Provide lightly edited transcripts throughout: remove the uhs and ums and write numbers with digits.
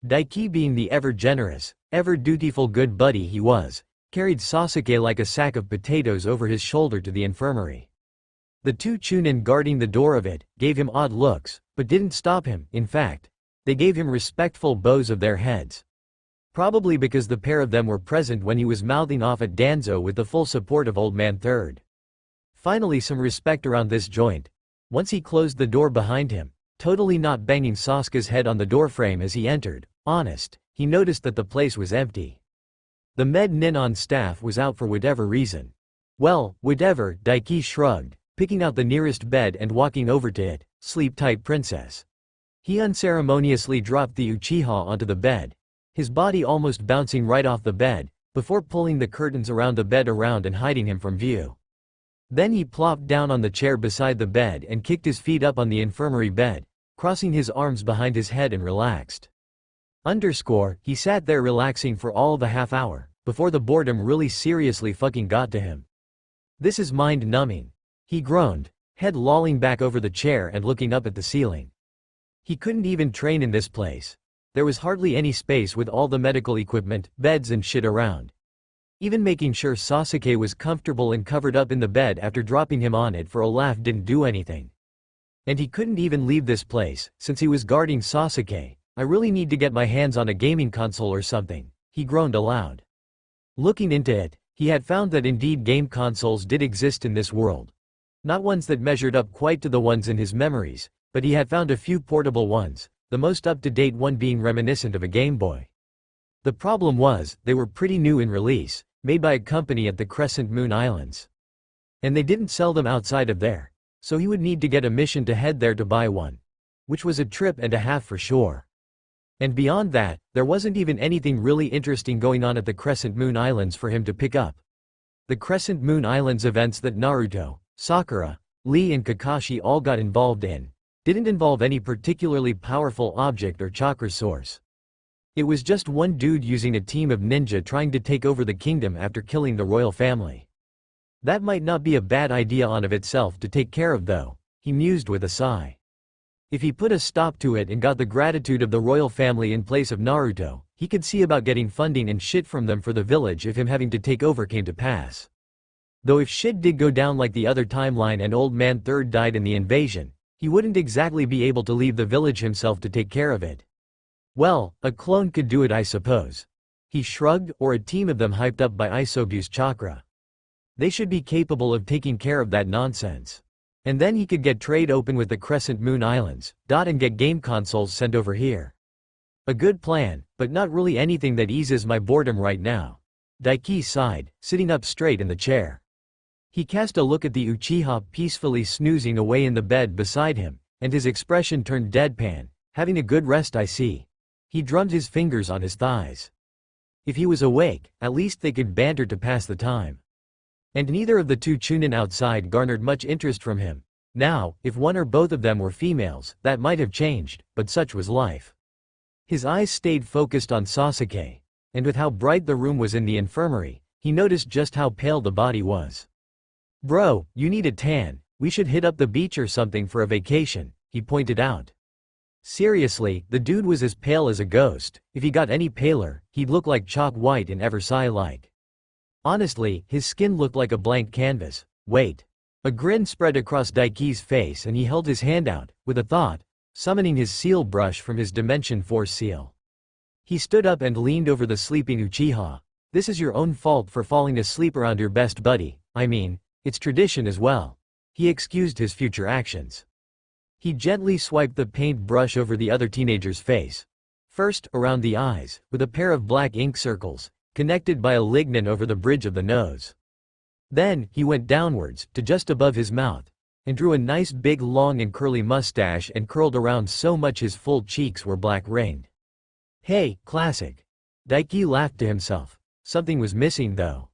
Daiki, being the ever-generous, ever-dutiful good buddy he was, carried Sasuke like a sack of potatoes over his shoulder to the infirmary. The two chunin guarding the door of it gave him odd looks, but didn't stop him. In fact, they gave him respectful bows of their heads. Probably because the pair of them were present when he was mouthing off at Danzo with the full support of Old Man Third. Finally, some respect around this joint. Once he closed the door behind him, totally not banging Sasuke's head on the doorframe as he entered. Honest, he noticed that the place was empty. The med nin on staff was out for whatever reason. Well, whatever, Daiki shrugged, picking out the nearest bed and walking over to it. Sleep tight, princess. He unceremoniously dropped the Uchiha onto the bed, his body almost bouncing right off the bed, before pulling the curtains around the bed around and hiding him from view. Then he plopped down on the chair beside the bed and kicked his feet up on the infirmary bed, crossing his arms behind his head and relaxed. He sat there relaxing for all of a half hour, before the boredom really seriously fucking got to him. This is mind-numbing. He groaned, head lolling back over the chair and looking up at the ceiling. He couldn't even train in this place. There was hardly any space with all the medical equipment, beds and shit around. Even making sure Sasuke was comfortable and covered up in the bed after dropping him on it for a laugh didn't do anything. And he couldn't even leave this place, since he was guarding Sasuke. I really need to get my hands on a gaming console or something, he groaned aloud. Looking into it, he had found that indeed game consoles did exist in this world. Not ones that measured up quite to the ones in his memories, but he had found a few portable ones, the most up-to-date one being reminiscent of a Game Boy. The problem was, they were pretty new in release, made by a company at the Crescent Moon Islands. And they didn't sell them outside of there, so he would need to get a mission to head there to buy one. Which was a trip and a half for sure. And beyond that, there wasn't even anything really interesting going on at the Crescent Moon Islands for him to pick up. The Crescent Moon Islands events that Naruto, Sakura, Lee and Kakashi all got involved in didn't involve any particularly powerful object or chakra source. It was just one dude using a team of ninja trying to take over the kingdom after killing the royal family. That might not be a bad idea on of itself to take care of though, he mused with a sigh. If he put a stop to it and got the gratitude of the royal family in place of Naruto, he could see about getting funding and shit from them for the village if him having to take over came to pass. Though if shit did go down like the other timeline and Old Man Third died in the invasion, he wouldn't exactly be able to leave the village himself to take care of it. Well, a clone could do it, I suppose. He shrugged, or a team of them hyped up by Isobu's chakra. They should be capable of taking care of that nonsense. And then he could get trade open with the Crescent Moon Islands, and get game consoles sent over here. A good plan, but not really anything that eases my boredom right now. Daiki sighed, sitting up straight in the chair. He cast a look at the Uchiha peacefully snoozing away in the bed beside him, and his expression turned deadpan. Having a good rest, I see. He drummed his fingers on his thighs. If he was awake, at least they could banter to pass the time. And neither of the two chunin outside garnered much interest from him. Now, if one or both of them were females, that might have changed, but such was life. His eyes stayed focused on Sasuke, and with how bright the room was in the infirmary, he noticed just how pale the body was. Bro, you need a tan, we should hit up the beach or something for a vacation, he pointed out. Seriously, the dude was as pale as a ghost. If he got any paler, he'd look like chalk white and ever sigh-like. Honestly, his skin looked like a blank canvas. Wait. A grin spread across Daiki's face and he held his hand out, with a thought, summoning his seal brush from his Dimension Force seal. He stood up and leaned over the sleeping Uchiha. This is your own fault for falling asleep around your best buddy, I mean, it's tradition as well. He excused his future actions. He gently swiped the paint brush over the other teenager's face. First, around the eyes, with a pair of black ink circles, connected by a lignin over the bridge of the nose. Then, he went downwards, to just above his mouth, and drew a nice big long and curly mustache and curled around so much his full cheeks were black ringed. Hey, classic. Daiki laughed to himself. Something was missing though.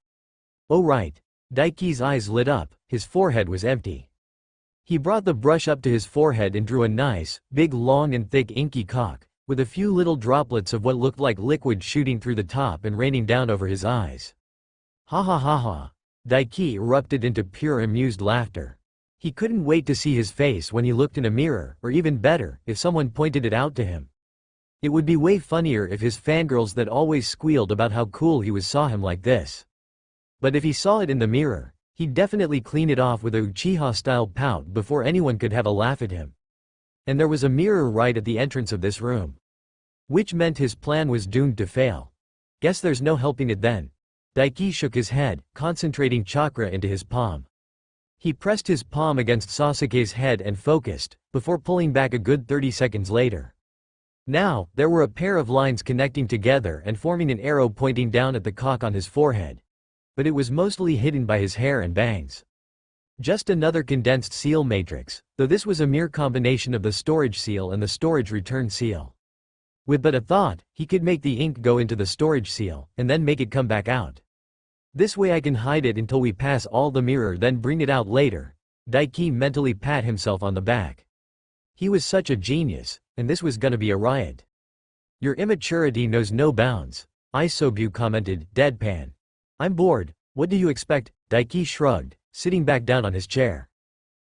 Oh right. Daiki's eyes lit up, his forehead was empty. He brought the brush up to his forehead and drew a nice, big long and thick inky cock, with a few little droplets of what looked like liquid shooting through the top and raining down over his eyes. Ha ha ha ha. Daiki erupted into pure amused laughter. He couldn't wait to see his face when he looked in a mirror, or even better, if someone pointed it out to him. It would be way funnier if his fangirls that always squealed about how cool he was saw him like this. But if he saw it in the mirror, he'd definitely clean it off with a Uchiha-style pout before anyone could have a laugh at him. And there was a mirror right at the entrance of this room. Which meant his plan was doomed to fail. Guess there's no helping it then. Daiki shook his head, concentrating chakra into his palm. He pressed his palm against Sasuke's head and focused, before pulling back a good 30 seconds later. Now, there were a pair of lines connecting together and forming an arrow pointing down at the cock on his forehead. But it was mostly hidden by his hair and bangs. Just another condensed seal matrix, though this was a mere combination of the storage seal and the storage return seal. With but a thought, he could make the ink go into the storage seal, and then make it come back out. This way I can hide it until we pass all the mirror, then bring it out later. Daiki mentally pat himself on the back. He was such a genius, and this was gonna be a riot. Your immaturity knows no bounds, Isobu commented, deadpan. I'm bored, what do you expect? Daiki shrugged, sitting back down on his chair.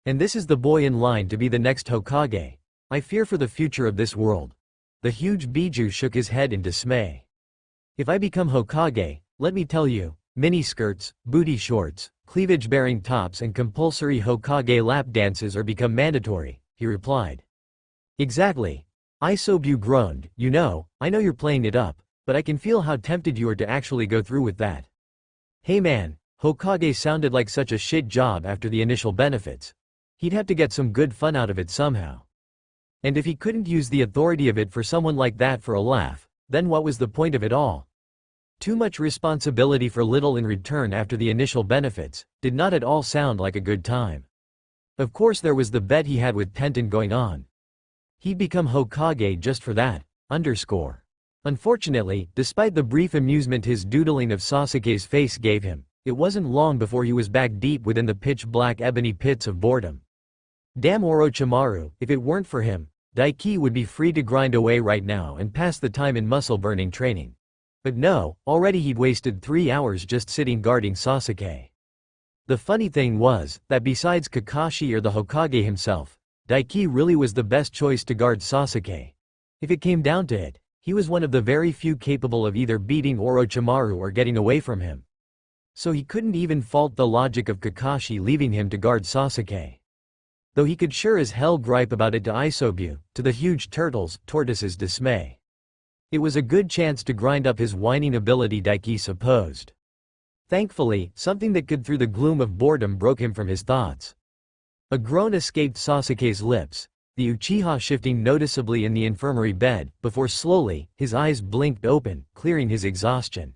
And this is the boy in line to be the next Hokage. I fear for the future of this world. The huge Biju shook his head in dismay. If I become Hokage, let me tell you, miniskirts, booty shorts, cleavage-bearing tops and compulsory Hokage lap dances are become mandatory, he replied. Exactly. Isobu groaned, I know you're playing it up, but I can feel how tempted you are to actually go through with that. Hey man, Hokage sounded like such a shit job after the initial benefits. He'd have to get some good fun out of it somehow. And if he couldn't use the authority of it for someone like that for a laugh, then what was the point of it all? Too much responsibility for little in return after the initial benefits, did not at all sound like a good time. Of course there was the bet he had with Tenten going on. He'd become Hokage just for that, Unfortunately, despite the brief amusement his doodling of Sasuke's face gave him, it wasn't long before he was back deep within the pitch-black ebony pits of boredom. Damn Orochimaru, if it weren't for him, Daiki would be free to grind away right now and pass the time in muscle-burning training. But no, already he'd wasted 3 hours just sitting guarding Sasuke. The funny thing was, that besides Kakashi or the Hokage himself, Daiki really was the best choice to guard Sasuke. If it came down to it, he was one of the very few capable of either beating Orochimaru or getting away from him. So he couldn't even fault the logic of Kakashi leaving him to guard Sasuke. Though he could sure as hell gripe about it to Isobu, to the huge tortoise's dismay. It was a good chance to grind up his whining ability, Daiki supposed. Thankfully, something that could through the gloom of boredom broke him from his thoughts. A groan escaped Sasuke's lips, the Uchiha shifting noticeably in the infirmary bed, before slowly, his eyes blinked open, clearing his exhaustion.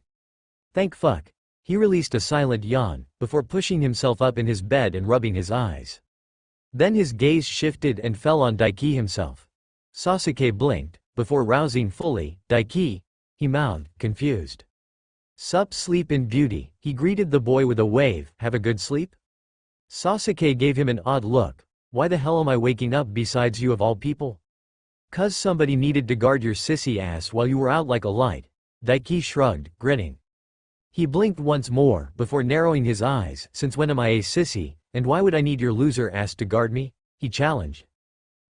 Thank fuck. He released a silent yawn, before pushing himself up in his bed and rubbing his eyes. Then his gaze shifted and fell on Daiki himself. Sasuke blinked, before rousing fully. Daiki, he mouthed, confused. Sup, sleep in beauty, he greeted the boy with a wave. Have a good sleep? Sasuke gave him an odd look. Why the hell am I waking up besides you of all people? Cause somebody needed to guard your sissy ass while you were out like a light. Daiki shrugged, grinning. He blinked once more, before narrowing his eyes. Since when am I a sissy, and why would I need your loser ass to guard me? He challenged.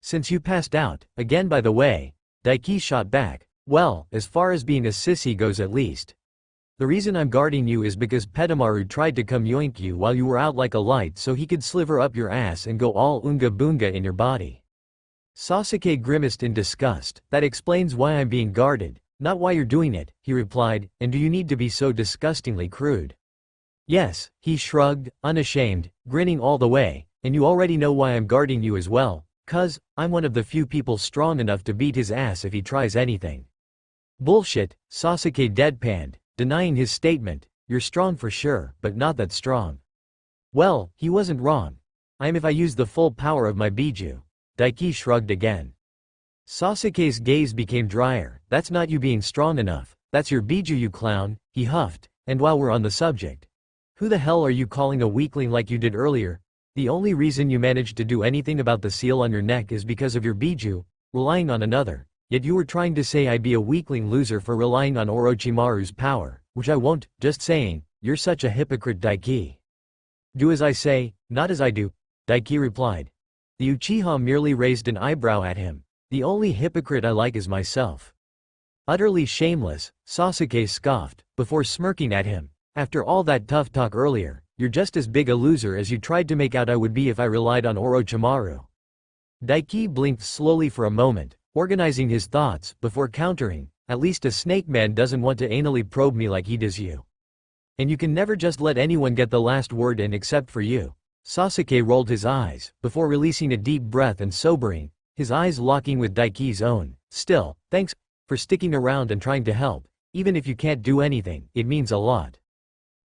Since you passed out, again by the way, Daiki shot back. Well, as far as being a sissy goes at least. The reason I'm guarding you is because Temari tried to come yoink you while you were out like a light so he could sliver up your ass and go all oonga boonga in your body. Sasuke grimaced in disgust. That explains why I'm being guarded, not why you're doing it, he replied, and do you need to be so disgustingly crude? Yes, he shrugged, unashamed, grinning all the way, and you already know why I'm guarding you as well, cuz, I'm one of the few people strong enough to beat his ass if he tries anything. Bullshit, Sasuke deadpanned, denying his statement. You're strong for sure, but not that strong. Well, he wasn't wrong. I am if I use the full power of my Biju. Daiki shrugged again. Sasuke's gaze became drier. That's not you being strong enough, that's your Biju, you clown, he huffed. And while we're on the subject, who the hell are you calling a weakling like you did earlier? The only reason you managed to do anything about the seal on your neck is because of your Biju, relying on another. Yet you were trying to say I'd be a weakling loser for relying on Orochimaru's power, which I won't, just saying, you're such a hypocrite, Daiki. Do as I say, not as I do, Daiki replied. The Uchiha merely raised an eyebrow at him. The only hypocrite I like is myself. Utterly shameless, Sasuke scoffed, before smirking at him. After all that tough talk earlier, you're just as big a loser as you tried to make out I would be if I relied on Orochimaru. Daiki blinked slowly for a moment, organizing his thoughts, before countering, at least a snake man doesn't want to anally probe me like he does you. And you can never just let anyone get the last word in except for you. Sasuke rolled his eyes, before releasing a deep breath and sobering, his eyes locking with Daiki's own. Still, thanks for sticking around and trying to help. Even if you can't do anything, it means a lot.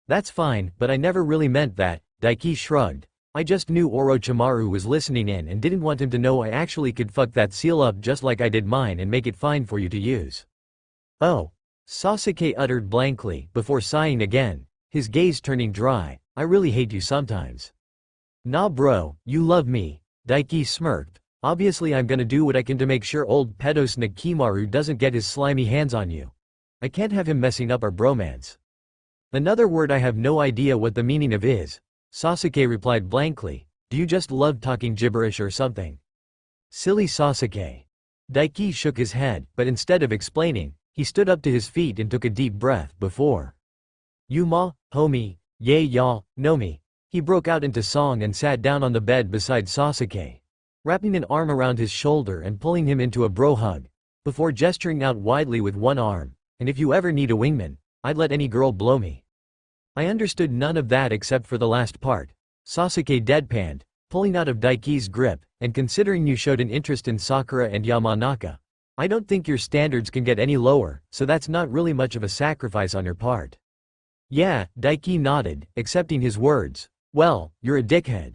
That's fine, but I never really meant that, Daiki shrugged. I just knew Orochimaru was listening in and didn't want him to know I actually could fuck that seal up just like I did mine and make it fine for you to use. Oh. Sasuke uttered blankly, before sighing again, his gaze turning dry. I really hate you sometimes. Nah bro, you love me. Daiki smirked. Obviously I'm gonna do what I can to make sure old pedos Nekimaru doesn't get his slimy hands on you. I can't have him messing up our bromance. Another word I have no idea what the meaning of is. Sasuke replied blankly. Do you just love talking gibberish or something? Silly Sasuke. Daiki shook his head, but instead of explaining, he stood up to his feet and took a deep breath before. You ma, homie, yay y'all, know me. He broke out into song and sat down on the bed beside Sasuke, wrapping an arm around his shoulder and pulling him into a bro hug, before gesturing out widely with one arm. And if you ever need a wingman, I'd let any girl blow me. I understood none of that except for the last part. Sasuke deadpanned, pulling out of Daiki's grip, and considering you showed an interest in Sakura and Yamanaka, I don't think your standards can get any lower, so that's not really much of a sacrifice on your part. Yeah, Daiki nodded, accepting his words. Well, you're a dickhead.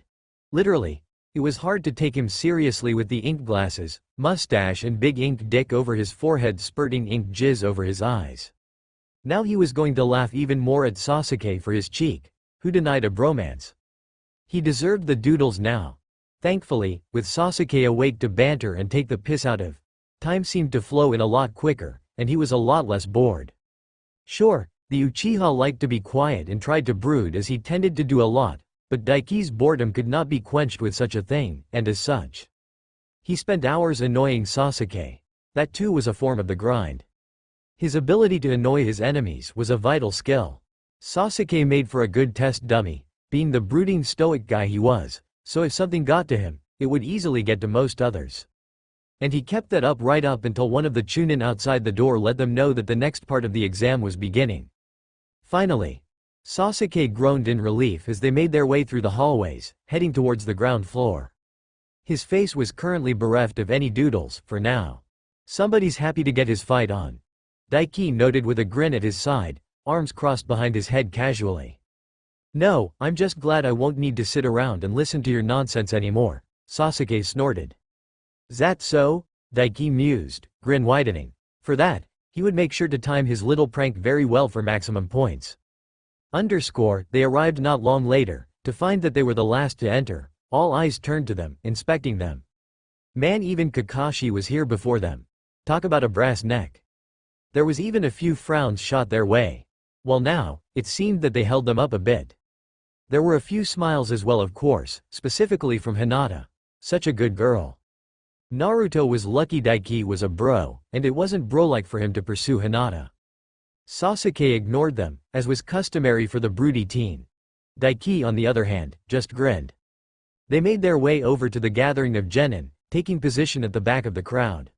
Literally. It was hard to take him seriously with the ink glasses, mustache and big ink dick over his forehead spurting ink jizz over his eyes. Now he was going to laugh even more at Sasuke for his cheek. Who denied a bromance? He deserved the doodles now. Thankfully, with Sasuke awake to banter and take the piss out of, time seemed to flow in a lot quicker, and he was a lot less bored. Sure, the Uchiha liked to be quiet and tried to brood as he tended to do a lot, but Daiki's boredom could not be quenched with such a thing, and as such, he spent hours annoying Sasuke. That too was a form of the grind. His ability to annoy his enemies was a vital skill. Sasuke made for a good test dummy, being the brooding stoic guy he was, so if something got to him, it would easily get to most others. And he kept that up right up until one of the chunin outside the door let them know that the next part of the exam was beginning. Finally, Sasuke groaned in relief as they made their way through the hallways, heading towards the ground floor. His face was currently bereft of any doodles, for now. Somebody's happy to get his fight on. Daiki noted with a grin at his side, arms crossed behind his head casually. No, I'm just glad I won't need to sit around and listen to your nonsense anymore, Sasuke snorted. That so? Daiki mused, grin widening. For that, he would make sure to time his little prank very well for maximum points. They arrived not long later, to find that they were the last to enter. All eyes turned to them, inspecting them. Man, even Kakashi was here before them. Talk about a brass neck. There was even a few frowns shot their way. Well now, it seemed that they held them up a bit. There were a few smiles as well, of course, specifically from Hinata. Such a good girl. Naruto was lucky Daiki was a bro, and it wasn't bro-like for him to pursue Hinata. Sasuke ignored them, as was customary for the broody teen. Daiki, on the other hand, just grinned. They made their way over to the gathering of genin, taking position at the back of the crowd.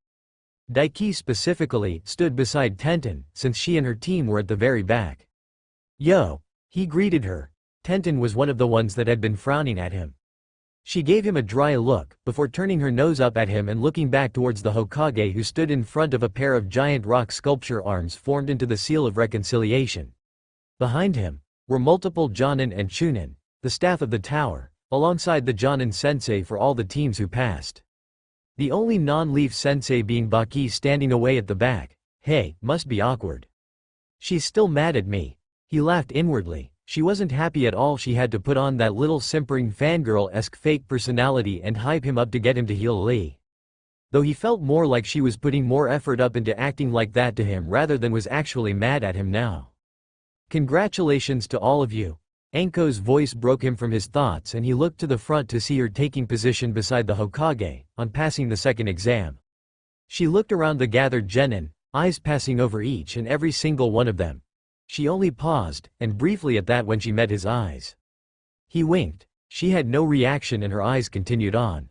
Daiki specifically stood beside Tenten, since she and her team were at the very back. Yo! He greeted her. Tenten was one of the ones that had been frowning at him. She gave him a dry look, before turning her nose up at him and looking back towards the Hokage, who stood in front of a pair of giant rock sculpture arms formed into the seal of reconciliation. Behind him were multiple Jonin and Chunin, the staff of the tower, alongside the Jonin sensei for all the teams who passed. The only non-leaf sensei being Baki standing away at the back. Hey, must be awkward. She's still mad at me. He laughed inwardly. She wasn't happy at all. She had to put on that little simpering fangirl-esque fake personality and hype him up to get him to heal Lee. Though he felt more like she was putting more effort up into acting like that to him rather than was actually mad at him now. Congratulations to all of you. Anko's voice broke him from his thoughts and he looked to the front to see her taking position beside the Hokage, on passing the second exam. She looked around the gathered genin, eyes passing over each and every single one of them. She only paused, and briefly at that when she met his eyes. He winked. She had no reaction and her eyes continued on.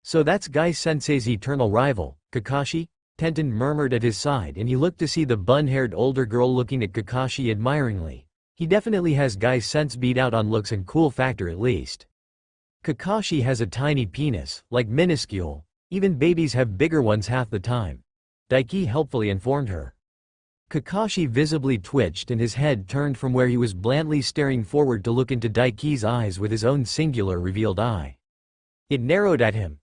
So that's Guy-sensei's eternal rival, Kakashi? Tenten murmured at his side and he looked to see the bun-haired older girl looking at Kakashi admiringly. He definitely has Guy-sense beat out on looks and cool factor at least. Kakashi has a tiny penis, like minuscule. Even babies have bigger ones half the time. Daiki helpfully informed her. Kakashi visibly twitched and his head turned from where he was blandly staring forward to look into Daiki's eyes with his own singular revealed eye. It narrowed at him.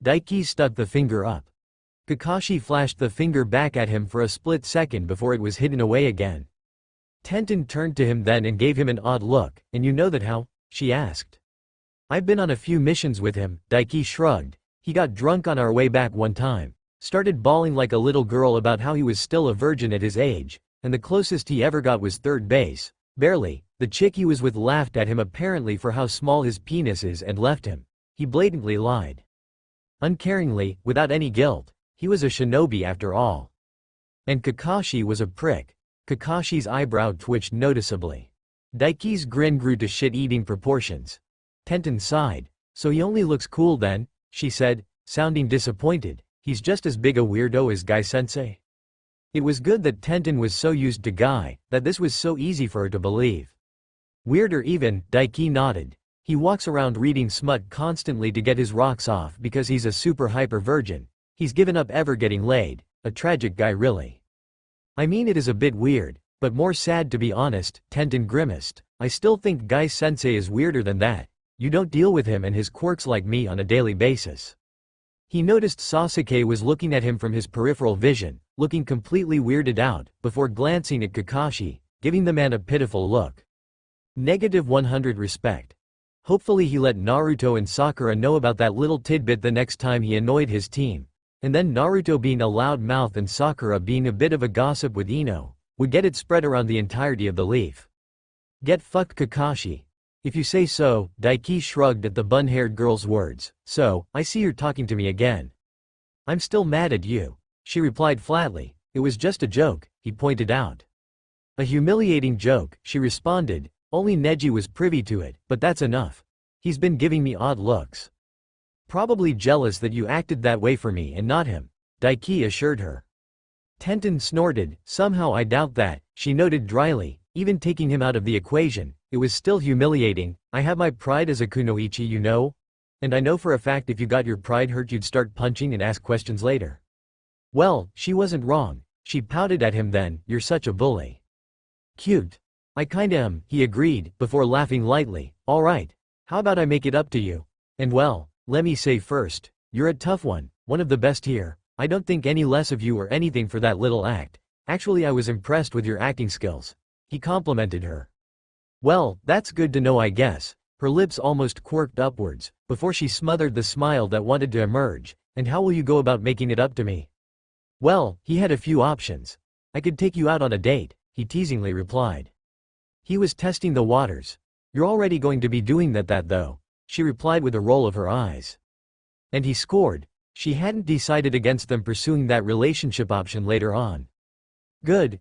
Daiki stuck the finger up. Kakashi flashed the finger back at him for a split second before it was hidden away again. Tenten turned to him then and gave him an odd look. And you know that how? She asked. I've been on a few missions with him, Daiki shrugged. He got drunk on our way back one time. Started bawling like a little girl about how he was still a virgin at his age, and the closest he ever got was third base. Barely. The chick he was with laughed at him apparently for how small his penis is and left him. He blatantly lied. Uncaringly, without any guilt. He was a shinobi after all. And Kakashi was a prick. Kakashi's eyebrow twitched noticeably. Daiki's grin grew to shit-eating proportions. Tenten sighed. So he only looks cool then, she said, sounding disappointed. He's just as big a weirdo as Guy-sensei. It was good that Tenten was so used to Guy, that this was so easy for her to believe. Weirder even, Daiki nodded. He walks around reading smut constantly to get his rocks off because he's a super hyper virgin. He's given up ever getting laid. A tragic guy really. I mean it is a bit weird, but more sad to be honest, Tenten grimaced. I still think Guy-sensei is weirder than that. You don't deal with him and his quirks like me on a daily basis. He noticed Sasuke was looking at him from his peripheral vision, looking completely weirded out, before glancing at Kakashi, giving the man a pitiful look. -100 respect. Hopefully he let Naruto and Sakura know about that little tidbit the next time he annoyed his team. And then Naruto being a loud mouth and Sakura being a bit of a gossip with Ino, would get it spread around the entirety of the leaf. Get fucked Kakashi. If you say so, Daiki shrugged at the bun-haired girl's words. So, I see you're talking to me again. I'm still mad at you. She replied flatly. It was just a joke, he pointed out. A humiliating joke, she responded. Only Neji was privy to it, but that's enough. He's been giving me odd looks. Probably jealous that you acted that way for me and not him, Daiki assured her. Tenten snorted. Somehow I doubt that, she noted dryly. Even taking him out of the equation, it was still humiliating. I have my pride as a kunoichi, you know? And I know for a fact if you got your pride hurt you'd start punching and ask questions later. Well, she wasn't wrong. She pouted at him then. You're such a bully. Cute. I kinda am, he agreed, before laughing lightly. Alright. How about I make it up to you? And well, let me say first, you're a tough one of the best here. I don't think any less of you or anything for that little act. Actually I was impressed with your acting skills. He complimented her. Well, that's good to know I guess. Her lips almost quirked upwards, before she smothered the smile that wanted to emerge. And how will you go about making it up to me? Well, he had a few options. I could take you out on a date, he teasingly replied. He was testing the waters. You're already going to be doing that though, she replied with a roll of her eyes. And he scored. She hadn't decided against them pursuing that relationship option later on. Good.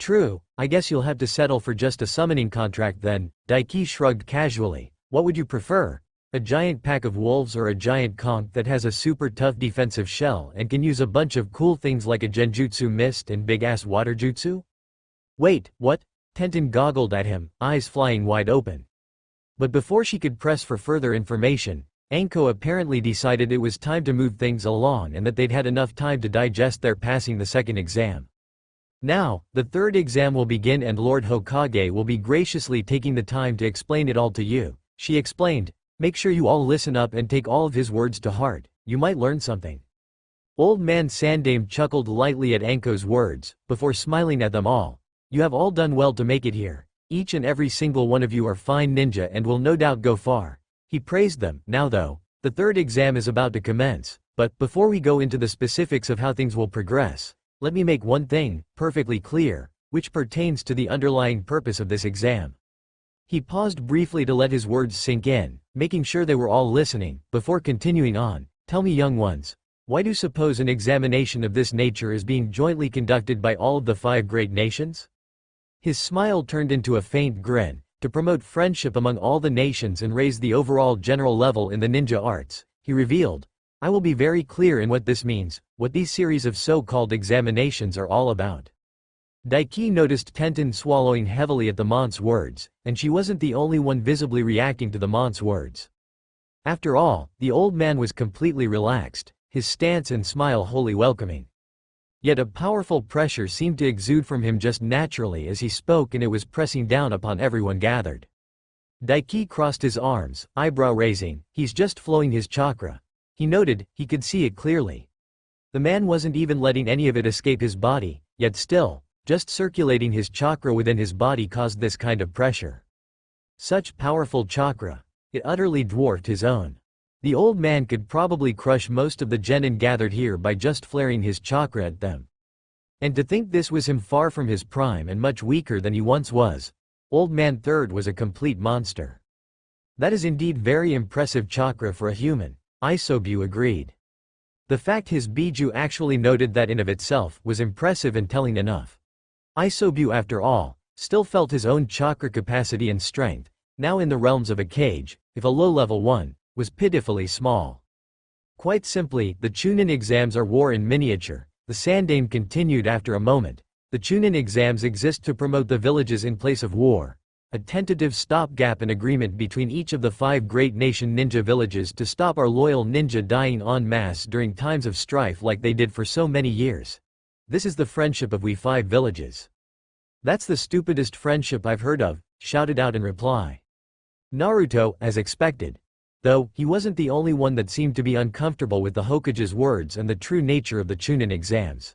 True, I guess you'll have to settle for just a summoning contract then, Daiki shrugged casually. What would you prefer? A giant pack of wolves or a giant conch that has a super tough defensive shell and can use a bunch of cool things like a genjutsu mist and big-ass water jutsu? Wait, what? Tenten goggled at him, eyes flying wide open. But before she could press for further information, Anko apparently decided it was time to move things along and that they'd had enough time to digest their passing the second exam. Now, the third exam will begin and Lord Hokage will be graciously taking the time to explain it all to you, she explained. Make sure you all listen up and take all of his words to heart, you might learn something. Old man Sandame chuckled lightly at Anko's words, before smiling at them all. You have all done well to make it here. Each and every single one of you are fine ninja and will no doubt go far. He praised them. Now though, the third exam is about to commence, but before we go into the specifics of how things will progress, let me make one thing perfectly clear, which pertains to the underlying purpose of this exam. He paused briefly to let his words sink in, making sure they were all listening, before continuing on. Tell me young ones, Why do you suppose an examination of this nature is being jointly conducted by all of the 5 great nations? His smile turned into a faint grin. To promote friendship among all the nations and raise the overall general level in the ninja arts, he revealed, I will be very clear in what this means, what these series of so-called examinations are all about. Daiki noticed Tenten swallowing heavily at the mont's words, and she wasn't the only one visibly reacting to the mont's words. After all, the old man was completely relaxed, his stance and smile wholly welcoming. Yet a powerful pressure seemed to exude from him just naturally as he spoke, and it was pressing down upon everyone gathered. Daiki crossed his arms, eyebrow raising, he's just flowing his chakra. He noted, he could see it clearly. The man wasn't even letting any of it escape his body, yet still, just circulating his chakra within his body caused this kind of pressure. Such powerful chakra. It utterly dwarfed his own. The old man could probably crush most of the genin gathered here by just flaring his chakra at them. And to think this was him far from his prime and much weaker than he once was. Old man Third was a complete monster. That is indeed very impressive chakra for a human, Isobu agreed. The fact his Biju actually noted that in of itself was impressive and telling enough. Isobu, after all, still felt his own chakra capacity and strength, now in the realms of a cage, if a low-level one, was pitifully small. Quite simply, the Chunin exams are war in miniature, the Sandaime continued after a moment. The Chunin exams exist to promote the villages in place of war, a tentative stopgap and agreement between each of the 5 great nation ninja villages to stop our loyal ninja dying en masse during times of strife like they did for so many years. This is the friendship of we 5 villages. That's the stupidest friendship I've heard of, shouted out in reply. Naruto, as expected. Though, he wasn't the only one that seemed to be uncomfortable with the Hokage's words and the true nature of the Chunin exams.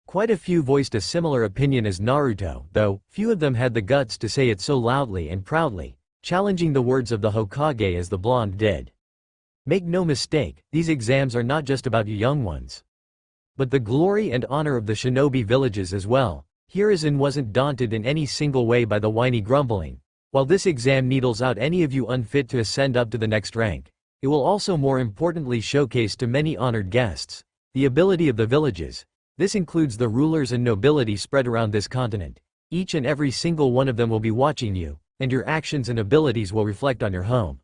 Quite a few voiced a similar opinion as Naruto, though, few of them had the guts to say it so loudly and proudly, challenging the words of the Hokage as the blonde did. Make no mistake, these exams are not just about you young ones, but the glory and honor of the shinobi villages as well. Hiruzen wasn't daunted in any single way by the whiny grumbling. While this exam needles out any of you unfit to ascend up to the next rank, it will also more importantly showcase to many honored guests the ability of the villages. This includes the rulers and nobility spread around this continent. Each and every single one of them will be watching you, and your actions and abilities will reflect on your home.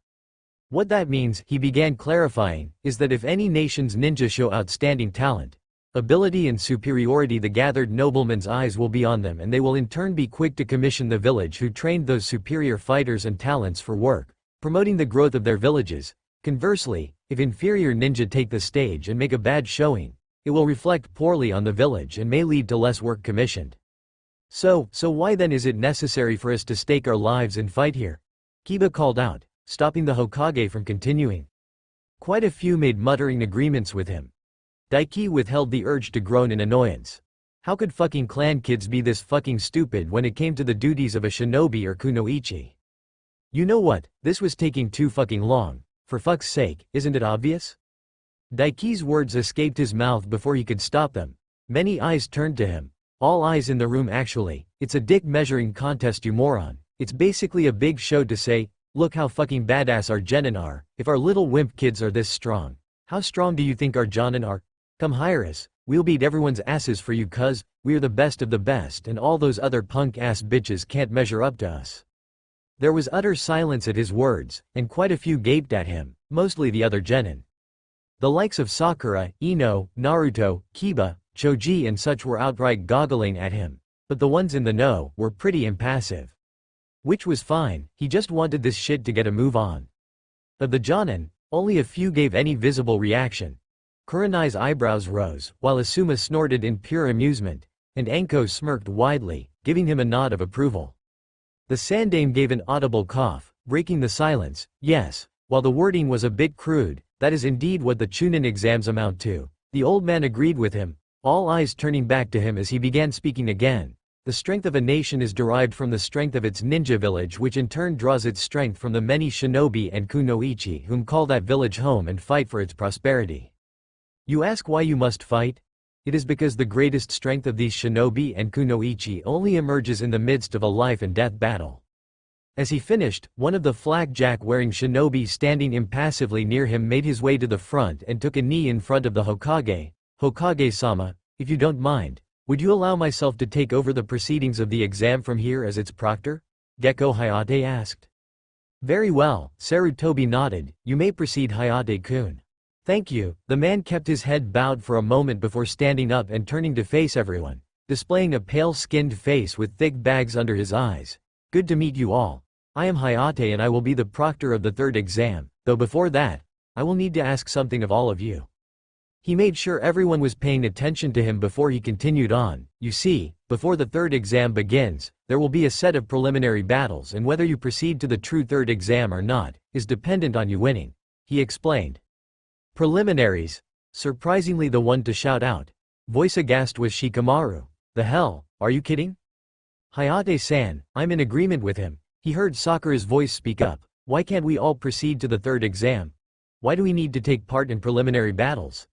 What that means, he began clarifying, is that if any nation's ninja show outstanding talent, ability and superiority, the gathered noblemen's eyes will be on them, and they will in turn be quick to commission the village who trained those superior fighters and talents for work, promoting the growth of their villages. Conversely, if inferior ninja take the stage and make a bad showing, it will reflect poorly on the village and may lead to less work commissioned. So why then is it necessary for us to stake our lives and fight here? Kiba called out, stopping the Hokage from continuing. Quite a few made muttering agreements with him. Daiki withheld the urge to groan in annoyance. How could fucking clan kids be this fucking stupid when it came to the duties of a shinobi or kunoichi? You know what, this was taking too fucking long, for fuck's sake, isn't it obvious? Daiki's words escaped his mouth before he could stop them. Many eyes turned to him. All eyes in the room actually. It's a dick measuring contest, you moron. It's basically a big show to say, look how fucking badass our genin are. If our little wimp kids are this strong, how strong do you think our jonin are? Come hire us, we'll beat everyone's asses for you cuz, we're the best of the best and all those other punk ass bitches can't measure up to us. There was utter silence at his words, and quite a few gaped at him, mostly the other genin. The likes of Sakura, Ino, Naruto, Kiba, Choji and such were outright goggling at him, but the ones in the know were pretty impassive. Which was fine, he just wanted this shit to get a move on. Of the jonin, only a few gave any visible reaction. Kurenai's eyebrows rose, while Asuma snorted in pure amusement, and Anko smirked widely, giving him a nod of approval. The Sandaime gave an audible cough, breaking the silence. Yes, while the wording was a bit crude, that is indeed what the Chunin exams amount to. The old man agreed with him, all eyes turning back to him as he began speaking again. The strength of a nation is derived from the strength of its ninja village, which in turn draws its strength from the many shinobi and kunoichi whom call that village home and fight for its prosperity. You ask why you must fight? It is because the greatest strength of these shinobi and kunoichi only emerges in the midst of a life and death battle. As he finished, one of the flak-jack-wearing shinobi standing impassively near him made his way to the front and took a knee in front of the Hokage. "Hokage-sama, if you don't mind, would you allow myself to take over the proceedings of the exam from here as its proctor?" Gekko Hayate asked. "Very well," Sarutobi nodded, "you may proceed, Hayate-kun." "Thank you." The man kept his head bowed for a moment before standing up and turning to face everyone, displaying a pale-skinned face with thick bags under his eyes. "Good to meet you all. I am Hayate and I will be the proctor of the third exam, though before that, I will need to ask something of all of you." He made sure everyone was paying attention to him before he continued on. "You see, before the third exam begins, there will be a set of preliminary battles, and whether you proceed to the true third exam or not, is dependent on you winning," he explained. "Preliminaries?" Surprisingly the one to shout out. Voice aghast was Shikamaru. "The hell, are you kidding?" "Hayate-san, I'm in agreement with him." He heard Sakura's voice speak up. "Why can't we all proceed to the third exam? Why do we need to take part in preliminary battles?"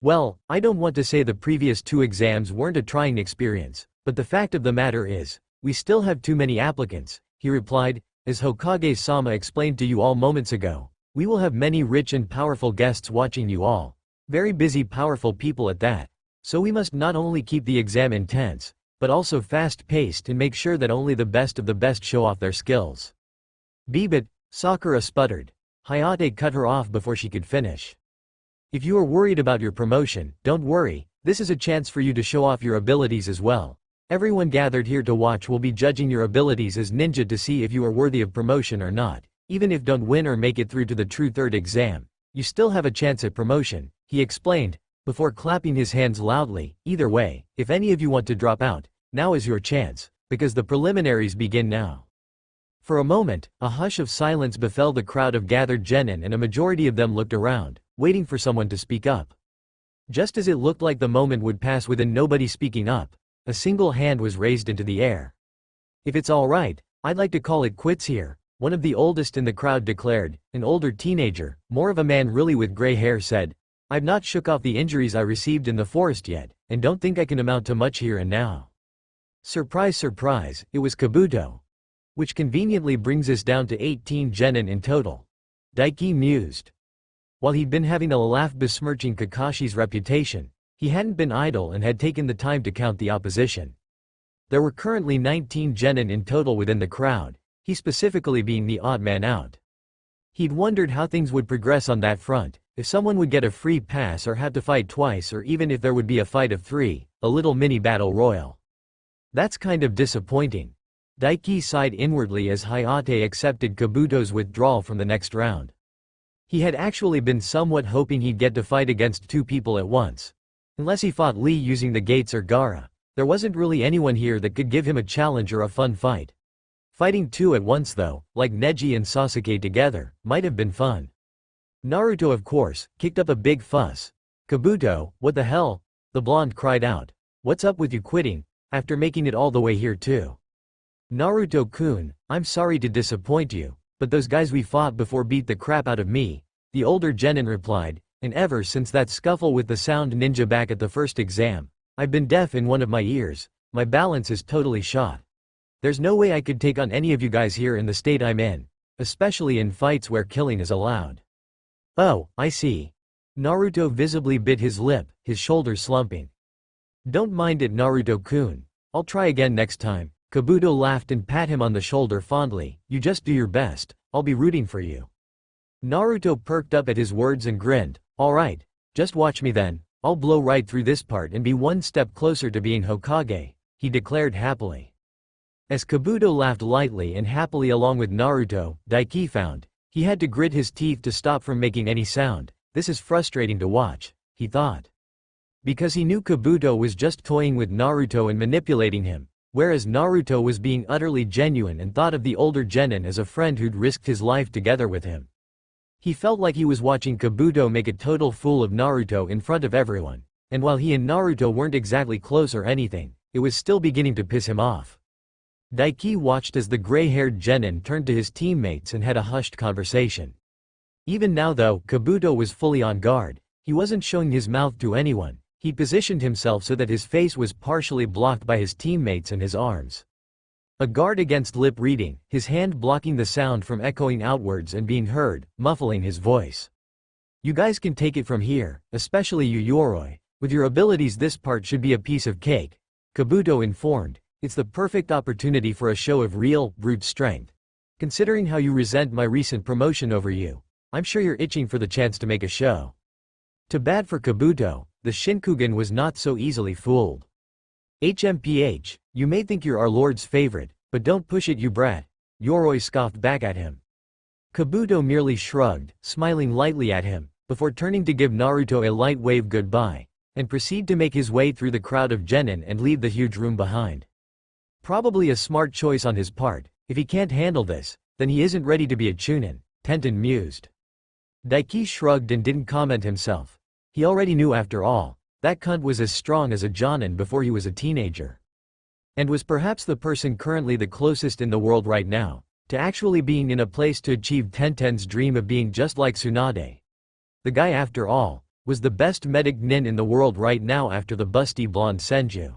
"Well, I don't want to say the previous two exams weren't a trying experience, but the fact of the matter is, we still have too many applicants," he replied. "As Hokage-sama explained to you all moments ago, we will have many rich and powerful guests watching you all. Very busy powerful people at that. So we must not only keep the exam intense, but also fast-paced and make sure that only the best of the best show off their skills." "But," Sakura sputtered. Hayate cut her off before she could finish. "If you are worried about your promotion, don't worry, this is a chance for you to show off your abilities as well. Everyone gathered here to watch will be judging your abilities as ninja to see if you are worthy of promotion or not. Even if don't win or make it through to the true third exam, you still have a chance at promotion," he explained, before clapping his hands loudly. "Either way, if any of you want to drop out, now is your chance, because the preliminaries begin now." For a moment, a hush of silence befell the crowd of gathered genin and a majority of them looked around, waiting for someone to speak up. Just as it looked like the moment would pass with nobody speaking up, a single hand was raised into the air. "If it's alright, I'd like to call it quits here," one of the oldest in the crowd declared. An older teenager, more of a man really with gray hair, said, "I've not shook off the injuries I received in the forest yet, and don't think I can amount to much here and now." Surprise surprise, it was Kabuto. "Which conveniently brings us down to 18 genin in total." Daiki mused. While he'd been having a laugh besmirching Kakashi's reputation, he hadn't been idle and had taken the time to count the opposition. There were currently 19 genin in total within the crowd, he specifically being the odd man out. He'd wondered how things would progress on that front, if someone would get a free pass or have to fight twice, or even if there would be a fight of three, a little mini battle royal. "That's kind of disappointing." Daiki sighed inwardly as Hayate accepted Kabuto's withdrawal from the next round. He had actually been somewhat hoping he'd get to fight against two people at once. Unless he fought Lee using the gates or Gaara, there wasn't really anyone here that could give him a challenge or a fun fight. Fighting two at once though, like Neji and Sasuke together, might have been fun. Naruto of course, kicked up a big fuss. "Kabuto, what the hell?" the blonde cried out. "What's up with you quitting, after making it all the way here too?" "Naruto-kun, I'm sorry to disappoint you, but those guys we fought before beat the crap out of me," the older genin replied, "and ever since that scuffle with the sound ninja back at the first exam, I've been deaf in one of my ears, my balance is totally shot. There's no way I could take on any of you guys here in the state I'm in, especially in fights where killing is allowed." "Oh, I see." Naruto visibly bit his lip, his shoulders slumping. "Don't mind it, Naruto-kun. I'll try again next time." Kabuto laughed and pat him on the shoulder fondly. "You just do your best, I'll be rooting for you." Naruto perked up at his words and grinned. "Alright, just watch me then, I'll blow right through this part and be one step closer to being Hokage," he declared happily. As Kabuto laughed lightly and happily along with Naruto, Daiki found he had to grit his teeth to stop from making any sound. "This is frustrating to watch," he thought. Because he knew Kabuto was just toying with Naruto and manipulating him, whereas Naruto was being utterly genuine and thought of the older genin as a friend who'd risked his life together with him. He felt like he was watching Kabuto make a total fool of Naruto in front of everyone, and while he and Naruto weren't exactly close or anything, it was still beginning to piss him off. Daiki watched as the gray-haired genin turned to his teammates and had a hushed conversation. Even now though, Kabuto was fully on guard. He wasn't showing his mouth to anyone. He positioned himself so that his face was partially blocked by his teammates and his arms. A guard against lip reading, his hand blocking the sound from echoing outwards and being heard, muffling his voice. You guys can take it from here, especially you Yoroi. With your abilities this part should be a piece of cake. Kabuto informed. It's the perfect opportunity for a show of real, brute strength. Considering how you resent my recent promotion over you, I'm sure you're itching for the chance to make a show. Too bad for Kabuto, the Shinkugan was not so easily fooled. HMPH, you may think you're our lord's favorite, but don't push it you brat. Yoroi scoffed back at him. Kabuto merely shrugged, smiling lightly at him, before turning to give Naruto a light wave goodbye, and proceed to make his way through the crowd of genin and leave the huge room behind. Probably a smart choice on his part. If he can't handle this, then he isn't ready to be a chunin, Tenten mused. Daiki shrugged and didn't comment himself. He already knew after all, that cunt was as strong as a jonin before he was a teenager. And was perhaps the person currently the closest in the world right now, to actually being in a place to achieve Tenten's dream of being just like Tsunade. The guy after all, was the best medic nin in the world right now after the busty blonde Senju.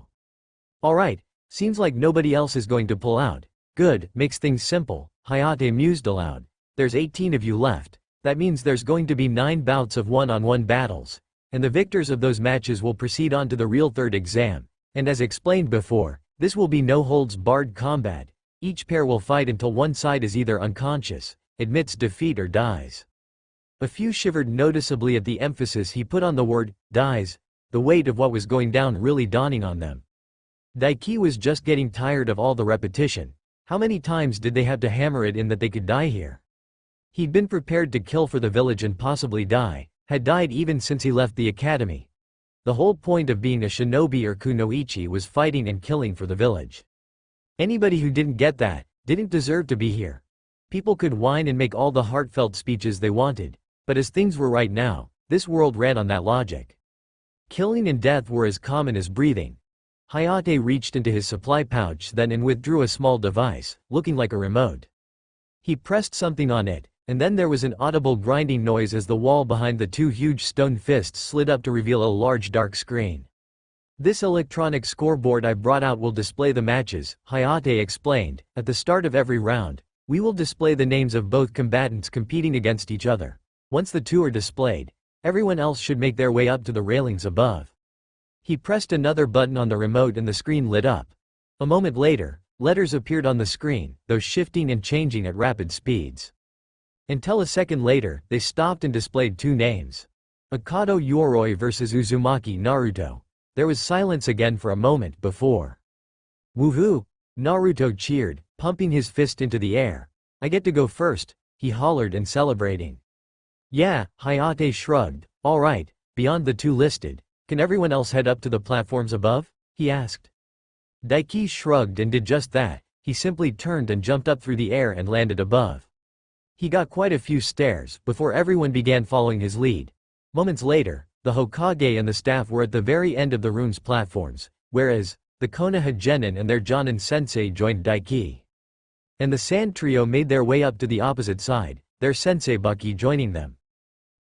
Alright, seems like nobody else is going to pull out. Good, makes things simple, Hayate mused aloud. There's 18 of you left, that means there's going to be 9 bouts of one-on-one battles, and the victors of those matches will proceed on to the real third exam, and as explained before, this will be no-holds-barred combat. Each pair will fight until one side is either unconscious, admits defeat or dies. A few shivered noticeably at the emphasis he put on the word, dies, the weight of what was going down really dawning on them. Daiki was just getting tired of all the repetition. How many times did they have to hammer it in that they could die here? He'd been prepared to kill for the village and possibly die, had died even since he left the academy. The whole point of being a shinobi or kunoichi was fighting and killing for the village. Anybody who didn't get that, didn't deserve to be here. People could whine and make all the heartfelt speeches they wanted, but as things were right now, this world ran on that logic. Killing and death were as common as breathing. Hayate reached into his supply pouch then and withdrew a small device, looking like a remote. He pressed something on it, and then there was an audible grinding noise as the wall behind the 2 huge stone fists slid up to reveal a large dark screen. This electronic scoreboard I brought out will display the matches, Hayate explained. At the start of every round, we will display the names of both combatants competing against each other. Once the 2 are displayed, everyone else should make their way up to the railings above. He pressed another button on the remote and the screen lit up. A moment later, letters appeared on the screen, though shifting and changing at rapid speeds. Until a second later, they stopped and displayed 2 names. Akado Yoroi vs Uzumaki Naruto. There was silence again for a moment before. Woohoo! Naruto cheered, pumping his fist into the air. I get to go first, he hollered and celebrating. Yeah, Hayate shrugged. Alright, beyond the 2 listed, can everyone else head up to the platforms above? He asked. Daiki shrugged and did just that. He simply turned and jumped up through the air and landed above. He got quite a few stares before everyone began following his lead. Moments later, the Hokage and the staff were at the very end of the room's platforms, whereas, the Konoha Genin and their Jonin sensei joined Daiki. And the Sand Trio made their way up to the opposite side, their sensei Baki joining them.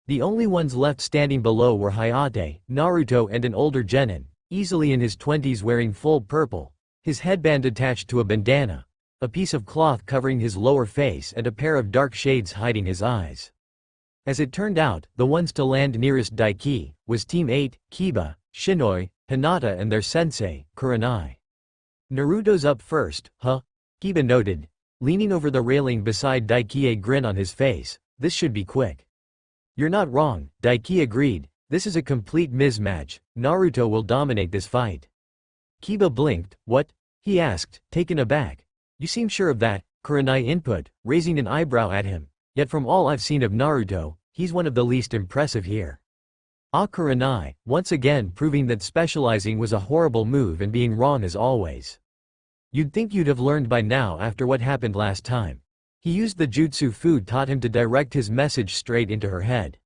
The only ones left standing below were Hayate, Naruto and an older Genin, easily in his 20s wearing full purple, his headband attached to a bandana, a piece of cloth covering his lower face and a pair of dark shades hiding his eyes. As it turned out, the ones to land nearest Daiki, was Team 8, Kiba, Shinoi, Hinata and their sensei, Kurenai. Naruto's up first, huh? Kiba noted, leaning over the railing beside Daiki, a grin on his face. This should be quick. You're not wrong, Daiki agreed. This is a complete mismatch. Naruto will dominate this fight. Kiba blinked. What? He asked, taken aback. You seem sure of that, Kurenai input, raising an eyebrow at him. Yet from all I've seen of Naruto, he's one of the least impressive here. Kurenai, once again proving that specializing was a horrible move and being wrong as always. You'd think you'd have learned by now after what happened last time. He used the jutsu food taught him to direct his message straight into her head.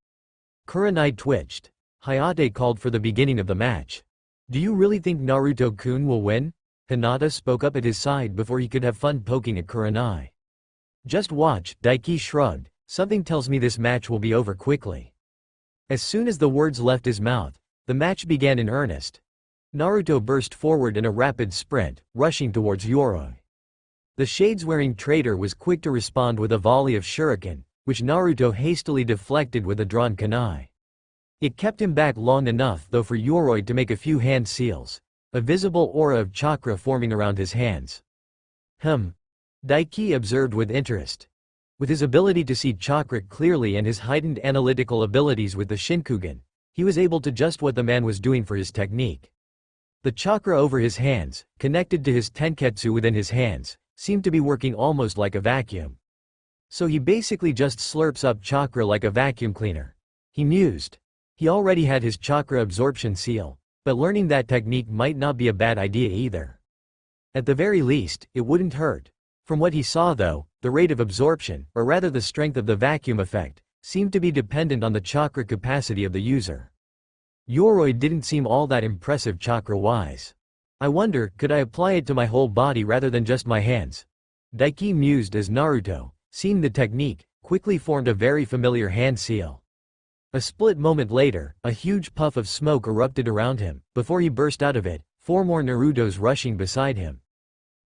Kurenai twitched. Hayate called for the beginning of the match. Do you really think Naruto-kun will win? Hinata spoke up at his side before he could have fun poking at Kurenai. Just watch, Daiki shrugged. Something tells me this match will be over quickly. As soon as the words left his mouth, the match began in earnest. Naruto burst forward in a rapid sprint, rushing towards Yoroi. The shades-wearing traitor was quick to respond with a volley of shuriken, which Naruto hastily deflected with a drawn kunai. It kept him back long enough though for Yoroi to make a few hand seals, a visible aura of chakra forming around his hands. Daiki observed with interest. With his ability to see chakra clearly and his heightened analytical abilities with the Shinkugen, he was able to just what the man was doing for his technique. The chakra over his hands, connected to his tenketsu within his hands, seemed to be working almost like a vacuum. So he basically just slurps up chakra like a vacuum cleaner. He mused. He already had his chakra absorption seal, but learning that technique might not be a bad idea either. At the very least, it wouldn't hurt. From what he saw though, the rate of absorption, or rather the strength of the vacuum effect, seemed to be dependent on the chakra capacity of the user. Yoroi didn't seem all that impressive chakra-wise. I wonder, could I apply it to my whole body rather than just my hands? Daiki mused as Naruto, seeing the technique, quickly formed a very familiar hand seal. A split moment later, a huge puff of smoke erupted around him. Before he burst out of it, 4 more Narutos rushing beside him.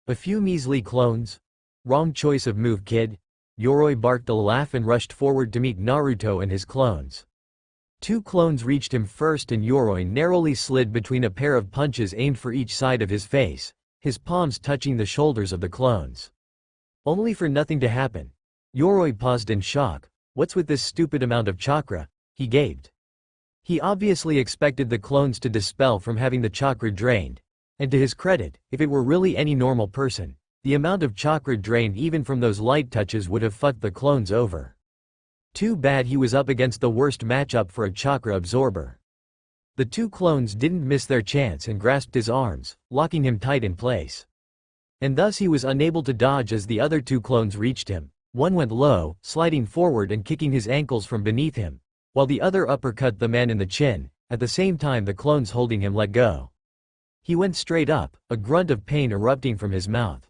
A few measly clones? Wrong choice of move, kid. Yoroi barked a laugh and rushed forward to meet Naruto and his clones. 2 clones reached him first and Yoroi narrowly slid between a pair of punches aimed for each side of his face, his palms touching the shoulders of the clones. Only for nothing to happen. Yoroi paused in shock. What's with this stupid amount of chakra? He gaped. He obviously expected the clones to dispel from having the chakra drained. And to his credit, if it were really any normal person, the amount of chakra drained even from those light touches would have fucked the clones over. Too bad he was up against the worst matchup for a chakra absorber. The 2 clones didn't miss their chance and grasped his arms, locking him tight in place. And thus he was unable to dodge as the other 2 clones reached him. One went low, sliding forward and kicking his ankles from beneath him, while the other uppercut the man in the chin, at the same time the clones holding him let go. He went straight up, a grunt of pain erupting from his mouth.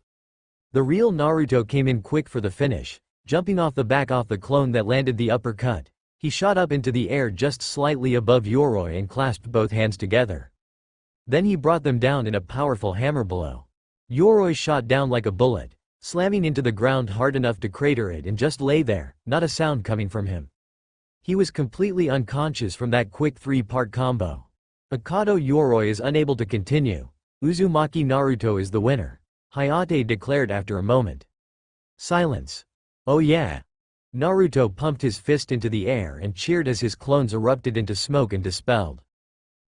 The real Naruto came in quick for the finish, jumping off the clone that landed the uppercut. He shot up into the air just slightly above Yoroi and clasped both hands together. Then he brought them down in a powerful hammer blow. Yoroi shot down like a bullet, slamming into the ground hard enough to crater it and just lay there, not a sound coming from him. He was completely unconscious from that quick 3-part combo. Akado Yoroi is unable to continue. Uzumaki Naruto is the winner, Hayate declared after a moment. Silence. Oh yeah. Naruto pumped his fist into the air and cheered as his clones erupted into smoke and dispelled.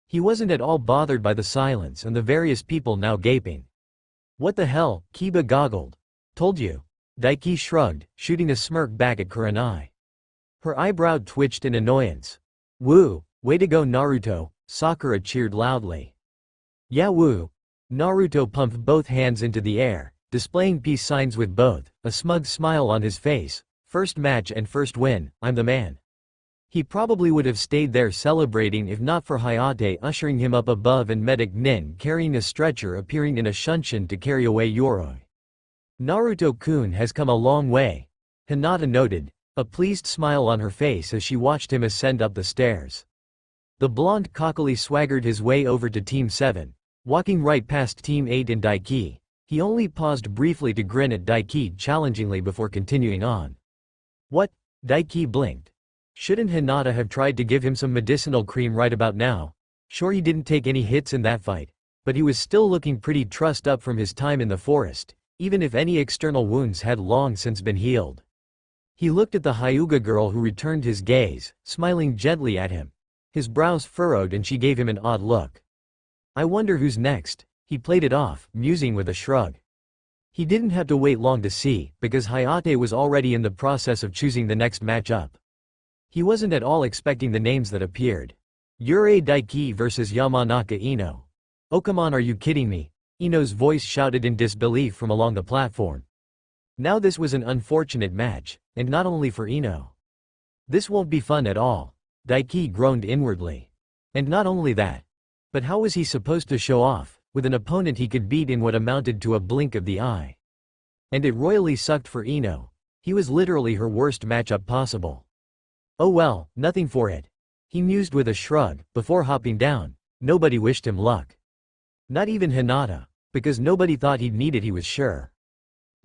He wasn't at all bothered by the silence and the various people now gaping. What the hell, Kiba goggled. Told you. Daiki shrugged, shooting a smirk back at Kurenai. Her eyebrow twitched in annoyance. Woo, way to go Naruto, Sakura cheered loudly. Yeah woo. Naruto pumped both hands into the air, displaying peace signs with both, a smug smile on his face. First match and first win, I'm the man. He probably would have stayed there celebrating if not for Hayate ushering him up above and Medic Nin carrying a stretcher appearing in a shunshin to carry away Yoroi. Naruto-kun has come a long way, Hinata noted, a pleased smile on her face as she watched him ascend up the stairs. The blonde cockily swaggered his way over to Team 7, walking right past Team 8 and Daiki. He only paused briefly to grin at Daiki challengingly before continuing on. What? Daiki blinked. Shouldn't Hinata have tried to give him some medicinal cream right about now? Sure he didn't take any hits in that fight, but he was still looking pretty trussed up from his time in the forest, even if any external wounds had long since been healed. He looked at the Hyuga girl who returned his gaze, smiling gently at him. His brows furrowed and she gave him an odd look. I wonder who's next. He played it off, musing with a shrug. He didn't have to wait long to see, because Hayate was already in the process of choosing the next matchup. He wasn't at all expecting the names that appeared. Yurei Daiki vs Yamanaka Ino. Oh come on, are you kidding me? Ino's voice shouted in disbelief from along the platform. Now this was an unfortunate match, and not only for Ino. This won't be fun at all. Daiki groaned inwardly. And not only that. But how was he supposed to show off, with an opponent he could beat in what amounted to a blink of the eye? And it royally sucked for Ino. He was literally her worst matchup possible. Oh well, nothing for it. He mused with a shrug, before hopping down. Nobody wished him luck. Not even Hinata, because nobody thought he'd need it, he was sure.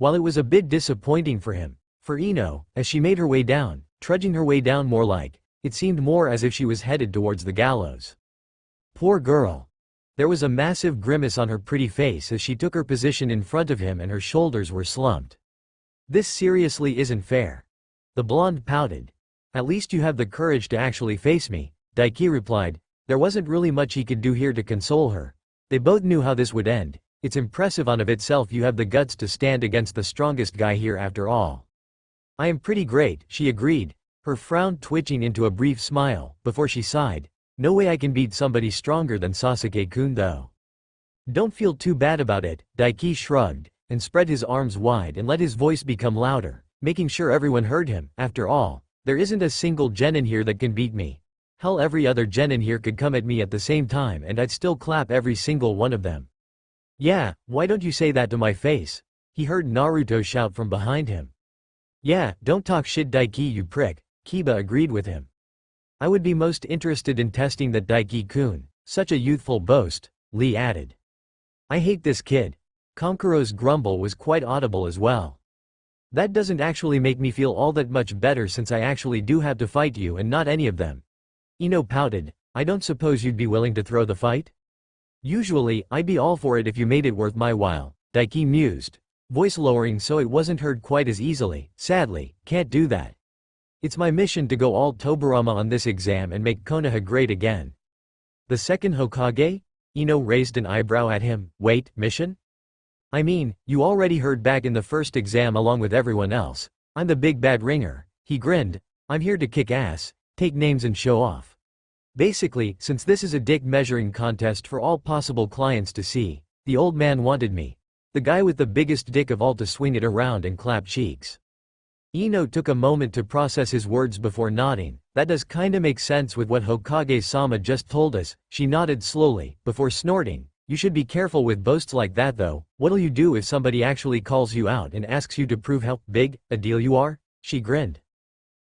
While it was a bit disappointing for him, for Ino, as she made her way down, trudging her way down more like, it seemed more as if she was headed towards the gallows. Poor girl. There was a massive grimace on her pretty face as she took her position in front of him and her shoulders were slumped. This seriously isn't fair. The blonde pouted. At least you have the courage to actually face me, Daiki replied. There wasn't really much he could do here to console her. They both knew how this would end. It's impressive on of itself you have the guts to stand against the strongest guy here after all. I am pretty great, she agreed, her frown twitching into a brief smile, before she sighed. No way I can beat somebody stronger than Sasuke-kun though. Don't feel too bad about it, Daiki shrugged, and spread his arms wide and let his voice become louder, making sure everyone heard him. After all, there isn't a single genin here that can beat me. Hell, every other genin here could come at me at the same time and I'd still clap every single one of them. Yeah, why don't you say that to my face? He heard Naruto shout from behind him. Yeah, don't talk shit Daiki you prick, Kiba agreed with him. I would be most interested in testing that Daiki-kun, such a youthful boast, Lee added. I hate this kid. Konkuro's grumble was quite audible as well. That doesn't actually make me feel all that much better since I actually do have to fight you and not any of them. Ino pouted. I don't suppose you'd be willing to throw the fight? Usually, I'd be all for it if you made it worth my while, Daiki mused, voice lowering so it wasn't heard quite as easily. Sadly, can't do that. It's my mission to go all Tobarama on this exam and make Konoha great again. The second Hokage? Ino raised an eyebrow at him. Wait, mission? I mean, you already heard back in the first exam along with everyone else. I'm the big bad ringer. He grinned. I'm here to kick ass, take names and show off. Basically, since this is a dick measuring contest for all possible clients to see, the old man wanted me, the guy with the biggest dick of all, to swing it around and clap cheeks. Ino took a moment to process his words before nodding. That does kinda make sense with what Hokage-sama just told us. She nodded slowly, before snorting. You should be careful with boasts like that though. What'll you do if somebody actually calls you out and asks you to prove how big a deal you are? She grinned.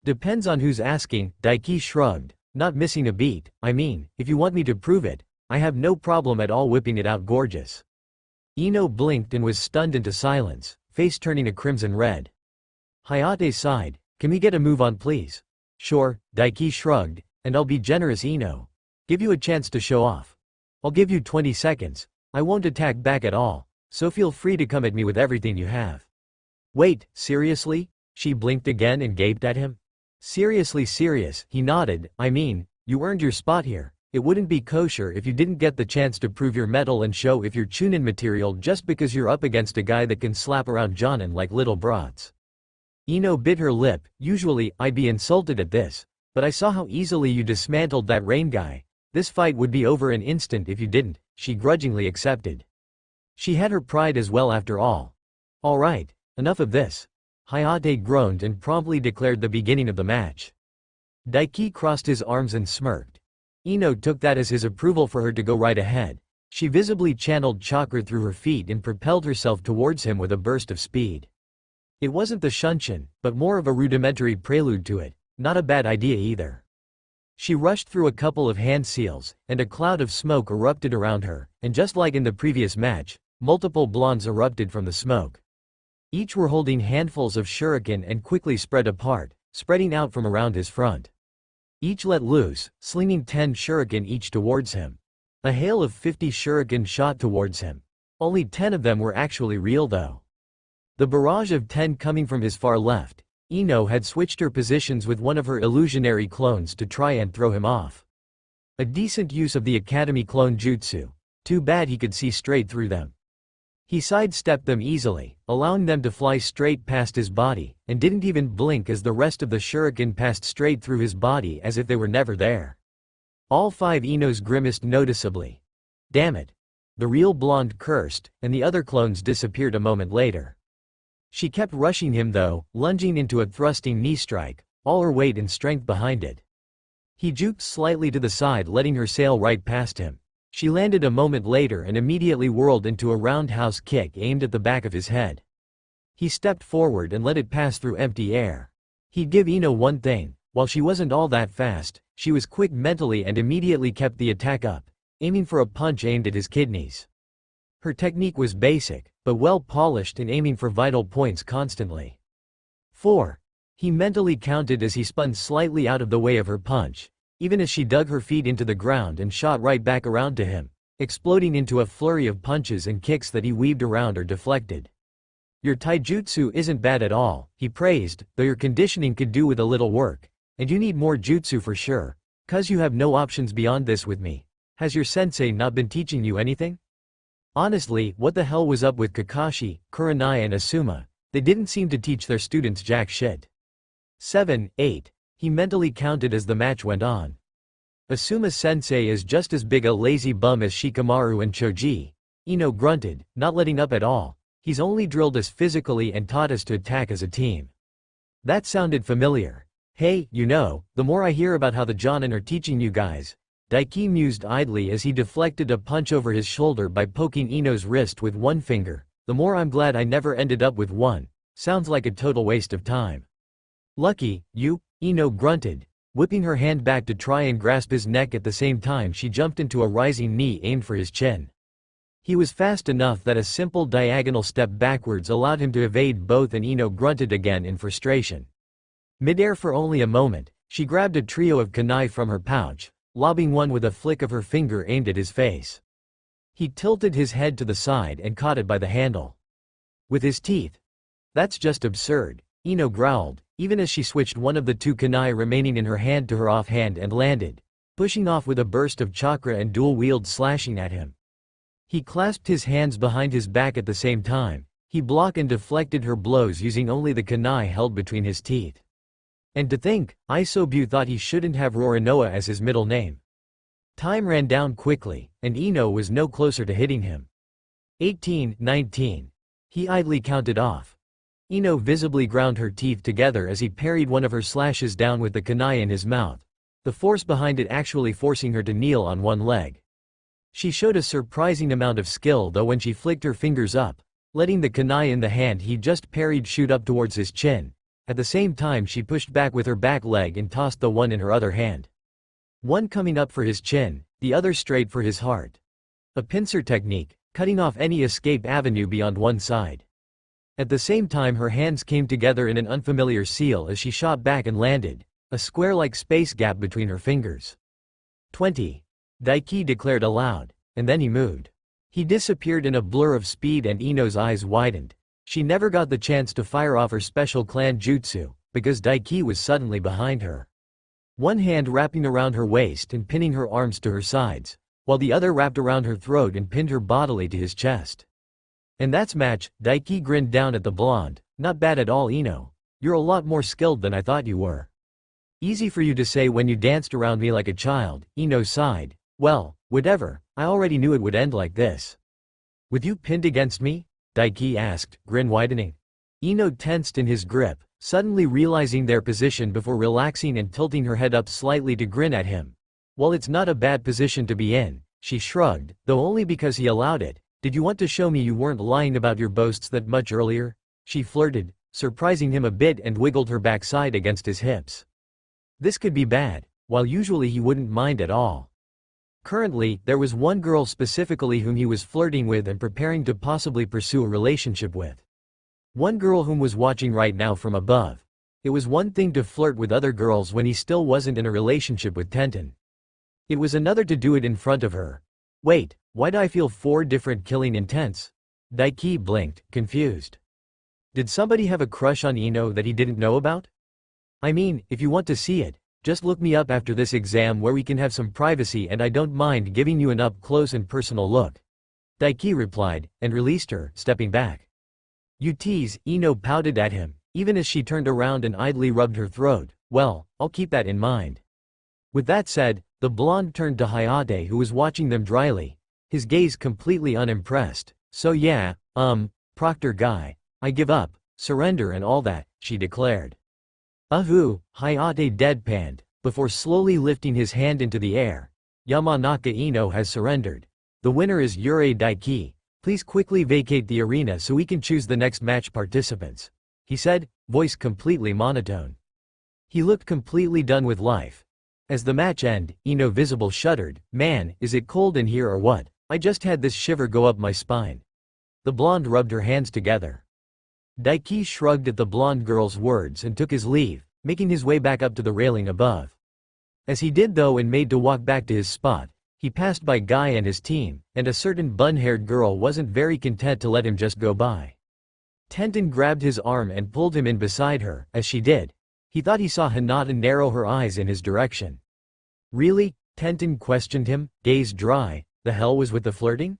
Depends on who's asking, Daiki shrugged, not missing a beat. I mean, if you want me to prove it, I have no problem at all whipping it out gorgeous. Ino blinked and was stunned into silence, face turning a crimson red. Hayate sighed. Can we get a move on please? Sure, Daiki shrugged, and I'll be generous Ino. Give you a chance to show off. I'll give you 20 seconds. I won't attack back at all, so feel free to come at me with everything you have. Wait, seriously? She blinked again and gaped at him. Seriously serious, he nodded. I mean, you earned your spot here. It wouldn't be kosher if you didn't get the chance to prove your mettle and show if you're chunin material just because you're up against a guy that can slap around jonin like little brats. Ino bit her lip. Usually, I'd be insulted at this, but I saw how easily you dismantled that rain guy. This fight would be over an instant if you didn't, she grudgingly accepted. She had her pride as well after all. Alright, enough of this. Hayate groaned and promptly declared the beginning of the match. Daiki crossed his arms and smirked. Ino took that as his approval for her to go right ahead. She visibly channeled chakra through her feet and propelled herself towards him with a burst of speed. It wasn't the shunshin, but more of a rudimentary prelude to it. Not a bad idea either. She rushed through a couple of hand seals, and a cloud of smoke erupted around her, and just like in the previous match, multiple blondes erupted from the smoke. Each were holding handfuls of shuriken and quickly spread apart, spreading out from around his front. Each let loose, slinging 10 shuriken each towards him. A hail of 50 shuriken shot towards him. Only 10 of them were actually real though. The barrage of 10 coming from his far left, Ino had switched her positions with one of her illusionary clones to try and throw him off. A decent use of the Academy clone jutsu. Too bad he could see straight through them. He sidestepped them easily, allowing them to fly straight past his body, and didn't even blink as the rest of the shuriken passed straight through his body as if they were never there. All 5 Inos grimaced noticeably. Damn it. The real blonde cursed, and the other clones disappeared a moment later. She kept rushing him though, lunging into a thrusting knee strike, all her weight and strength behind it. He juked slightly to the side, letting her sail right past him. She landed a moment later and immediately whirled into a roundhouse kick aimed at the back of his head. He stepped forward and let it pass through empty air. He'd give Ino one thing, while she wasn't all that fast, she was quick mentally and immediately kept the attack up, aiming for a punch aimed at his kidneys. Her technique was basic, but well polished and aiming for vital points constantly. 4. He mentally counted as he spun slightly out of the way of her punch, even as she dug her feet into the ground and shot right back around to him, exploding into a flurry of punches and kicks that he weaved around or deflected. Your taijutsu isn't bad at all, he praised, though your conditioning could do with a little work, and you need more jutsu for sure, 'cause you have no options beyond this with me. Has your sensei not been teaching you anything? Honestly, what the hell was up with Kakashi, Kurenai and Asuma? They didn't seem to teach their students jack shit. 7, 8. He mentally counted as the match went on. Asuma-sensei is just as big a lazy bum as Shikamaru and Choji. Ino grunted, not letting up at all. He's only drilled us physically and taught us to attack as a team. That sounded familiar. Hey, you know, the more I hear about how the Jonin are teaching you guys. Daiki mused idly as he deflected a punch over his shoulder by poking Ino's wrist with one finger. The more I'm glad I never ended up with one. Sounds like a total waste of time. Lucky, you, Ino grunted, whipping her hand back to try and grasp his neck at the same time she jumped into a rising knee aimed for his chin. He was fast enough that a simple diagonal step backwards allowed him to evade both and Ino grunted again in frustration. Midair for only a moment, she grabbed a trio of kunai from her pouch, lobbing one with a flick of her finger aimed at his face. He tilted his head to the side and caught it by the handle. With his teeth. That's just absurd, Ino growled, even as she switched one of the two kunai remaining in her hand to her offhand and landed, pushing off with a burst of chakra and dual-wield slashing at him. He clasped his hands behind his back at the same time. He blocked and deflected her blows using only the kunai held between his teeth. And to think, Isobu thought he shouldn't have Rorinoa as his middle name. Time ran down quickly, and Ino was no closer to hitting him. 18, 19. He idly counted off. Ino visibly ground her teeth together as he parried one of her slashes down with the kunai in his mouth, the force behind it actually forcing her to kneel on one leg. She showed a surprising amount of skill though when she flicked her fingers up, letting the kunai in the hand he just parried shoot up towards his chin. At the same time she pushed back with her back leg and tossed the one in her other hand. One coming up for his chin, the other straight for his heart. A pincer technique, cutting off any escape avenue beyond one side. At the same time her hands came together in an unfamiliar seal as she shot back and landed, a square-like space gap between her fingers. 20. Daiki declared aloud, and then he moved. He disappeared in a blur of speed and Ino's eyes widened. She never got the chance to fire off her special clan jutsu, because Daiki was suddenly behind her. One hand wrapping around her waist and pinning her arms to her sides, while the other wrapped around her throat and pinned her bodily to his chest. And that's match, Daiki grinned down at the blonde. Not bad at all, Ino. You're a lot more skilled than I thought you were. Easy for you to say when you danced around me like a child, Ino sighed. Well, whatever, I already knew it would end like this. With you pinned against me? Daiki asked, grin widening. Ino tensed in his grip, suddenly realizing their position before relaxing and tilting her head up slightly to grin at him. While it's not a bad position to be in, she shrugged, though only because he allowed it. Did you want to show me you weren't lying about your boasts that much earlier? She flirted, surprising him a bit and wiggled her backside against his hips. This could be bad, while usually he wouldn't mind at all. Currently, there was one girl specifically whom he was flirting with and preparing to possibly pursue a relationship with. One girl whom was watching right now from above. It was one thing to flirt with other girls when he still wasn't in a relationship with Tenten. It was another to do it in front of her. Wait, why do I feel 4 different killing intents? Daiki blinked, confused. Did somebody have a crush on Ino that he didn't know about? I mean, if you want to see it, just look me up after this exam where we can have some privacy and I don't mind giving you an up-close and personal look. Daiki replied, and released her, stepping back. You tease, Ino pouted at him, even as she turned around and idly rubbed her throat. Well, I'll keep that in mind. With that said, the blonde turned to Hayate who was watching them dryly, his gaze completely unimpressed. So yeah, Proctor guy, I give up, surrender and all that, she declared. Hayate deadpanned, before slowly lifting his hand into the air. Yamanaka Ino has surrendered. The winner is Yurei Daiki. Please quickly vacate the arena so we can choose the next match participants, he said, voice completely monotone. He looked completely done with life. As the match ended, Ino visible shuddered. Man, is it cold in here or what? I just had this shiver go up my spine. The blonde rubbed her hands together. Daiki shrugged at the blonde girl's words and took his leave, making his way back up to the railing above. As he did though and made to walk back to his spot, he passed by Guy and his team, and a certain bun-haired girl wasn't very content to let him just go by. Tenten grabbed his arm and pulled him in beside her. As she did, he thought he saw Hinata narrow her eyes in his direction. Really? Tenten questioned him, gaze dry. The hell was with the flirting?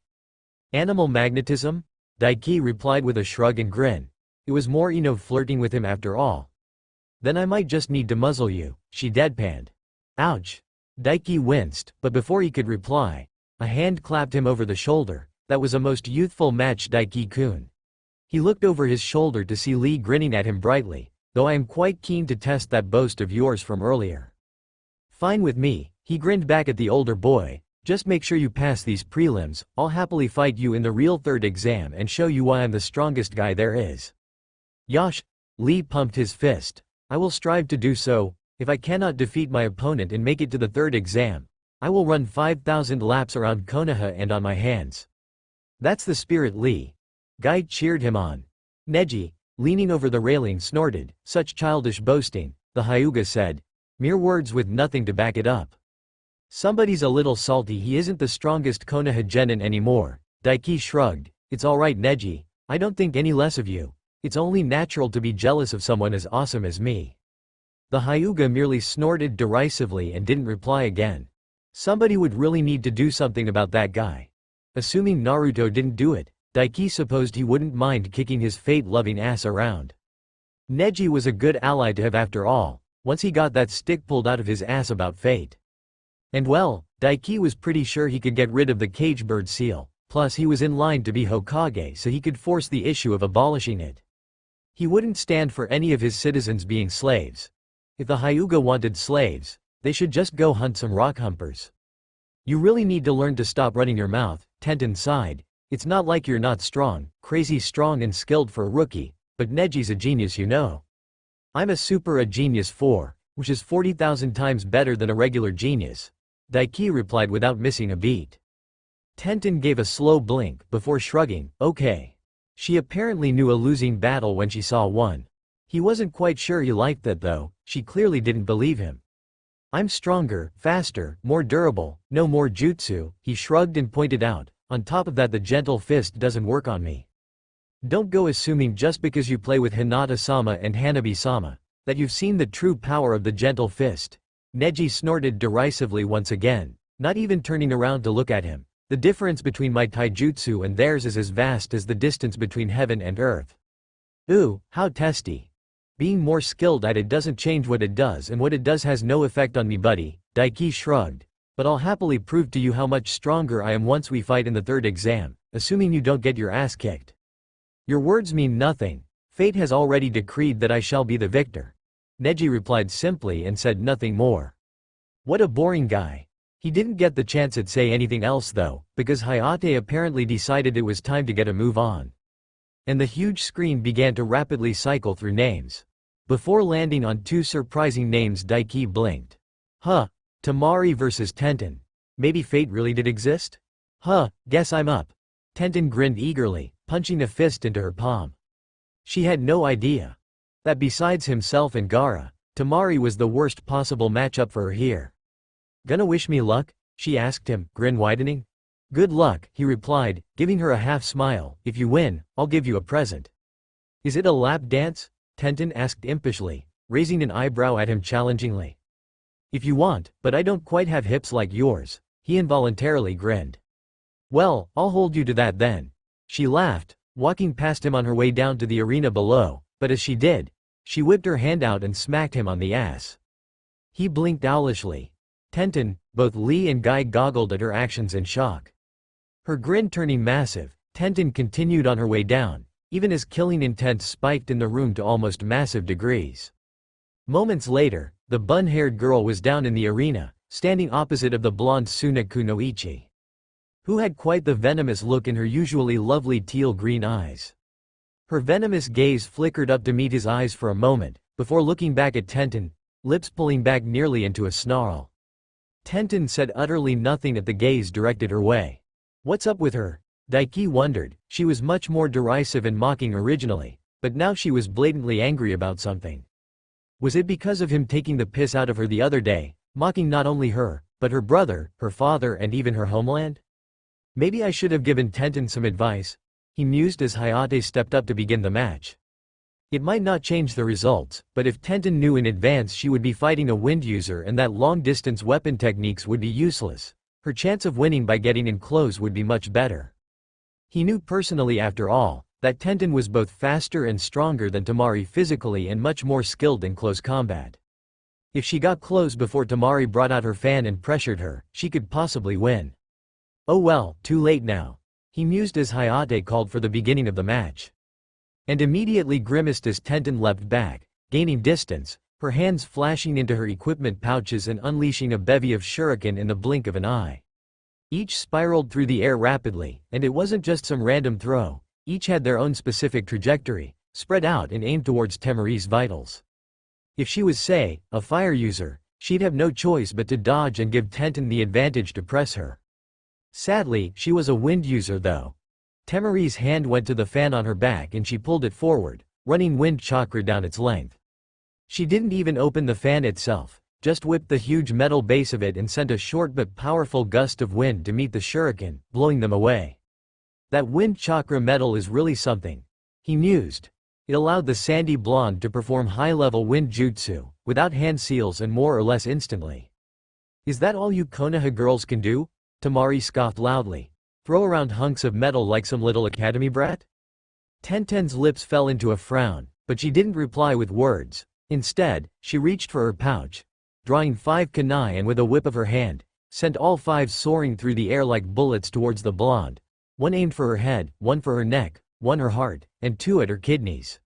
Animal magnetism? Daiki replied with a shrug and grin. It was more flirting with him after all. Then I might just need to muzzle you, she deadpanned. Ouch. Daiki winced, but before he could reply, a hand clapped him over the shoulder. That was a most youthful match, Daiki-kun. He looked over his shoulder to see Lee grinning at him brightly, though I am quite keen to test that boast of yours from earlier. Fine with me, he grinned back at the older boy. Just make sure you pass these prelims, I'll happily fight you in the real third exam and show you why I'm the strongest guy there is. Yosh! Lee pumped his fist. I will strive to do so. If I cannot defeat my opponent and make it to the third exam, I will run 5,000 laps around Konoha and on my hands. That's the spirit, Lee. Guy cheered him on. Neji, leaning over the railing, snorted. Such childish boasting, the Hyuga said. Mere words with nothing to back it up. Somebody's a little salty he isn't the strongest Konoha genin anymore. Daiki shrugged. It's alright, Neji, I don't think any less of you. It's only natural to be jealous of someone as awesome as me. The Hyuga merely snorted derisively and didn't reply again. Somebody would really need to do something about that guy. Assuming Naruto didn't do it, Daiki supposed he wouldn't mind kicking his fate-loving ass around. Neji was a good ally to have after all, once he got that stick pulled out of his ass about fate. And well, Daiki was pretty sure he could get rid of the cage-bird seal, plus he was in line to be Hokage so he could force the issue of abolishing it. He wouldn't stand for any of his citizens being slaves. If the Hyuga wanted slaves, they should just go hunt some rockhumpers. You really need to learn to stop running your mouth, Tenten sighed. It's not like you're not strong, crazy strong and skilled for a rookie, but Neji's a genius, you know. I'm a genius 4, which is 40,000 times better than a regular genius. Daiki replied without missing a beat. Tenten gave a slow blink before shrugging, okay. She apparently knew a losing battle when she saw one. He wasn't quite sure he liked that though, she clearly didn't believe him. I'm stronger, faster, more durable, no more jutsu, he shrugged and pointed out. On top of that, the gentle fist doesn't work on me. Don't go assuming just because you play with Hinata-sama and Hanabi-sama, that you've seen the true power of the gentle fist. Neji snorted derisively once again, not even turning around to look at him. The difference between my taijutsu and theirs is as vast as the distance between heaven and earth. Ooh, how testy. Being more skilled at it doesn't change what it does, and what it does has no effect on me, buddy, Daiki shrugged. But I'll happily prove to you how much stronger I am once we fight in the third exam, assuming you don't get your ass kicked. Your words mean nothing. Fate has already decreed that I shall be the victor. Neji replied simply and said nothing more. What a boring guy. He didn't get the chance to say anything else though, because Hayate apparently decided it was time to get a move on. And the huge screen began to rapidly cycle through names. Before landing on two surprising names, Daiki blinked. Huh. Temari versus Tenten. Maybe fate really did exist? Huh, guess I'm up. Tenten grinned eagerly, punching a fist into her palm. She had no idea that besides himself and Gaara, Temari was the worst possible matchup for her here. Gonna wish me luck? She asked him, grin widening. Good luck, he replied, giving her a half smile. If you win, I'll give you a present. Is it a lap dance? Tenten asked impishly, raising an eyebrow at him challengingly. If you want, but I don't quite have hips like yours, he involuntarily grinned. Well, I'll hold you to that then. She laughed, walking past him on her way down to the arena below, but as she did, she whipped her hand out and smacked him on the ass. He blinked owlishly. Tenten, both Lee and Guy goggled at her actions in shock. Her grin turning massive, Tenten continued on her way down, even as killing intent spiked in the room to almost massive degrees. Moments later, the bun-haired girl was down in the arena, standing opposite of the blonde Tsunaku no Ichi, who had quite the venomous look in her usually lovely teal-green eyes. Her venomous gaze flickered up to meet his eyes for a moment, before looking back at Tenten, lips pulling back nearly into a snarl. Tenten said utterly nothing at the gaze directed her way. What's up with her? Daiki wondered. She was much more derisive and mocking originally, but now she was blatantly angry about something. Was it because of him taking the piss out of her the other day, mocking not only her, but her brother, her father and even her homeland? Maybe I should have given Tenten some advice, he mused as Hayate stepped up to begin the match. It might not change the results, but if Tenten knew in advance she would be fighting a wind user and that long-distance weapon techniques would be useless, her chance of winning by getting in close would be much better. He knew personally after all, that Tenten was both faster and stronger than Temari physically and much more skilled in close combat. If she got close before Temari brought out her fan and pressured her, she could possibly win. Oh well, too late now, he mused as Hayate called for the beginning of the match. And immediately grimaced as Tenten leapt back, gaining distance, her hands flashing into her equipment pouches and unleashing a bevy of shuriken in the blink of an eye. Each spiraled through the air rapidly, and it wasn't just some random throw, each had their own specific trajectory, spread out and aimed towards Temari's vitals. If she was, say, a fire user, she'd have no choice but to dodge and give Tenten the advantage to press her. Sadly, she was a wind user though. Temari's hand went to the fan on her back and she pulled it forward, running wind chakra down its length. She didn't even open the fan itself, just whipped the huge metal base of it and sent a short but powerful gust of wind to meet the shuriken, blowing them away. That wind chakra metal is really something, he mused. It allowed the sandy blonde to perform high-level wind jutsu, without hand seals and more or less instantly. Is that all you Konoha girls can do? Temari scoffed loudly. Throw around hunks of metal like some little academy brat? Tenten's lips fell into a frown, but she didn't reply with words. Instead, she reached for her pouch, drawing 5 kunai and with a whip of her hand, sent all 5 soaring through the air like bullets towards the blonde. One aimed for her head, one for her neck, one her heart, and 2 at her kidneys.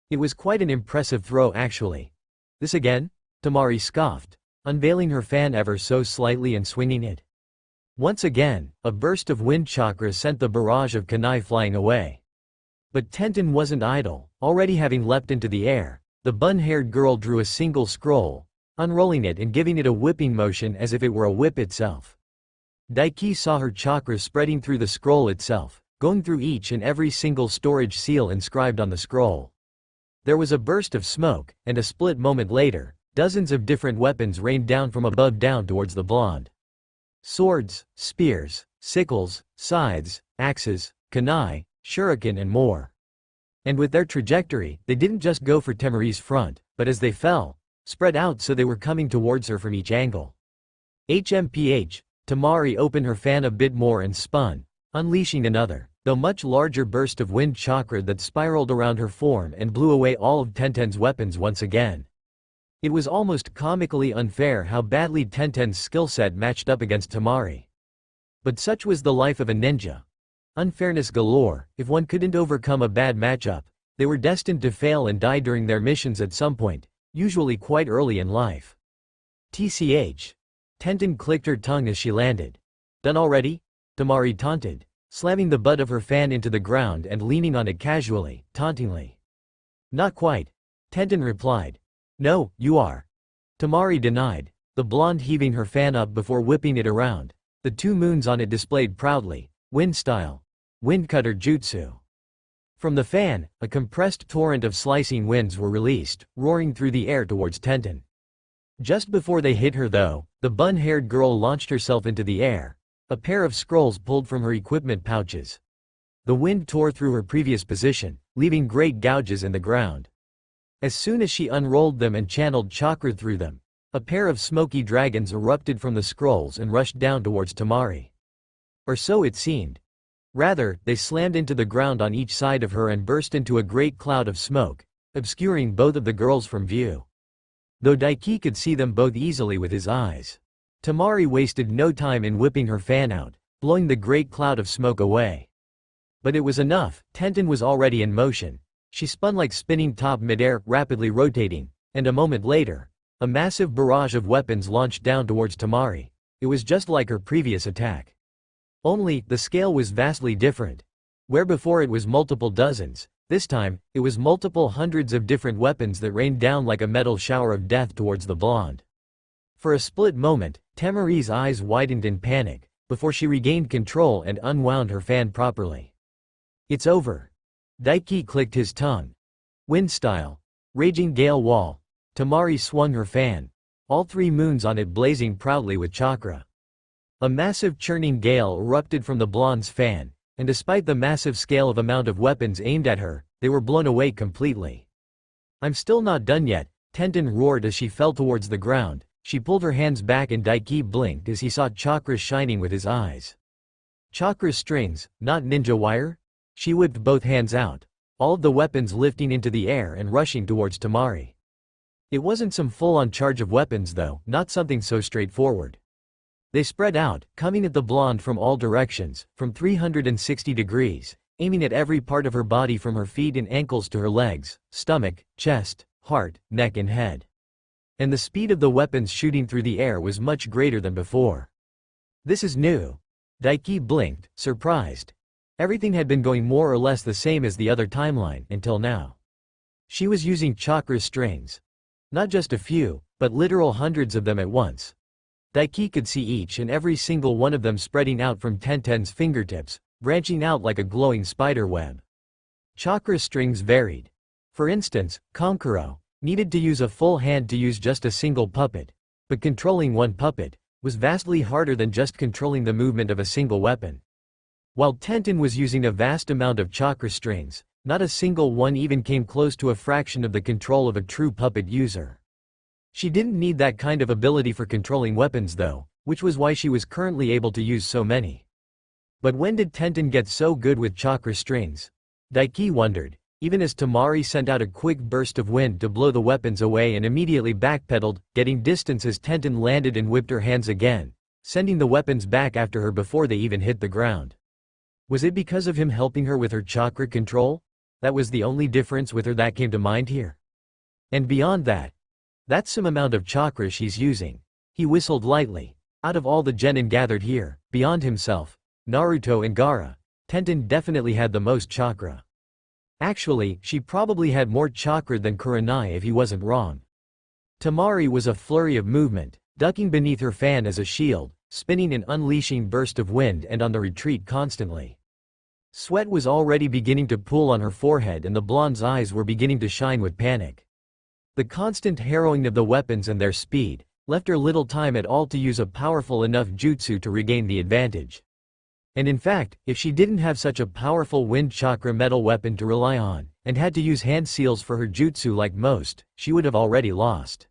It was quite an impressive throw actually. This again? Temari scoffed, unveiling her fan ever so slightly and swinging it. Once again, a burst of wind chakra sent the barrage of kunai flying away. But Tenten wasn't idle, already having leapt into the air, the bun-haired girl drew a single scroll, unrolling it and giving it a whipping motion as if it were a whip itself. Daiki saw her chakra spreading through the scroll itself, going through each and every single storage seal inscribed on the scroll. There was a burst of smoke, and a split moment later, dozens of different weapons rained down from above down towards the blonde. Swords, spears, sickles, scythes, axes, kunai, shuriken and more. And with their trajectory, they didn't just go for Temari's front, but as they fell, spread out so they were coming towards her from each angle. HMPH, Temari opened her fan a bit more and spun, unleashing another, though much larger burst of wind chakra that spiraled around her form and blew away all of Tenten's weapons once again. It was almost comically unfair how badly Tenten's skill set matched up against Temari. But such was the life of a ninja. Unfairness galore. If one couldn't overcome a bad matchup, they were destined to fail and die during their missions at some point, usually quite early in life. TCH. Tenten clicked her tongue as she landed. Done already? Temari taunted, slamming the butt of her fan into the ground and leaning on it casually, tauntingly. Not quite. Tenten replied. No, you are. Temari denied, the blonde heaving her fan up before whipping it around, the 2 moons on it displayed proudly, wind style, wind cutter jutsu. From the fan, a compressed torrent of slicing winds were released, roaring through the air towards Tenten. Just before they hit her though, the bun-haired girl launched herself into the air, a pair of scrolls pulled from her equipment pouches. The wind tore through her previous position, leaving great gouges in the ground. As soon as she unrolled them and channeled chakra through them, a pair of smoky dragons erupted from the scrolls and rushed down towards Temari. Or so it seemed. Rather, they slammed into the ground on each side of her and burst into a great cloud of smoke, obscuring both of the girls from view. Though Daiki could see them both easily with his eyes. Temari wasted no time in whipping her fan out, blowing the great cloud of smoke away. But it was enough. Tenten was already in motion. She spun like spinning top midair, rapidly rotating, and a moment later, a massive barrage of weapons launched down towards Temari. It was just like her previous attack. Only, the scale was vastly different. Where before it was multiple dozens, this time, it was multiple hundreds of different weapons that rained down like a metal shower of death towards the blonde. For a split moment, Temari's eyes widened in panic, before she regained control and unwound her fan properly. It's over. Daiki clicked his tongue. Wind style. Raging gale wall. Temari swung her fan. All 3 moons on it blazing proudly with chakra. A massive churning gale erupted from the blonde's fan, and despite the massive scale of amount of weapons aimed at her, they were blown away completely. I'm still not done yet, Tenten roared as she fell towards the ground. She pulled her hands back and Daiki blinked as he saw chakra shining with his eyes. Chakra strings, not ninja wire? She whipped both hands out, all of the weapons lifting into the air and rushing towards Temari. It wasn't some full-on charge of weapons though, not something so straightforward. They spread out, coming at the blonde from all directions, from 360 degrees, aiming at every part of her body from her feet and ankles to her legs, stomach, chest, heart, neck and head. And the speed of the weapons shooting through the air was much greater than before. This is new. Daiki blinked, surprised. Everything had been going more or less the same as the other timeline, until now. She was using chakra strings. Not just a few, but literal hundreds of them at once. Daiki could see each and every single one of them spreading out from Tenten's fingertips, branching out like a glowing spider web. Chakra strings varied. For instance, Konkuro needed to use a full hand to use just a single puppet, but controlling one puppet was vastly harder than just controlling the movement of a single weapon. While Tenten was using a vast amount of chakra strings, not a single one even came close to a fraction of the control of a true puppet user. She didn't need that kind of ability for controlling weapons though, which was why she was currently able to use so many. But when did Tenten get so good with chakra strings? Daiki wondered, even as Temari sent out a quick burst of wind to blow the weapons away and immediately backpedaled, getting distance as Tenten landed and whipped her hands again, sending the weapons back after her before they even hit the ground. Was it because of him helping her with her chakra control? That was the only difference with her that came to mind here. And beyond that, that's some amount of chakra she's using. He whistled lightly. Out of all the genin gathered here, beyond himself, Naruto and Gaara, Tenten definitely had the most chakra. Actually, she probably had more chakra than Kurenai if he wasn't wrong. Temari was a flurry of movement, ducking beneath her fan as a shield, spinning an unleashing burst of wind and on the retreat constantly. Sweat was already beginning to pool on her forehead and the blonde's eyes were beginning to shine with panic. The constant harrowing of the weapons and their speed left her little time at all to use a powerful enough jutsu to regain the advantage. And in fact, if she didn't have such a powerful wind chakra metal weapon to rely on, and had to use hand seals for her jutsu like most, she would have already lost.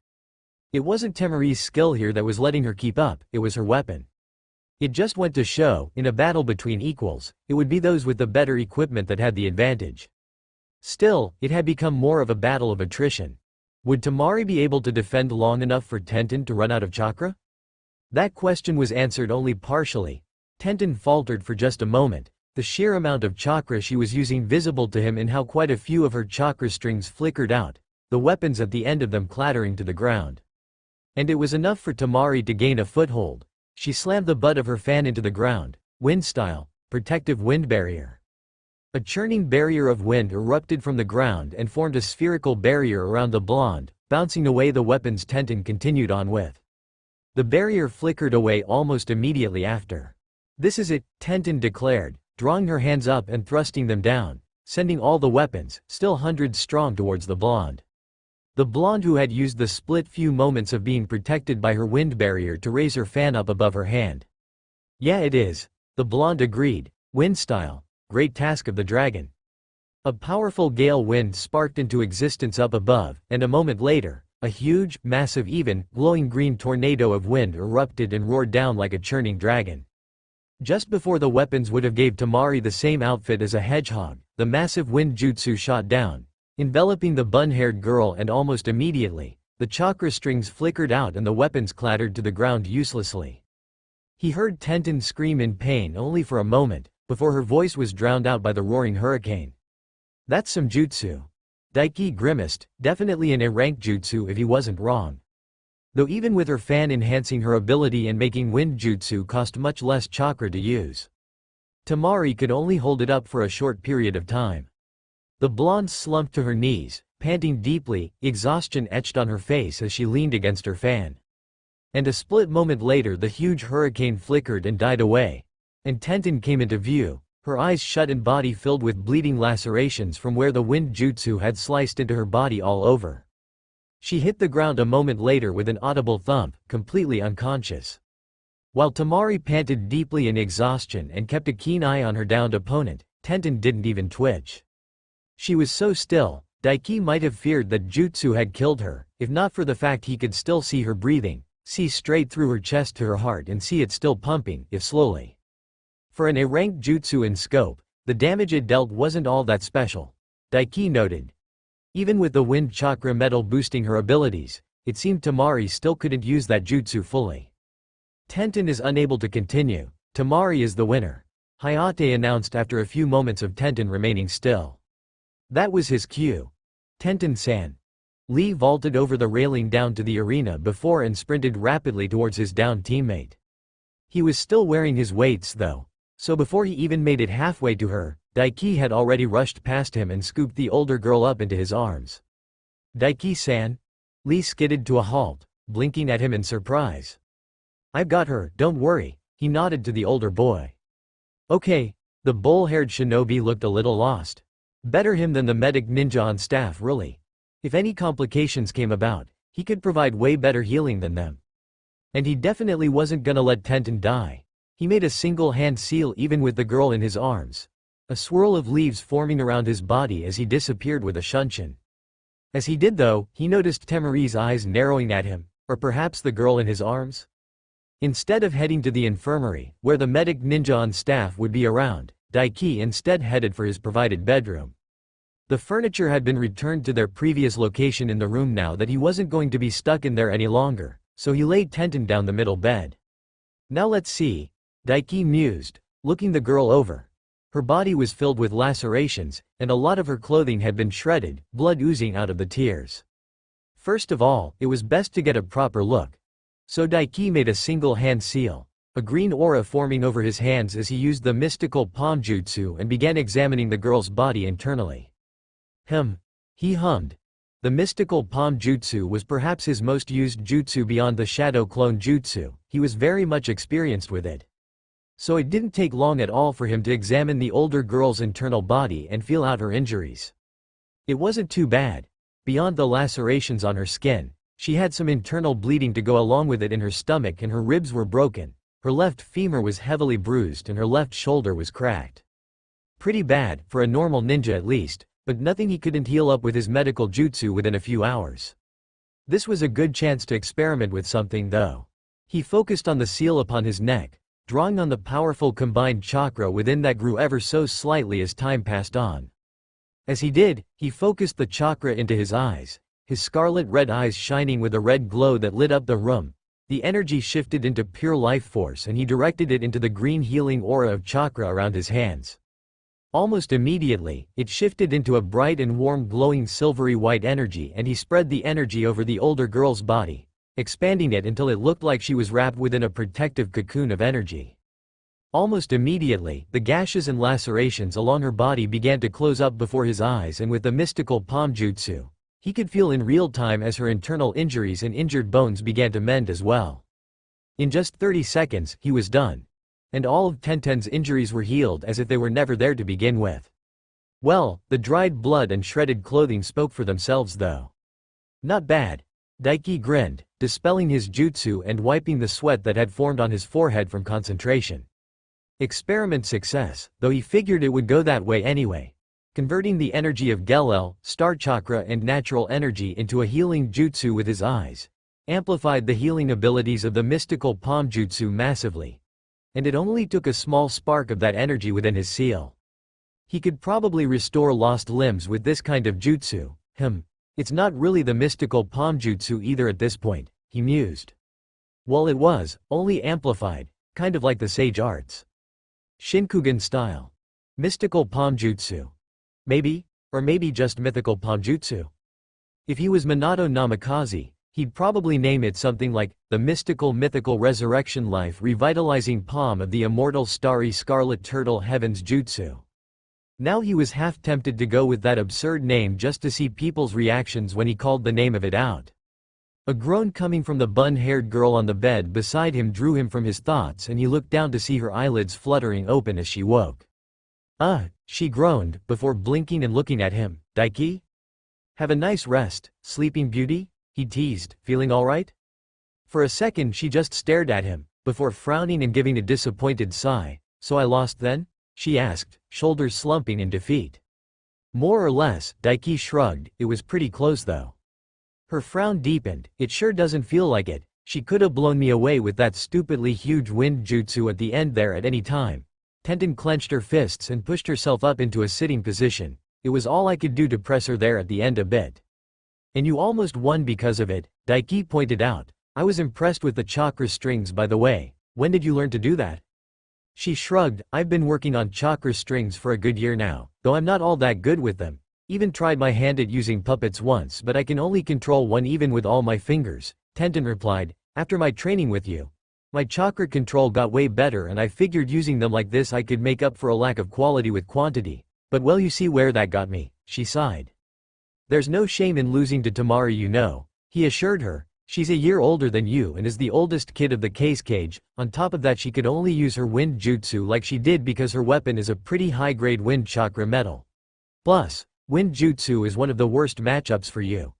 It wasn't Temari's skill here that was letting her keep up, it was her weapon. It just went to show, in a battle between equals, it would be those with the better equipment that had the advantage. Still, it had become more of a battle of attrition. Would Temari be able to defend long enough for Tenten to run out of chakra? That question was answered only partially. Tenten faltered for just a moment, the sheer amount of chakra she was using visible to him in how quite a few of her chakra strings flickered out, the weapons at the end of them clattering to the ground. And it was enough for Temari to gain a foothold. She slammed the butt of her fan into the ground, wind style, protective wind barrier. A churning barrier of wind erupted from the ground and formed a spherical barrier around the blonde, bouncing away the weapons Tenten continued on with. The barrier flickered away almost immediately after. This is it, Tenten declared, drawing her hands up and thrusting them down, sending all the weapons, still hundreds strong, towards the blonde. The blonde who had used the split few moments of being protected by her wind barrier to raise her fan up above her hand. Yeah, it is. The blonde agreed. Wind style. Great task of the dragon. A powerful gale wind sparked into existence up above, and a moment later, a huge, massive even, glowing green tornado of wind erupted and roared down like a churning dragon. Just before the weapons would have gave Temari the same outfit as a hedgehog, the massive wind jutsu shot down, enveloping the bun-haired girl, and almost immediately, the chakra strings flickered out and the weapons clattered to the ground uselessly. He heard Tenten scream in pain only for a moment, before her voice was drowned out by the roaring hurricane. That's some jutsu. Daiki grimaced, definitely an A-rank jutsu if he wasn't wrong. Though even with her fan enhancing her ability and making wind jutsu cost much less chakra to use. Temari could only hold it up for a short period of time. The blonde slumped to her knees, panting deeply, exhaustion etched on her face as she leaned against her fan. And a split moment later the huge hurricane flickered and died away. And Tenten came into view, her eyes shut and body filled with bleeding lacerations from where the wind jutsu had sliced into her body all over. She hit the ground a moment later with an audible thump, completely unconscious. While Temari panted deeply in exhaustion and kept a keen eye on her downed opponent, Tenten didn't even twitch. She was so still, Daiki might have feared that jutsu had killed her, if not for the fact he could still see her breathing, see straight through her chest to her heart and see it still pumping, if slowly. For an A-ranked jutsu in scope, the damage it dealt wasn't all that special, Daiki noted. Even with the wind chakra metal boosting her abilities, it seemed Temari still couldn't use that jutsu fully. Tenten is unable to continue. Temari is the winner, Hayate announced after a few moments of Tenten remaining still. That was his cue. Tenten-san. Lee vaulted over the railing down to the arena before and sprinted rapidly towards his downed teammate. He was still wearing his weights though, so before he even made it halfway to her, Daiki had already rushed past him and scooped the older girl up into his arms. Daiki-san? Lee skidded to a halt, blinking at him in surprise. I've got her, don't worry, he nodded to the older boy. Okay, the bull-haired shinobi looked a little lost. Better him than the medic ninja on staff really. If any complications came about, he could provide way better healing than them. And he definitely wasn't gonna let Tenten die. He made a single hand seal even with the girl in his arms. A swirl of leaves forming around his body as he disappeared with a shunshin. As he did though, he noticed Temari's eyes narrowing at him, or perhaps the girl in his arms? Instead of heading to the infirmary, where the medic ninja on staff would be around, Daiki instead headed for his provided bedroom. The furniture had been returned to their previous location in the room now that he wasn't going to be stuck in there any longer, so he laid Tenten down the middle bed. Now let's see, Daiki mused, looking the girl over. Her body was filled with lacerations, and a lot of her clothing had been shredded, blood oozing out of the tears. First of all, it was best to get a proper look. So Daiki made a single hand seal, a green aura forming over his hands as he used the mystical palm jutsu and began examining the girl's body internally. He hummed. The mystical palm jutsu was perhaps his most used jutsu beyond the shadow clone jutsu. He was very much experienced with it. So it didn't take long at all for him to examine the older girl's internal body and feel out her injuries. It wasn't too bad. Beyond the lacerations on her skin, she had some internal bleeding to go along with it in her stomach and her ribs were broken, her left femur was heavily bruised and her left shoulder was cracked. Pretty bad, for a normal ninja at least, but nothing he couldn't heal up with his medical jutsu within a few hours. This was a good chance to experiment with something though. He focused on the seal upon his neck, drawing on the powerful combined chakra within that grew ever so slightly as time passed on. As he did, he focused the chakra into his eyes, his scarlet red eyes shining with a red glow that lit up the room. The energy shifted into pure life force and he directed it into the green healing aura of chakra around his hands. Almost immediately, it shifted into a bright and warm glowing silvery white energy and he spread the energy over the older girl's body, expanding it until it looked like she was wrapped within a protective cocoon of energy. Almost immediately, the gashes and lacerations along her body began to close up before his eyes and with the mystical palm jutsu, he could feel in real time as her internal injuries and injured bones began to mend as well. In just 30 seconds, he was done. And all of Tenten's injuries were healed as if they were never there to begin with. Well, the dried blood and shredded clothing spoke for themselves though. Not bad. Daiki grinned, dispelling his jutsu and wiping the sweat that had formed on his forehead from concentration. Experiment success, though he figured it would go that way anyway. Converting the energy of Gelel, star chakra and natural energy into a healing jutsu with his eyes, amplified the healing abilities of the mystical palm jutsu massively. And it only took a small spark of that energy within his seal. He could probably restore lost limbs with this kind of jutsu. It's not really the mystical palm jutsu either at this point, he mused. Well, it was, only amplified, kind of like the sage arts. Shinkugan style. Mystical palm jutsu. Maybe, or maybe just mythical palm jutsu. If he was Minato Namikaze, he'd probably name it something like, the mythical resurrection life revitalizing palm of the immortal starry scarlet turtle heavens jutsu. Now he was half tempted to go with that absurd name just to see people's reactions when he called the name of it out. A groan coming from the bun-haired girl on the bed beside him drew him from his thoughts, and he looked down to see her eyelids fluttering open as she woke. She groaned, before blinking and looking at him. "Daiki? Have a nice rest, sleeping beauty?" he teased, "feeling alright?" For a second she just stared at him, before frowning and giving a disappointed sigh. "So I lost then?" she asked, shoulders slumping in defeat. "More or less," Daiki shrugged, "it was pretty close though." Her frown deepened. "It sure doesn't feel like it. She could have blown me away with that stupidly huge wind jutsu at the end there at any time." Tenten clenched her fists and pushed herself up into a sitting position. "It was all I could do to press her there at the end a bit." "And you almost won because of it," Daiki pointed out. "I was impressed with the chakra strings, by the way. When did you learn to do that?" She shrugged. "I've been working on chakra strings for a good year now, though I'm not all that good with them. Even tried my hand at using puppets once, but I can only control one even with all my fingers," Tenten replied. "After my training with you, my chakra control got way better, and I figured using them like this I could make up for a lack of quality with quantity. But well, you see where that got me," she sighed. "There's no shame in losing to Temari, you know," he assured her. "She's a year older than you and is the oldest kid of the case cage. On top of that, she could only use her wind jutsu like she did because her weapon is a pretty high-grade wind chakra metal. Plus, wind jutsu is one of the worst matchups for you.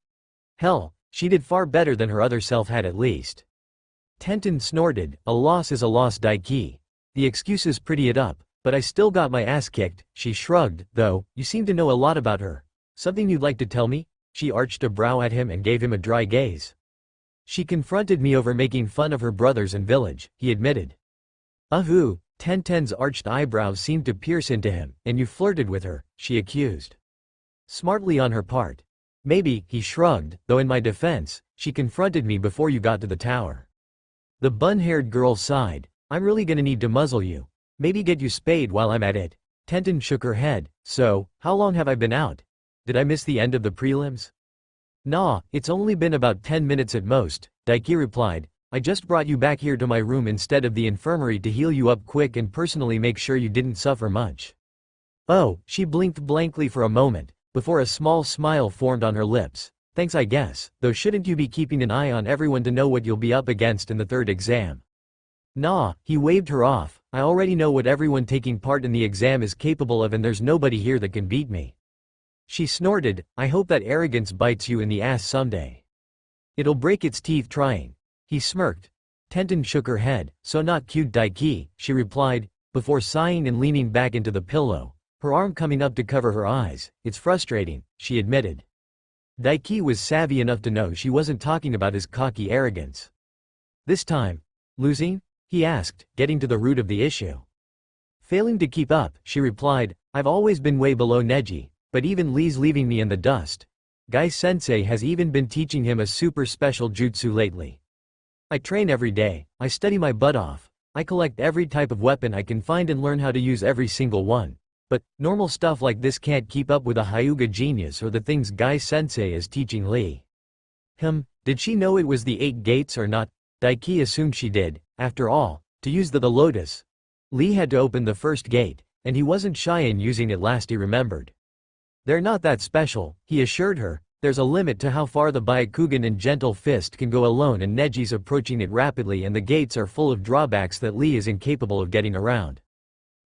Hell, she did far better than her other self had at least." Tenten snorted. "A loss is a loss, Daiki. The excuses pretty it up, but I still got my ass kicked." She shrugged. "Though, you seem to know a lot about her. Something you'd like to tell me?" She arched a brow at him and gave him a dry gaze. "She confronted me over making fun of her brothers and village," he admitted. Tenten's arched eyebrows seemed to pierce into him. "And you flirted with her," she accused. "Smartly on her part. Maybe," he shrugged, "though in my defense, she confronted me before you got to the tower." The bun-haired girl sighed. "I'm really gonna need to muzzle you. Maybe get you spayed while I'm at it." Tenten shook her head. "So, how long have I been out? Did I miss the end of the prelims?" "Nah, it's only been about 10 minutes at most," Daiki replied. "I just brought you back here to my room instead of the infirmary to heal you up quick and personally make sure you didn't suffer much." "Oh," she blinked blankly for a moment, before a small smile formed on her lips. "Thanks, I guess, though shouldn't you be keeping an eye on everyone to know what you'll be up against in the third exam?" "Nah," he waved her off. "I already know what everyone taking part in the exam is capable of, and there's nobody here that can beat me." She snorted. "I hope that arrogance bites you in the ass someday. It'll break its teeth trying." He smirked. Tenten shook her head. "So not cute, Daiki," she replied, before sighing and leaning back into the pillow, her arm coming up to cover her eyes. "It's frustrating," she admitted. Daiki was savvy enough to know she wasn't talking about his cocky arrogance. "This time, losing?" he asked, getting to the root of the issue. "Failing to keep up," she replied. "I've always been way below Neji, but even Lee's leaving me in the dust. Guy-sensei has even been teaching him a super special jutsu lately. I train every day, I study my butt off, I collect every type of weapon I can find and learn how to use every single one. But, normal stuff like this can't keep up with a Hyuga genius or the things Guy-sensei is teaching Lee." Did she know it was the 8 gates or not? Daiki assumed she did. After all, to use the Lotus, Lee had to open the first gate, and he wasn't shy in using it last, he remembered. "They're not that special," he assured her. "There's a limit to how far the Byakugan and Gentle Fist can go alone, and Neji's approaching it rapidly, and the gates are full of drawbacks that Lee is incapable of getting around.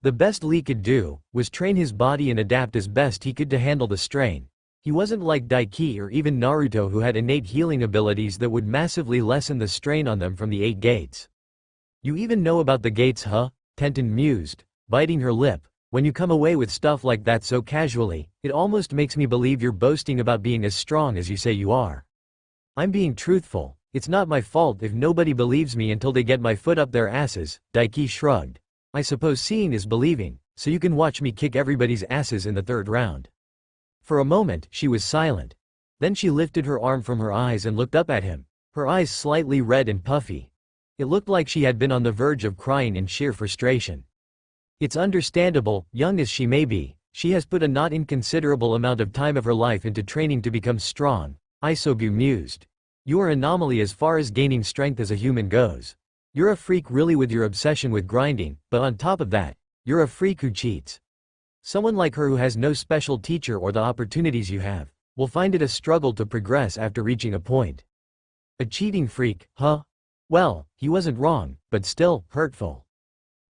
The best Lee could do was train his body and adapt as best he could to handle the strain. He wasn't like Daiki or even Naruto, who had innate healing abilities that would massively lessen the strain on them from the 8 gates." "You even know about the gates, huh?" Tenten mused, biting her lip. "When you come away with stuff like that so casually, it almost makes me believe you're boasting about being as strong as you say you are." "I'm being truthful. It's not my fault if nobody believes me until they get my foot up their asses," Daiki shrugged. "I suppose seeing is believing, so you can watch me kick everybody's asses in the 3rd round." For a moment, she was silent. Then she lifted her arm from her eyes and looked up at him, her eyes slightly red and puffy. It looked like she had been on the verge of crying in sheer frustration. "It's understandable, young as she may be, she has put a not inconsiderable amount of time of her life into training to become strong," Isobu mused. "You are an anomaly as far as gaining strength as a human goes. You're a freak really with your obsession with grinding, but on top of that, you're a freak who cheats. Someone like her who has no special teacher or the opportunities you have, will find it a struggle to progress after reaching a point." A cheating freak, huh? Well, he wasn't wrong, but still, hurtful.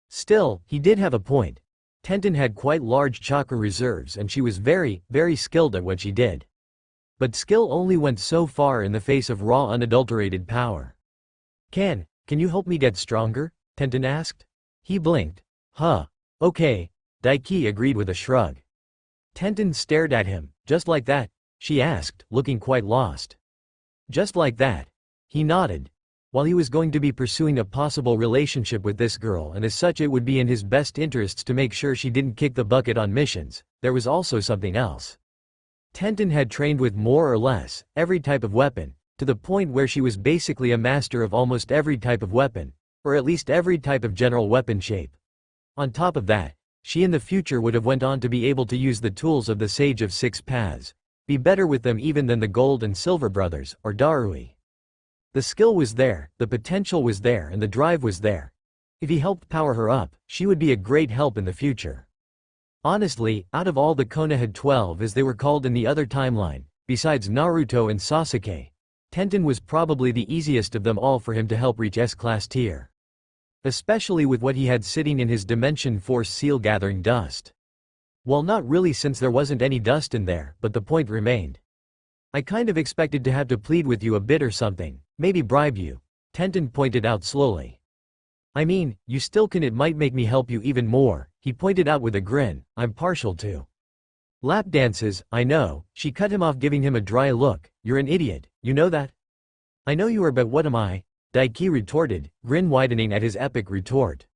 Still, he did have a point. Tenten had quite large chakra reserves and she was very, very skilled at what she did. But skill only went so far in the face of raw unadulterated power. Can you help me get stronger? Tenten asked. He blinked. Huh. Okay. Daiki agreed with a shrug. Tenten stared at him. Just like that? She asked, looking quite lost. Just like that. He nodded. While he was going to be pursuing a possible relationship with this girl and as such it would be in his best interests to make sure she didn't kick the bucket on missions, there was also something else. Tenten had trained with more or less every type of weapon, to the point where she was basically a master of almost every type of weapon, or at least every type of general weapon shape. On top of that, she in the future would have went on to be able to use the tools of the Sage of Six Paths, be better with them even than the Gold and Silver Brothers, or Darui. The skill was there, the potential was there and the drive was there. If he helped power her up, she would be a great help in the future. Honestly, out of all the Konoha 12 as they were called in the other timeline, besides Naruto and Sasuke, Tenten was probably the easiest of them all for him to help reach S-class tier. Especially with what he had sitting in his Dimension Force seal gathering dust. Well, not really since there wasn't any dust in there, but the point remained. I kind of expected to have to plead with you a bit or something, maybe bribe you, Tenten pointed out slowly. I mean, you still can, it might make me help you even more, he pointed out with a grin. I'm partial to lap dances, I know, she cut him off giving him a dry look. You're an idiot, you know that? I know you are, but what am I? Daiki retorted, grin widening at his epic retort.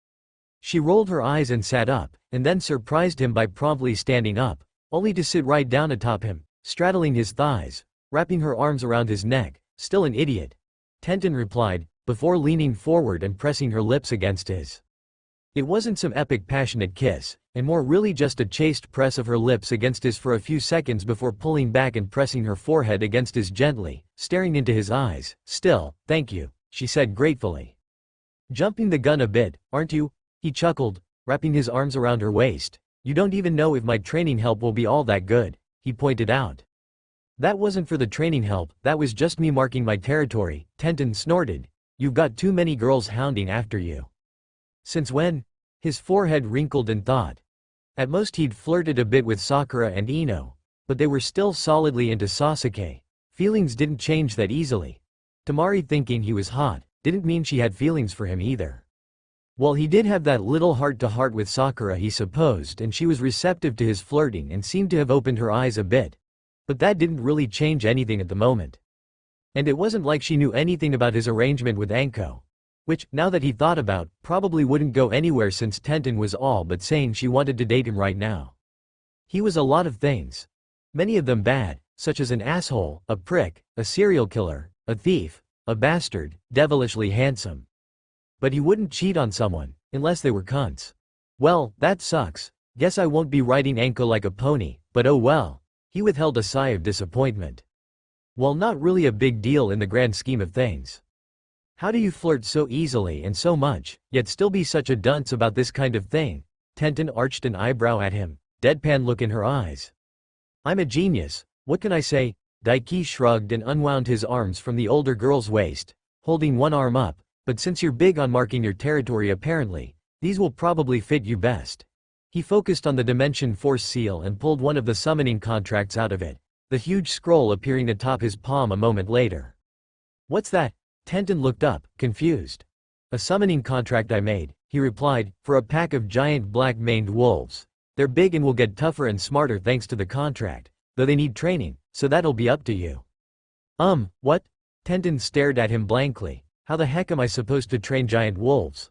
She rolled her eyes and sat up, and then surprised him by promptly standing up, only to sit right down atop him, straddling his thighs, wrapping her arms around his neck. Still an idiot, Tenten replied, before leaning forward and pressing her lips against his. It wasn't some epic passionate kiss, and more really just a chaste press of her lips against his for a few seconds before pulling back and pressing her forehead against his gently, staring into his eyes. Still, thank you, she said gratefully. Jumping the gun a bit, aren't you? He chuckled, wrapping his arms around her waist. You don't even know if my training help will be all that good, he pointed out. That wasn't for the training help, that was just me marking my territory, Tenten snorted. You've got too many girls hounding after you. Since when? His forehead wrinkled in thought. At most he'd flirted a bit with Sakura and Ino, but they were still solidly into Sasuke. Feelings didn't change that easily. Temari thinking he was hot didn't mean she had feelings for him either. Well, he did have that little heart-to-heart with Sakura, he supposed, and she was receptive to his flirting and seemed to have opened her eyes a bit. But that didn't really change anything at the moment. And it wasn't like she knew anything about his arrangement with Anko. Which, now that he thought about, probably wouldn't go anywhere since Tenten was all but saying she wanted to date him right now. He was a lot of things. Many of them bad, such as an asshole, a prick, a serial killer, a thief, a bastard, devilishly handsome. But he wouldn't cheat on someone, unless they were cunts. Well, that sucks. Guess I won't be riding Anko like a pony, but oh well. He withheld a sigh of disappointment. Well, not really a big deal in the grand scheme of things. How do you flirt so easily and so much, yet still be such a dunce about this kind of thing? Tenten arched an eyebrow at him, deadpan look in her eyes. I'm a genius, what can I say? Daiki shrugged and unwound his arms from the older girl's waist, holding one arm up, but since you're big on marking your territory apparently, these will probably fit you best. He focused on the Dimension Force seal and pulled one of the summoning contracts out of it, the huge scroll appearing atop his palm a moment later. What's that? Tenten looked up, confused. A summoning contract I made, he replied, for a pack of giant black-maned wolves. They're big and will get tougher and smarter thanks to the contract, though they need training, so that'll be up to you. What? Tenten stared at him blankly. How the heck am I supposed to train giant wolves?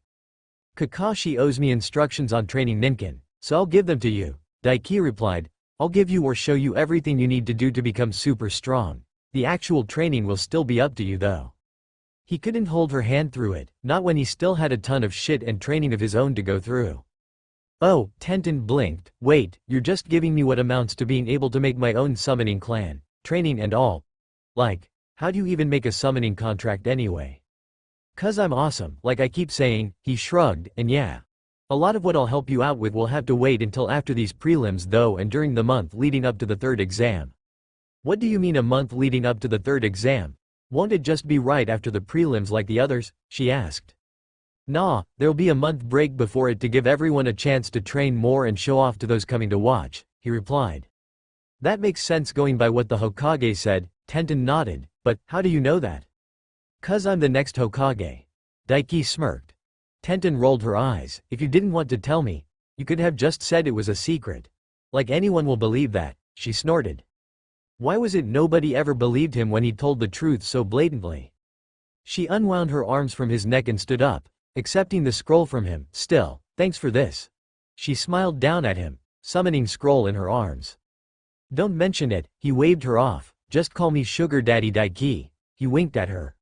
Kakashi owes me instructions on training Ninken, so I'll give them to you, Daiki replied. I'll give you or show you everything you need to do to become super strong. The actual training will still be up to you though. He couldn't hold her hand through it, not when he still had a ton of shit and training of his own to go through. Oh, Tenten blinked. Wait, you're just giving me what amounts to being able to make my own summoning clan, training and all. Like, how do you even make a summoning contract anyway? 'Cause I'm awesome, like I keep saying, he shrugged, and yeah. A lot of what I'll help you out with will have to wait until after these prelims though and during the month leading up to the third exam. What do you mean a month leading up to the third exam? Won't it just be right after the prelims like the others? She asked. Nah, there'll be a month break before it to give everyone a chance to train more and show off to those coming to watch, he replied. That makes sense going by what the Hokage said. Tenten nodded, but how do you know that? Cause I'm the next Hokage. Daiki smirked. Tenten rolled her eyes. If you didn't want to tell me, you could have just said it was a secret. Like anyone will believe that, she snorted. Why was it nobody ever believed him when he told the truth so blatantly? She unwound her arms from his neck and stood up, accepting the scroll from him. Still, thanks for this. She smiled down at him, summoning scroll in her arms. Don't mention it, he waved her off. Just call me Sugar Daddy Daiki. He winked at her.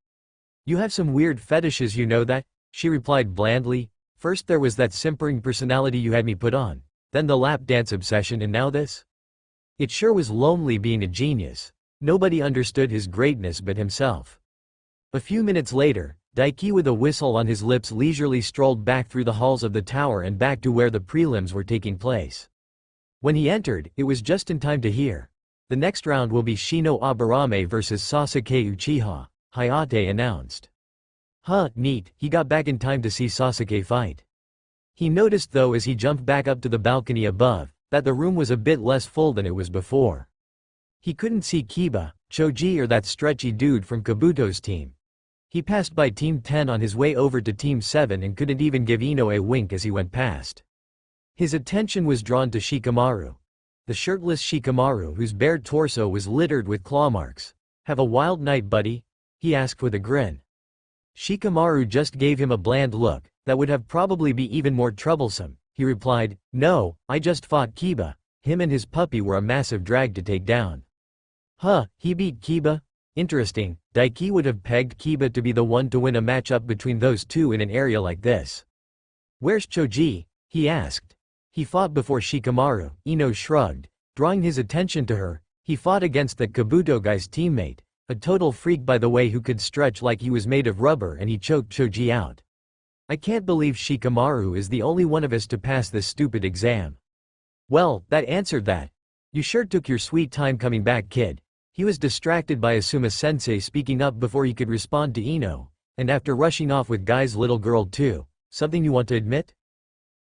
You have some weird fetishes, you know that? She replied blandly. First there was that simpering personality you had me put on, then the lap dance obsession, and now this? It sure was lonely being a genius. Nobody understood his greatness but himself. A few minutes later, Daiki with a whistle on his lips leisurely strolled back through the halls of the tower and back to where the prelims were taking place. When he entered, it was just in time to hear. The next round will be Shino Aburame vs Sasuke Uchiha, Hinata announced. Huh, neat, he got back in time to see Sasuke fight. He noticed though as he jumped back up to the balcony above, that the room was a bit less full than it was before. He couldn't see Kiba, Choji or that stretchy dude from Kabuto's team. He passed by Team 10 on his way over to Team 7 and couldn't even give Ino a wink as he went past. His attention was drawn to Shikamaru. The shirtless Shikamaru whose bare torso was littered with claw marks. Have a wild night, buddy? He asked with a grin. Shikamaru just gave him a bland look, that would have probably be even more troublesome. He replied, no, I just fought Kiba. Him and his puppy were a massive drag to take down. Huh, he beat Kiba? Interesting, Daiki would have pegged Kiba to be the one to win a matchup between those two in an area like this. Where's Choji? He asked. He fought before Shikamaru. Ino shrugged, drawing his attention to her. He fought against that Kabuto guy's teammate, a total freak by the way who could stretch like he was made of rubber, and he choked Choji out. I can't believe Shikamaru is the only one of us to pass this stupid exam. Well, that answered that. You sure took your sweet time coming back, kid. He was distracted by Asuma-sensei speaking up before he could respond to Ino, and after rushing off with Guy's little girl too. Something you want to admit?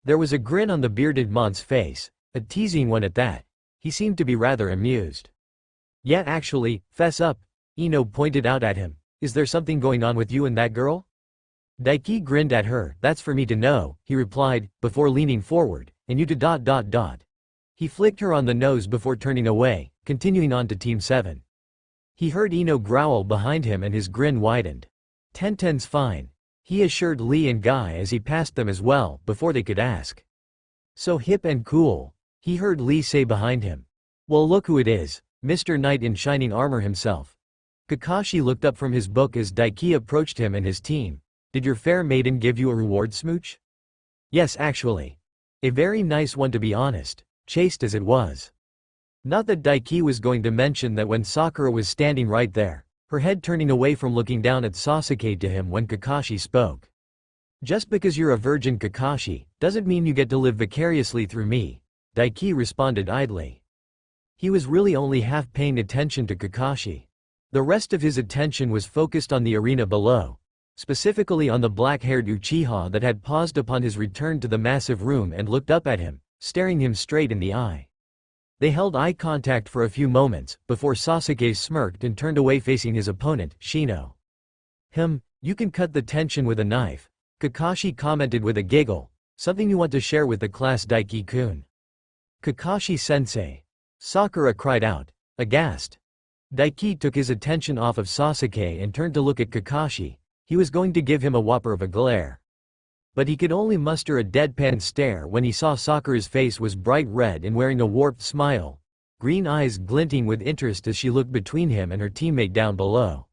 There was a grin on the bearded man's face, a teasing one at that. He seemed to be rather amused. Yeah, actually, fess up, Ino pointed out at him. Is there something going on with you and that girl? Daiki grinned at her. That's for me to know, he replied, before leaning forward. And you to ... He flicked her on the nose before turning away, continuing on to Team 7. He heard Ino growl behind him and his grin widened. Tenten's fine, he assured Lee and Guy as he passed them as well, before they could ask. So hip and cool, he heard Lee say behind him. Well, look who it is, Mr. Knight in shining armor himself. Kakashi looked up from his book as Daiki approached him and his team. Did your fair maiden give you a reward, smooch? Yes, actually. A very nice one, to be honest, chaste as it was. Not that Daiki was going to mention that when Sakura was standing right there, her head turning away from looking down at Sasuke to him when Kakashi spoke. Just because you're a virgin, Kakashi, doesn't mean you get to live vicariously through me, Daiki responded idly. He was really only half paying attention to Kakashi. The rest of his attention was focused on the arena below, specifically on the black-haired Uchiha that had paused upon his return to the massive room and looked up at him, staring him straight in the eye. They held eye contact for a few moments, before Sasuke smirked and turned away facing his opponent, Shino. You can cut the tension with a knife, Kakashi commented with a giggle. Something you want to share with the class, Daiki-kun? Kakashi-sensei. Sakura cried out, aghast. Daiki took his attention off of Sasuke and turned to look at Kakashi. He was going to give him a whopper of a glare. But he could only muster a deadpan stare when he saw Sakura's face was bright red and wearing a warped smile, green eyes glinting with interest as she looked between him and her teammate down below.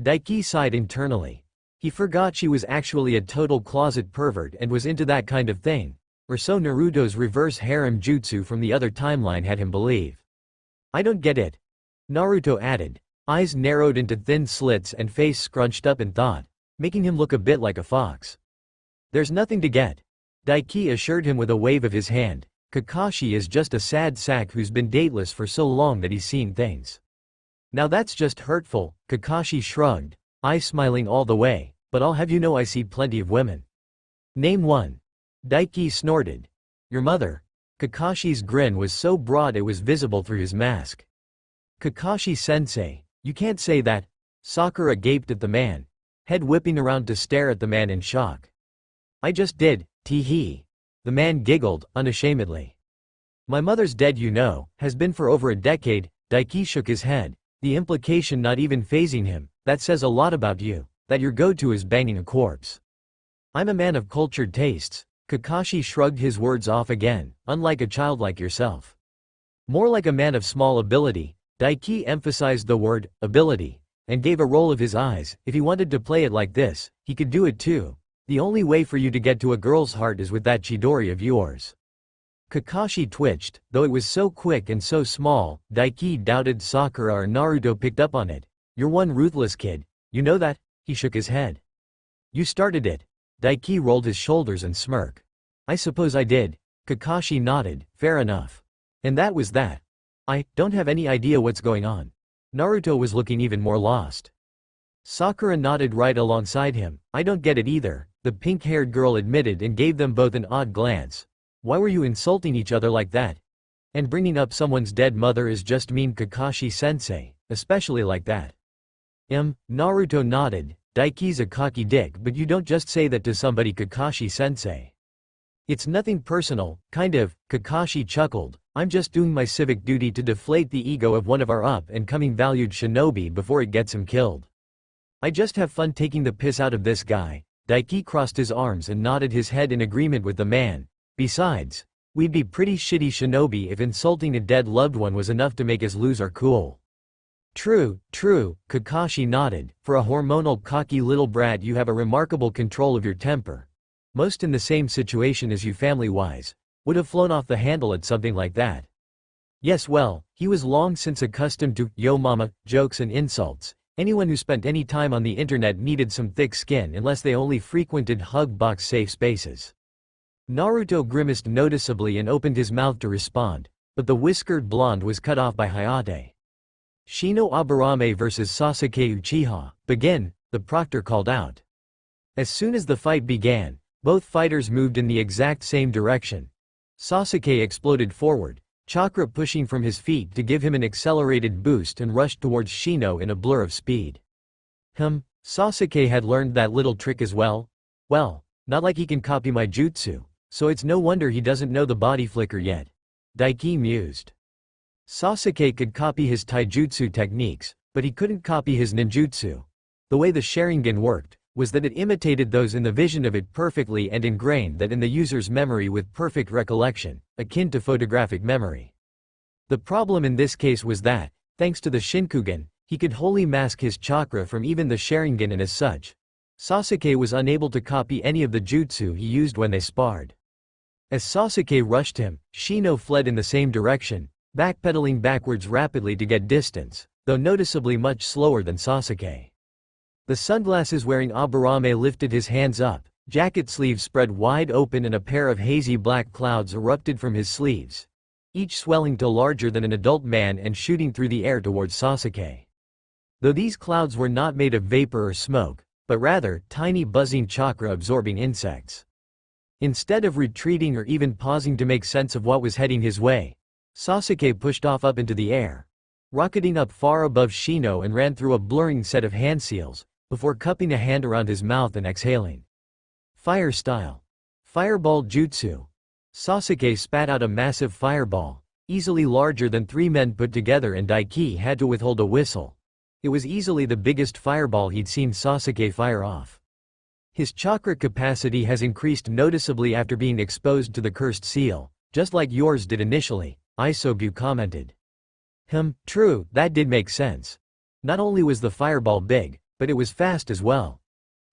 Daiki sighed internally. He forgot she was actually a total closet pervert and was into that kind of thing, or so Naruto's reverse harem jutsu from the other timeline had him believe. I don't get it, Naruto added, eyes narrowed into thin slits and face scrunched up in thought, making him look a bit like a fox. There's nothing to get, Daiki assured him with a wave of his hand. Kakashi is just a sad sack who's been dateless for so long that he's seen things. Now that's just hurtful, Kakashi shrugged, I smiling all the way, but I'll have you know I see plenty of women. Name one. Daiki snorted. Your mother. Kakashi's grin was so broad it was visible through his mask. Kakashi-sensei, you can't say that. Sakura gaped at the man, head whipping around to stare at the man in shock. I just did, tee-hee. The man giggled, unashamedly. My mother's dead, you know, has been for over a decade. Daiki shook his head, the implication not even fazing him. That says a lot about you, that your go-to is banging a corpse. I'm a man of cultured tastes. Kakashi shrugged his words off again, unlike a child like yourself. More like a man of small ability. Daiki emphasized the word, ability, and gave a roll of his eyes. If he wanted to play it like this, he could do it too. The only way for you to get to a girl's heart is with that Chidori of yours. Kakashi twitched, though it was so quick and so small. Daiki doubted Sakura or Naruto picked up on it. You're one ruthless kid, you know that? He shook his head. You started it. Daiki rolled his shoulders and smirked. I suppose I did. Kakashi nodded, fair enough. And that was that. I don't have any idea what's going on. Naruto was looking even more lost. Sakura nodded right alongside him. I don't get it either, the pink-haired girl admitted and gave them both an odd glance. Why were you insulting each other like that? And bringing up someone's dead mother is just mean, Kakashi-sensei, especially like that. Naruto nodded. Daiki's a cocky dick, but you don't just say that to somebody, Kakashi-sensei. It's nothing personal, kind of. Kakashi chuckled. I'm just doing my civic duty to deflate the ego of one of our up-and-coming valued shinobi before it gets him killed. I just have fun taking the piss out of this guy. Daiki crossed his arms and nodded his head in agreement with the man. Besides, we'd be pretty shitty shinobi if insulting a dead loved one was enough to make us lose our cool. True, Kakashi nodded. For a hormonal cocky little brat you have a remarkable control of your temper. Most in the same situation as you family-wise would have flown off the handle at something like that. Yes, well, he was long since accustomed to yo mama jokes and insults. Anyone who spent any time on the internet needed some thick skin unless they only frequented hug box safe spaces. Naruto grimaced noticeably and opened his mouth to respond, but the whiskered blonde was cut off by Hayate. Shino Aburame vs Sasuke Uchiha. Begin, the proctor called out. As soon as the fight began, both fighters moved in the exact same direction. Sasuke exploded forward, chakra pushing from his feet to give him an accelerated boost, and rushed towards Shino in a blur of speed. Sasuke had learned that little trick as well? Well, not like he can copy my jutsu, so it's no wonder he doesn't know the body flicker yet. Daiki mused. Sasuke could copy his taijutsu techniques, but he couldn't copy his ninjutsu. The way the Sharingan worked was that it imitated those in the vision of it perfectly and ingrained that in the user's memory with perfect recollection, akin to photographic memory. The problem in this case was that, thanks to the Shinkugan, he could wholly mask his chakra from even the Sharingan, and as such, Sasuke was unable to copy any of the jutsu he used when they sparred. As Sasuke rushed him, Shino fled in the same direction, backpedaling backwards rapidly to get distance, though noticeably much slower than Sasuke. The sunglasses-wearing Aburame lifted his hands up, jacket sleeves spread wide open and a pair of hazy black clouds erupted from his sleeves, each swelling to larger than an adult man and shooting through the air towards Sasuke. Though these clouds were not made of vapor or smoke, but rather tiny buzzing chakra-absorbing insects. Instead of retreating or even pausing to make sense of what was heading his way, Sasuke pushed off up into the air, rocketing up far above Shino, and ran through a blurring set of hand seals, before cupping a hand around his mouth and exhaling. Fire style. Fireball jutsu. Sasuke spat out a massive fireball, easily larger than 3 men put together, and Daiki had to withhold a whistle. It was easily the biggest fireball he'd seen Sasuke fire off. His chakra capacity has increased noticeably after being exposed to the cursed seal, just like yours did initially, Isobu commented. True, that did make sense. Not only was the fireball big, but it was fast as well.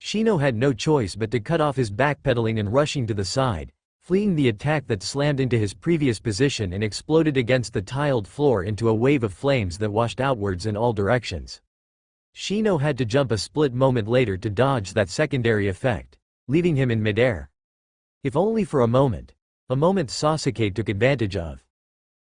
Shino had no choice but to cut off his backpedaling and rushing to the side, fleeing the attack that slammed into his previous position and exploded against the tiled floor into a wave of flames that washed outwards in all directions. Shino had to jump a split moment later to dodge that secondary effect, leaving him in midair. If only for a moment Sasuke took advantage of.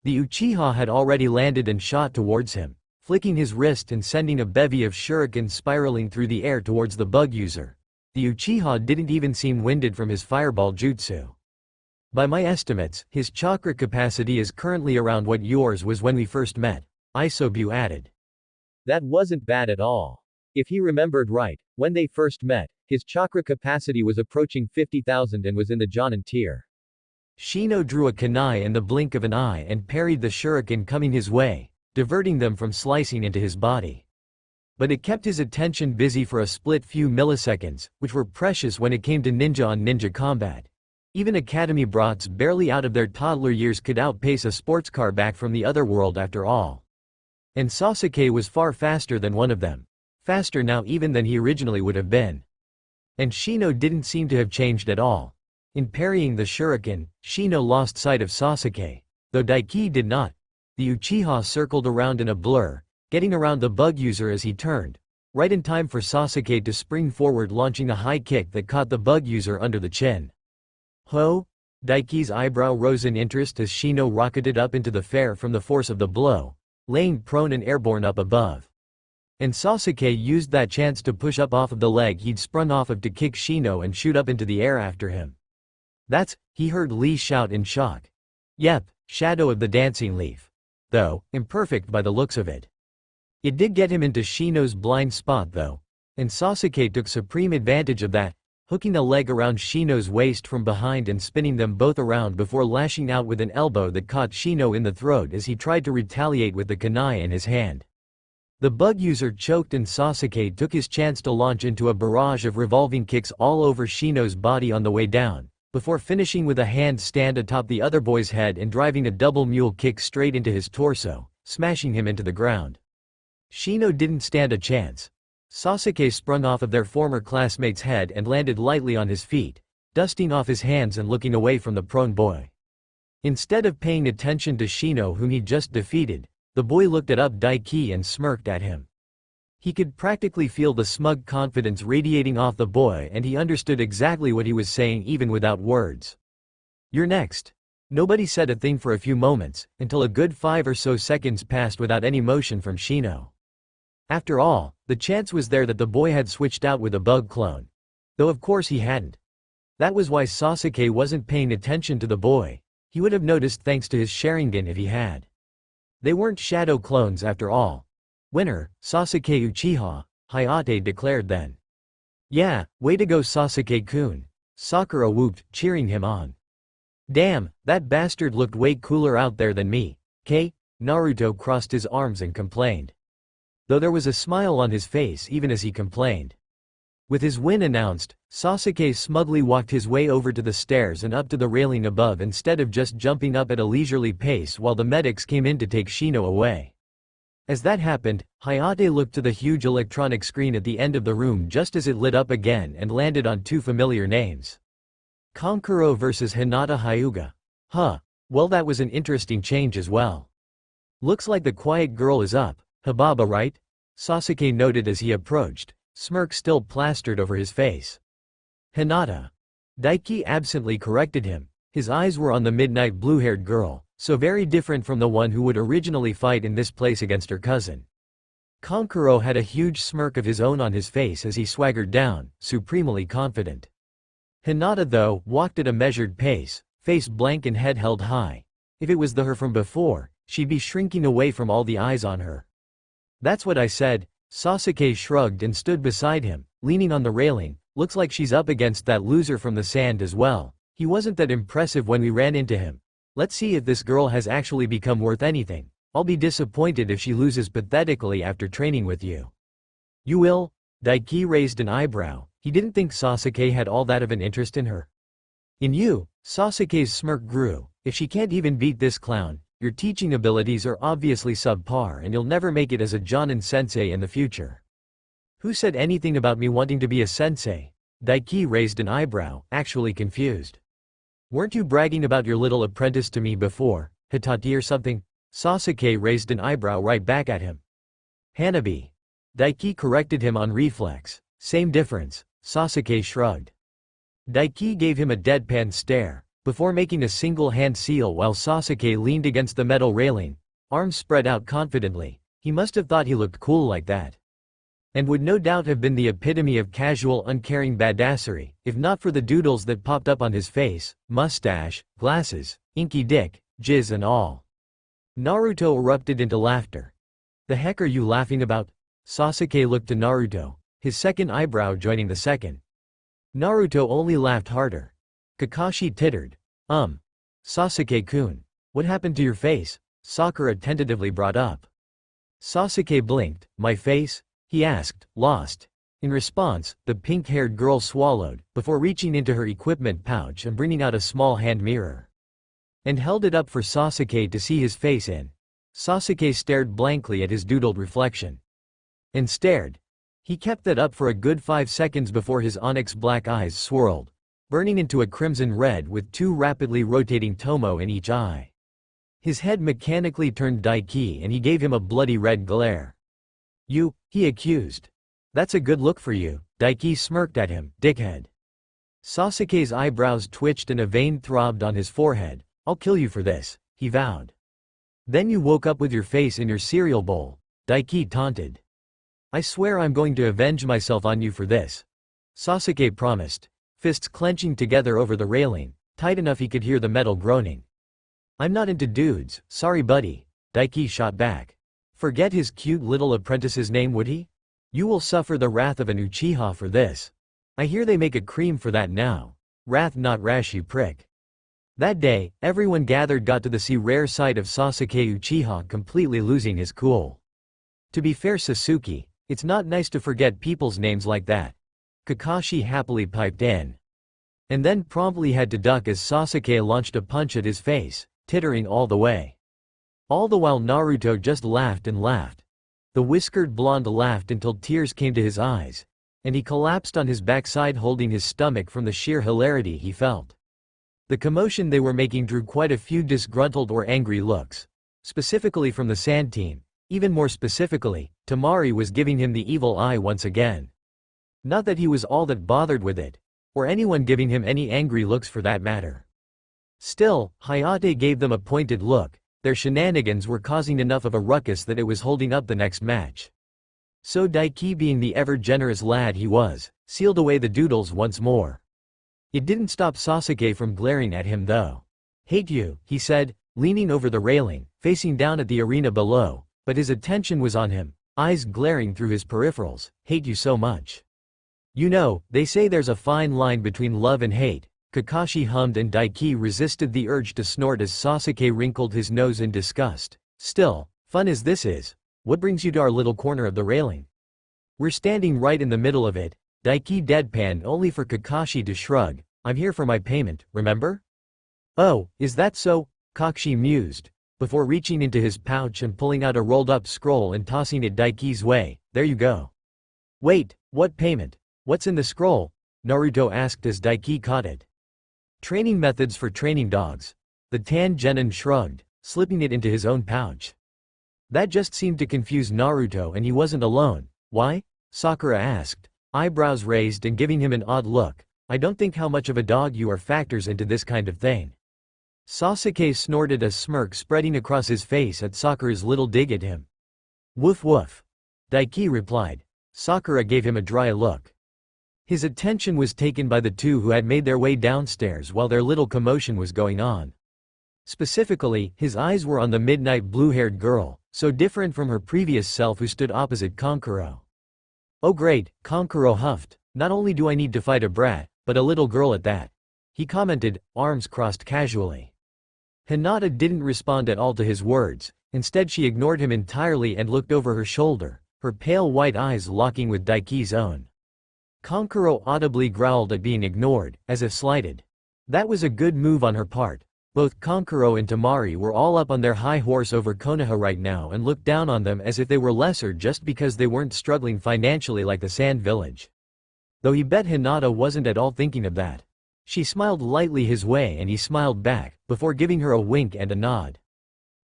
The Uchiha had already landed and shot towards him, flicking his wrist and sending a bevy of shurikens spiraling through the air towards the bug user. The Uchiha didn't even seem winded from his fireball jutsu. By my estimates, his chakra capacity is currently around what yours was when we first met, Isobu added. That wasn't bad at all. If he remembered right, when they first met, his chakra capacity was approaching 50,000 and was in the Jonin tier. Shino drew a kunai in the blink of an eye and parried the shuriken coming his way, diverting them from slicing into his body. But it kept his attention busy for a split few milliseconds, which were precious when it came to ninja on ninja combat. Even academy brats barely out of their toddler years could outpace a sports car back from the other world after all. And Sasuke was far faster than one of them. Faster now even than he originally would have been. And Shino didn't seem to have changed at all. In parrying the shuriken, Shino lost sight of Sasuke, though Daiki did not. The Uchiha circled around in a blur, getting around the bug user as he turned, right in time for Sasuke to spring forward launching a high kick that caught the bug user under the chin. Ho! Daiki's eyebrow rose in interest as Shino rocketed up into the fair from the force of the blow, laying prone and airborne up above. And Sasuke used that chance to push up off of the leg he'd sprung off of to kick Shino and shoot up into the air after him. That's, he heard Lee shout in shock. Yep, shadow of the dancing leaf. Though, imperfect by the looks of it. It did get him into Shino's blind spot though, and Sasuke took supreme advantage of that, hooking a leg around Shino's waist from behind and spinning them both around before lashing out with an elbow that caught Shino in the throat as he tried to retaliate with the kunai in his hand. The bug user choked and Sasuke took his chance to launch into a barrage of revolving kicks all over Shino's body on the way down, before finishing with a handstand atop the other boy's head and driving a double mule kick straight into his torso, smashing him into the ground. Shino didn't stand a chance. Sasuke sprung off of their former classmate's head and landed lightly on his feet, dusting off his hands and looking away from the prone boy. Instead of paying attention to Shino whom he just defeated, the boy looked at up Daiki and smirked at him. He could practically feel the smug confidence radiating off the boy and he understood exactly what he was saying even without words. You're next. Nobody said a thing for a few moments, until a good 5 or so seconds passed without any motion from Shino. After all, the chance was there that the boy had switched out with a bug clone. Though of course he hadn't. That was why Sasuke wasn't paying attention to the boy. He would have noticed thanks to his Sharingan if he had. They weren't shadow clones after all. Winner, Sasuke Uchiha, Hayate declared then. Yeah, way to go Sasuke-kun. Sakura whooped, cheering him on. Damn, that bastard looked way cooler out there than me. Naruto crossed his arms and complained. Though there was a smile on his face even as he complained. With his win announced, Sasuke smugly walked his way over to the stairs and up to the railing above instead of just jumping up at a leisurely pace while the medics came in to take Shino away. As that happened, Hayate looked to the huge electronic screen at the end of the room just as it lit up again and landed on 2 familiar names. Kankuro vs Hinata Hyuga. Huh, well that was an interesting change as well. Looks like the quiet girl is up. Hababa right? Sasuke noted as he approached, smirk still plastered over his face. Hinata. Daiki absently corrected him. His eyes were on the midnight blue-haired girl, so very different from the one who would originally fight in this place against her cousin. Kankuro had a huge smirk of his own on his face as he swaggered down, supremely confident. Hinata though, walked at a measured pace, face blank and head held high. If it was the her from before, she'd be shrinking away from all the eyes on her. That's what I said. Sasuke shrugged and stood beside him, leaning on the railing. Looks like she's up against that loser from the sand as well. He wasn't that impressive when we ran into him. Let's see if this girl has actually become worth anything. I'll be disappointed if she loses pathetically after training with you. You will? Daiki raised an eyebrow. He didn't think Sasuke had all that of an interest in her. In you? Sasuke's smirk grew. If she can't even beat this clown, your teaching abilities are obviously subpar and you'll never make it as a Jonin sensei in the future. Who said anything about me wanting to be a sensei? Daiki raised an eyebrow, actually confused. Weren't you bragging about your little apprentice to me before, Hitachi or something? Sasuke raised an eyebrow right back at him. Hanabi. Daiki corrected him on reflex. Same difference, Sasuke shrugged. Daiki gave him a deadpan stare, before making a single hand seal while Sasuke leaned against the metal railing, arms spread out confidently. He must have thought he looked cool like that. And would no doubt have been the epitome of casual uncaring badassery, if not for the doodles that popped up on his face, mustache, glasses, inky dick, jizz and all. Naruto erupted into laughter. The heck are you laughing about? Sasuke looked to Naruto, his second eyebrow joining the second. Naruto only laughed harder. Kakashi tittered. Sasuke-kun. What happened to your face? Sakura tentatively brought up. Sasuke blinked. My face? He asked, lost. In response, the pink-haired girl swallowed, before reaching into her equipment pouch and bringing out a small hand mirror. And held it up for Sasuke to see his face in. Sasuke stared blankly at his doodled reflection. And stared. He kept that up for a good 5 seconds before his onyx black eyes swirled, burning into a crimson red with 2 rapidly rotating tomo in each eye. His head mechanically turned Daiki and he gave him a bloody red glare. You, he accused. That's a good look for you, Daiki smirked at him, dickhead. Sasuke's eyebrows twitched and a vein throbbed on his forehead. I'll kill you for this, he vowed. Then you woke up with your face in your cereal bowl, Daiki taunted. I swear I'm going to avenge myself on you for this, Sasuke promised, fists clenching together over the railing, tight enough he could hear the metal groaning. I'm not into dudes, sorry buddy, Daiki shot back. Forget his cute little apprentice's name, would he? You will suffer the wrath of an Uchiha for this. I hear they make a cream for that now. Wrath not rash, you prick. That day, everyone gathered got to see rare sight of Sasuke Uchiha completely losing his cool. To be fair Sasuke, it's not nice to forget people's names like that. Kakashi happily piped in. And then promptly had to duck as Sasuke launched a punch at his face, tittering all the way. All the while Naruto just laughed and laughed. The whiskered blonde laughed until tears came to his eyes, and he collapsed on his backside holding his stomach from the sheer hilarity he felt. The commotion they were making drew quite a few disgruntled or angry looks, specifically from the Sand team. Even more specifically, Temari was giving him the evil eye once again. Not that he was all that bothered with it, or anyone giving him any angry looks for that matter. Still, Hayate gave them a pointed look. Their shenanigans were causing enough of a ruckus that it was holding up the next match. So Daiki, being the ever-generous lad he was, sealed away the doodles once more. It didn't stop Sasuke from glaring at him though. Hate you, he said, leaning over the railing, facing down at the arena below, but his attention was on him, eyes glaring through his peripherals. Hate you so much. You know, they say there's a fine line between love and hate. Kakashi hummed and Daiki resisted the urge to snort as Sasuke wrinkled his nose in disgust. Still, fun as this is, what brings you to our little corner of the railing? We're standing right in the middle of it, Daiki deadpanned only for Kakashi to shrug. I'm here for my payment, remember? Oh, is that so? Kakashi mused, before reaching into his pouch and pulling out a rolled-up scroll and tossing it Daiki's way. There you go. Wait, what payment? What's in the scroll? Naruto asked as Daiki caught it. Training methods for training dogs. The Tenten shrugged, slipping it into his own pouch. That just seemed to confuse Naruto and he wasn't alone. Why? Sakura asked, eyebrows raised and giving him an odd look. I don't think how much of a dog you are factors into this kind of thing. Sasuke snorted, a smirk spreading across his face at Sakura's little dig at him. Woof woof. Daiki replied. Sakura gave him a dry look. His attention was taken by the two who had made their way downstairs while their little commotion was going on. Specifically, his eyes were on the midnight blue-haired girl, so different from her previous self who stood opposite Kankuro. Oh great, Kankuro huffed. Not only do I need to fight a brat, but a little girl at that. He commented, arms crossed casually. Hinata didn't respond at all to his words, instead she ignored him entirely and looked over her shoulder, her pale white eyes locking with Daiki's own. Kankuro audibly growled at being ignored, as if slighted. That was a good move on her part. Both Kankuro and Temari were all up on their high horse over Konoha right now and looked down on them as if they were lesser just because they weren't struggling financially like the Sand Village. Though he bet Hinata wasn't at all thinking of that. She smiled lightly his way and he smiled back, before giving her a wink and a nod.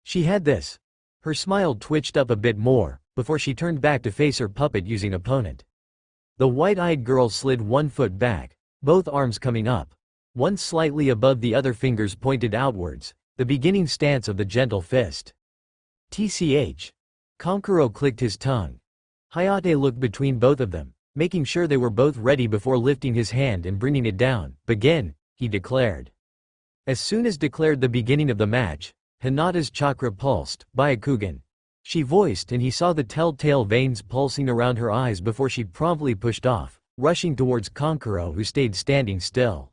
She had this. Her smile twitched up a bit more, before she turned back to face her puppet-using opponent. The white-eyed girl slid one foot back, both arms coming up, one slightly above the other, fingers pointed outwards, the beginning stance of the gentle fist. TCH. Kankuro clicked his tongue. Hayate looked between both of them, making sure they were both ready before lifting his hand and bringing it down. "Begin," he declared. As soon as declared the beginning of the match, Hinata's chakra pulsed. "Byakugan," she voiced, and he saw the telltale veins pulsing around her eyes before she promptly pushed off, rushing towards Kankuro, who stayed standing still.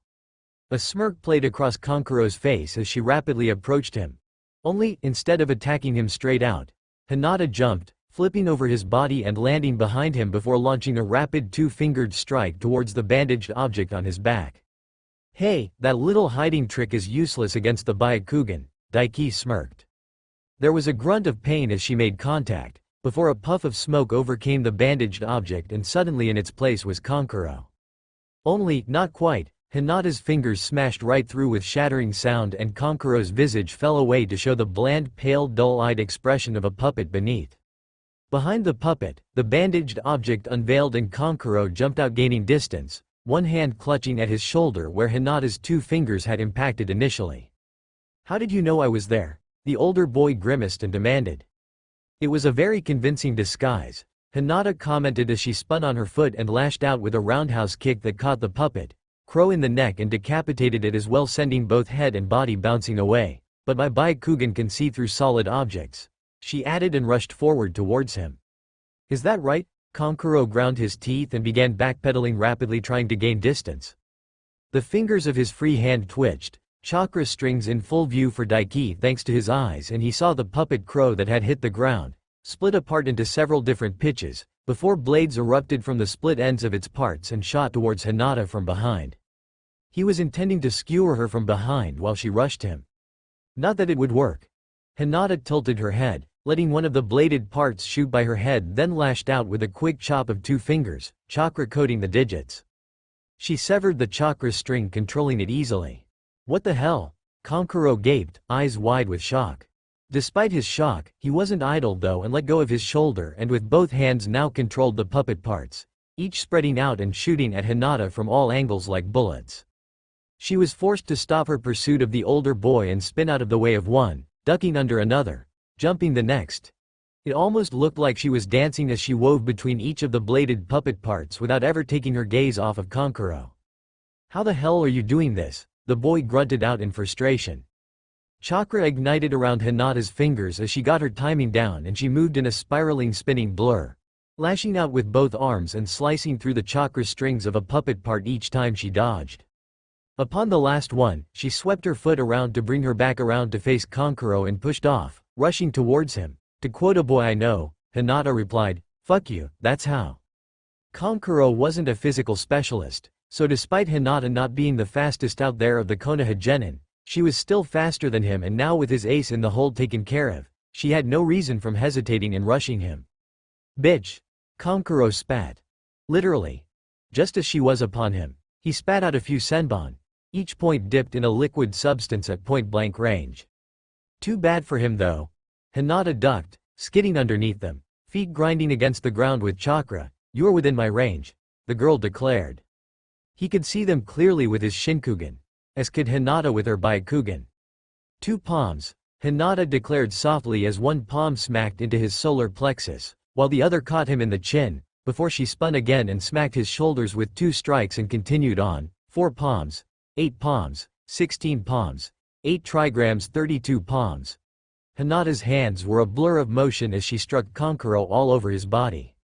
A smirk played across Kankuro's face as she rapidly approached him. Only, instead of attacking him straight out, Hinata jumped, flipping over his body and landing behind him before launching a rapid two-fingered strike towards the bandaged object on his back. "Hey, that little hiding trick is useless against the Byakugan," Daiki smirked. There was a grunt of pain as she made contact, before a puff of smoke overcame the bandaged object and suddenly in its place was Kankuro. Only, not quite. Hinata's fingers smashed right through with shattering sound and Kankuro's visage fell away to show the bland, pale, dull-eyed expression of a puppet beneath. Behind the puppet, the bandaged object unveiled and Kankuro jumped out, gaining distance, one hand clutching at his shoulder where Hinata's two fingers had impacted initially. "How did you know I was there?" the older boy grimaced and demanded. "It was a very convincing disguise," Hinata commented as she spun on her foot and lashed out with a roundhouse kick that caught the puppet crow in the neck and decapitated it as well, sending both head and body bouncing away. "But my Byakugan can see through solid objects," she added and rushed forward towards him. "Is that right?" Kankuro ground his teeth and began backpedaling rapidly, trying to gain distance. The fingers of his free hand twitched, chakra strings in full view for Daiki thanks to his eyes, and he saw the puppet crow that had hit the ground split apart into several different pitches, before blades erupted from the split ends of its parts and shot towards Hinata from behind. He was intending to skewer her from behind while she rushed him. Not that it would work. Hinata tilted her head, letting one of the bladed parts shoot by her head, then lashed out with a quick chop of two fingers, chakra coating the digits. She severed the chakra string, controlling it easily. "What the hell?" Kankuro gaped, eyes wide with shock. Despite his shock, he wasn't idle though and let go of his shoulder and with both hands now controlled the puppet parts, each spreading out and shooting at Hinata from all angles like bullets. She was forced to stop her pursuit of the older boy and spin out of the way of one, ducking under another, jumping the next. It almost looked like she was dancing as she wove between each of the bladed puppet parts without ever taking her gaze off of Kankuro. "How the hell are you doing this?" the boy grunted out in frustration. Chakra ignited around Hinata's fingers as she got her timing down and she moved in a spiraling spinning blur, lashing out with both arms and slicing through the chakra strings of a puppet part each time she dodged. Upon the last one, she swept her foot around to bring her back around to face Kankuro and pushed off, rushing towards him. "To quote a boy I know," Hinata replied, "Fuck you, that's how." Kankuro wasn't a physical specialist, so despite Hinata not being the fastest out there of the Konoha genin, she was still faster than him, and now with his ace in the hold taken care of, she had no reason from hesitating in rushing him. "Bitch!" Kankuro spat. Literally. Just as she was upon him, he spat out a few senbon, each point dipped in a liquid substance at point-blank range. Too bad for him though. Hinata ducked, skidding underneath them, feet grinding against the ground with chakra. "You're within my range," the girl declared. He could see them clearly with his Shinkugan, as could Hinata with her Byakugan. "Two palms," Hinata declared softly as one palm smacked into his solar plexus, while the other caught him in the chin, before she spun again and smacked his shoulders with two strikes and continued on. 4 palms, 8 palms, 16 palms, 8 trigrams, 32 palms. Hinata's hands were a blur of motion as she struck Kankuro all over his body.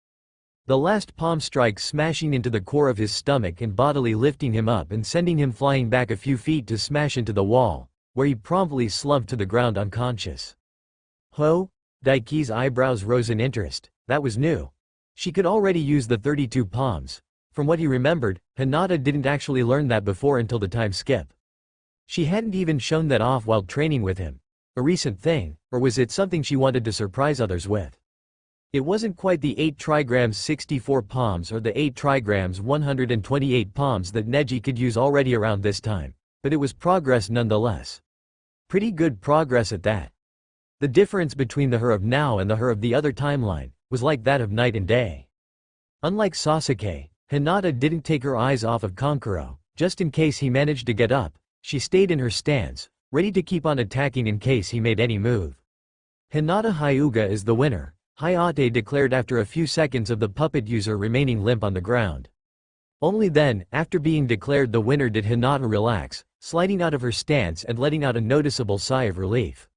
The last palm strike smashing into the core of his stomach and bodily lifting him up and sending him flying back a few feet to smash into the wall, where he promptly slumped to the ground unconscious. "Ho?" Daiki's eyebrows rose in interest. That was new. She could already use the 32 palms. From what he remembered, Hinata didn't actually learn that before until the time skip. She hadn't even shown that off while training with him. A recent thing, or was it something she wanted to surprise others with? It wasn't quite the 8 trigrams 64 palms or the 8 trigrams 128 palms that Neji could use already around this time, but it was progress nonetheless. Pretty good progress at that. The difference between the her of now and the her of the other timeline was like that of night and day. Unlike Sasuke, Hinata didn't take her eyes off of Kankuro. Just in case he managed to get up, she stayed in her stance, ready to keep on attacking in case he made any move. Hinata Hyuga is the winner. Hayate declared after a few seconds of the puppet user remaining limp on the ground. Only then, after being declared the winner, did Hinata relax, sliding out of her stance and letting out a noticeable sigh of relief.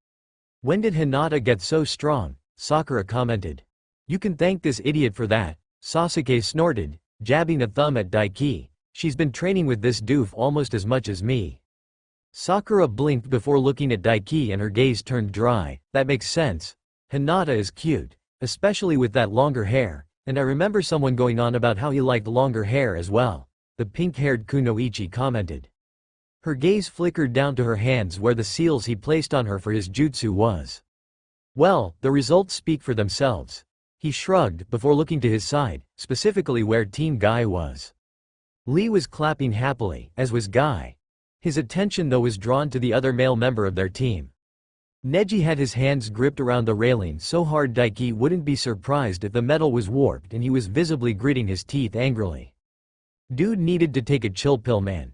"When did Hinata get so strong?" Sakura commented. "You can thank this idiot for that," Sasuke snorted, jabbing a thumb at Daiki. "She's been training with this doof almost as much as me." Sakura blinked before looking at Daiki and her gaze turned dry. "That makes sense. Hinata is cute, especially with that longer hair, and I remember someone going on about how he liked longer hair as well," the pink-haired Kunoichi commented. Her gaze flickered down to her hands where the seals he placed on her for his jutsu was. "Well, the results speak for themselves." He shrugged before looking to his side, specifically where Team Guy was. Lee was clapping happily, as was Guy. His attention though was drawn to the other male member of their team. Neji had his hands gripped around the railing so hard Daiki wouldn't be surprised if the metal was warped, and he was visibly gritting his teeth angrily. Dude needed to take a chill pill, man.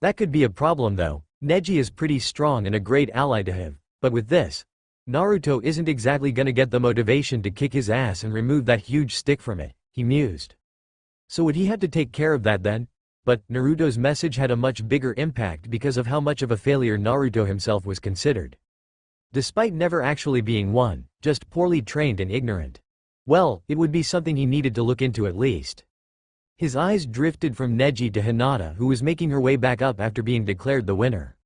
That could be a problem though. Neji is pretty strong and a great ally to him, but with this, Naruto isn't exactly gonna get the motivation to kick his ass and remove that huge stick from it, he mused. So would he have to take care of that then? But Naruto's message had a much bigger impact because of how much of a failure Naruto himself was considered. Despite never actually being one, just poorly trained and ignorant. Well, it would be something he needed to look into at least. His eyes drifted from Neji to Hinata, who was making her way back up after being declared the winner.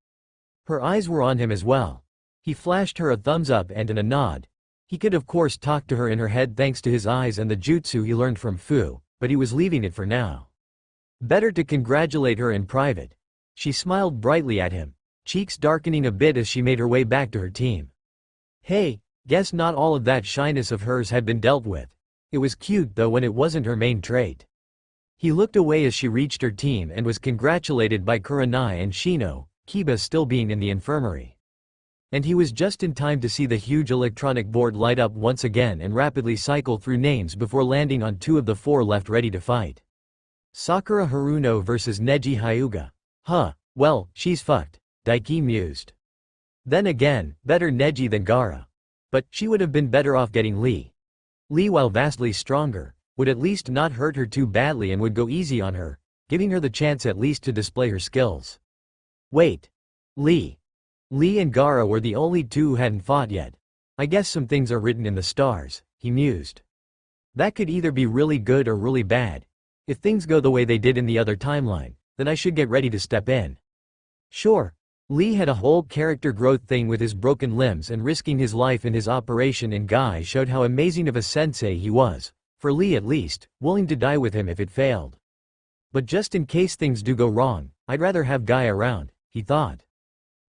Her eyes were on him as well. He flashed her a thumbs up and a nod. He could of course talk to her in her head thanks to his eyes and the jutsu he learned from Fu, but he was leaving it for now. Better to congratulate her in private. She smiled brightly at him, cheeks darkening a bit as she made her way back to her team. Hey, guess not all of that shyness of hers had been dealt with. It was cute though when it wasn't her main trait. He looked away as she reached her team and was congratulated by Kurenai and Shino, Kiba still being in the infirmary. And he was just in time to see the huge electronic board light up once again and rapidly cycle through names before landing on 2 of the 4 left ready to fight. Sakura Haruno versus Neji Hyuga. Huh, well, she's fucked, Daiki mused. Then again, better Neji than Gaara. But she would have been better off getting Lee. Lee, while vastly stronger, would at least not hurt her too badly and would go easy on her, giving her the chance at least to display her skills. Wait. Lee. Lee and Gaara were the only 2 who hadn't fought yet. I guess some things are written in the stars, he mused. That could either be really good or really bad. If things go the way they did in the other timeline, then I should get ready to step in. Sure. Lee had a whole character growth thing with his broken limbs, and risking his life in his operation in Guy showed how amazing of a sensei he was, for Lee at least, willing to die with him if it failed. But just in case things do go wrong, I'd rather have Guy around, he thought.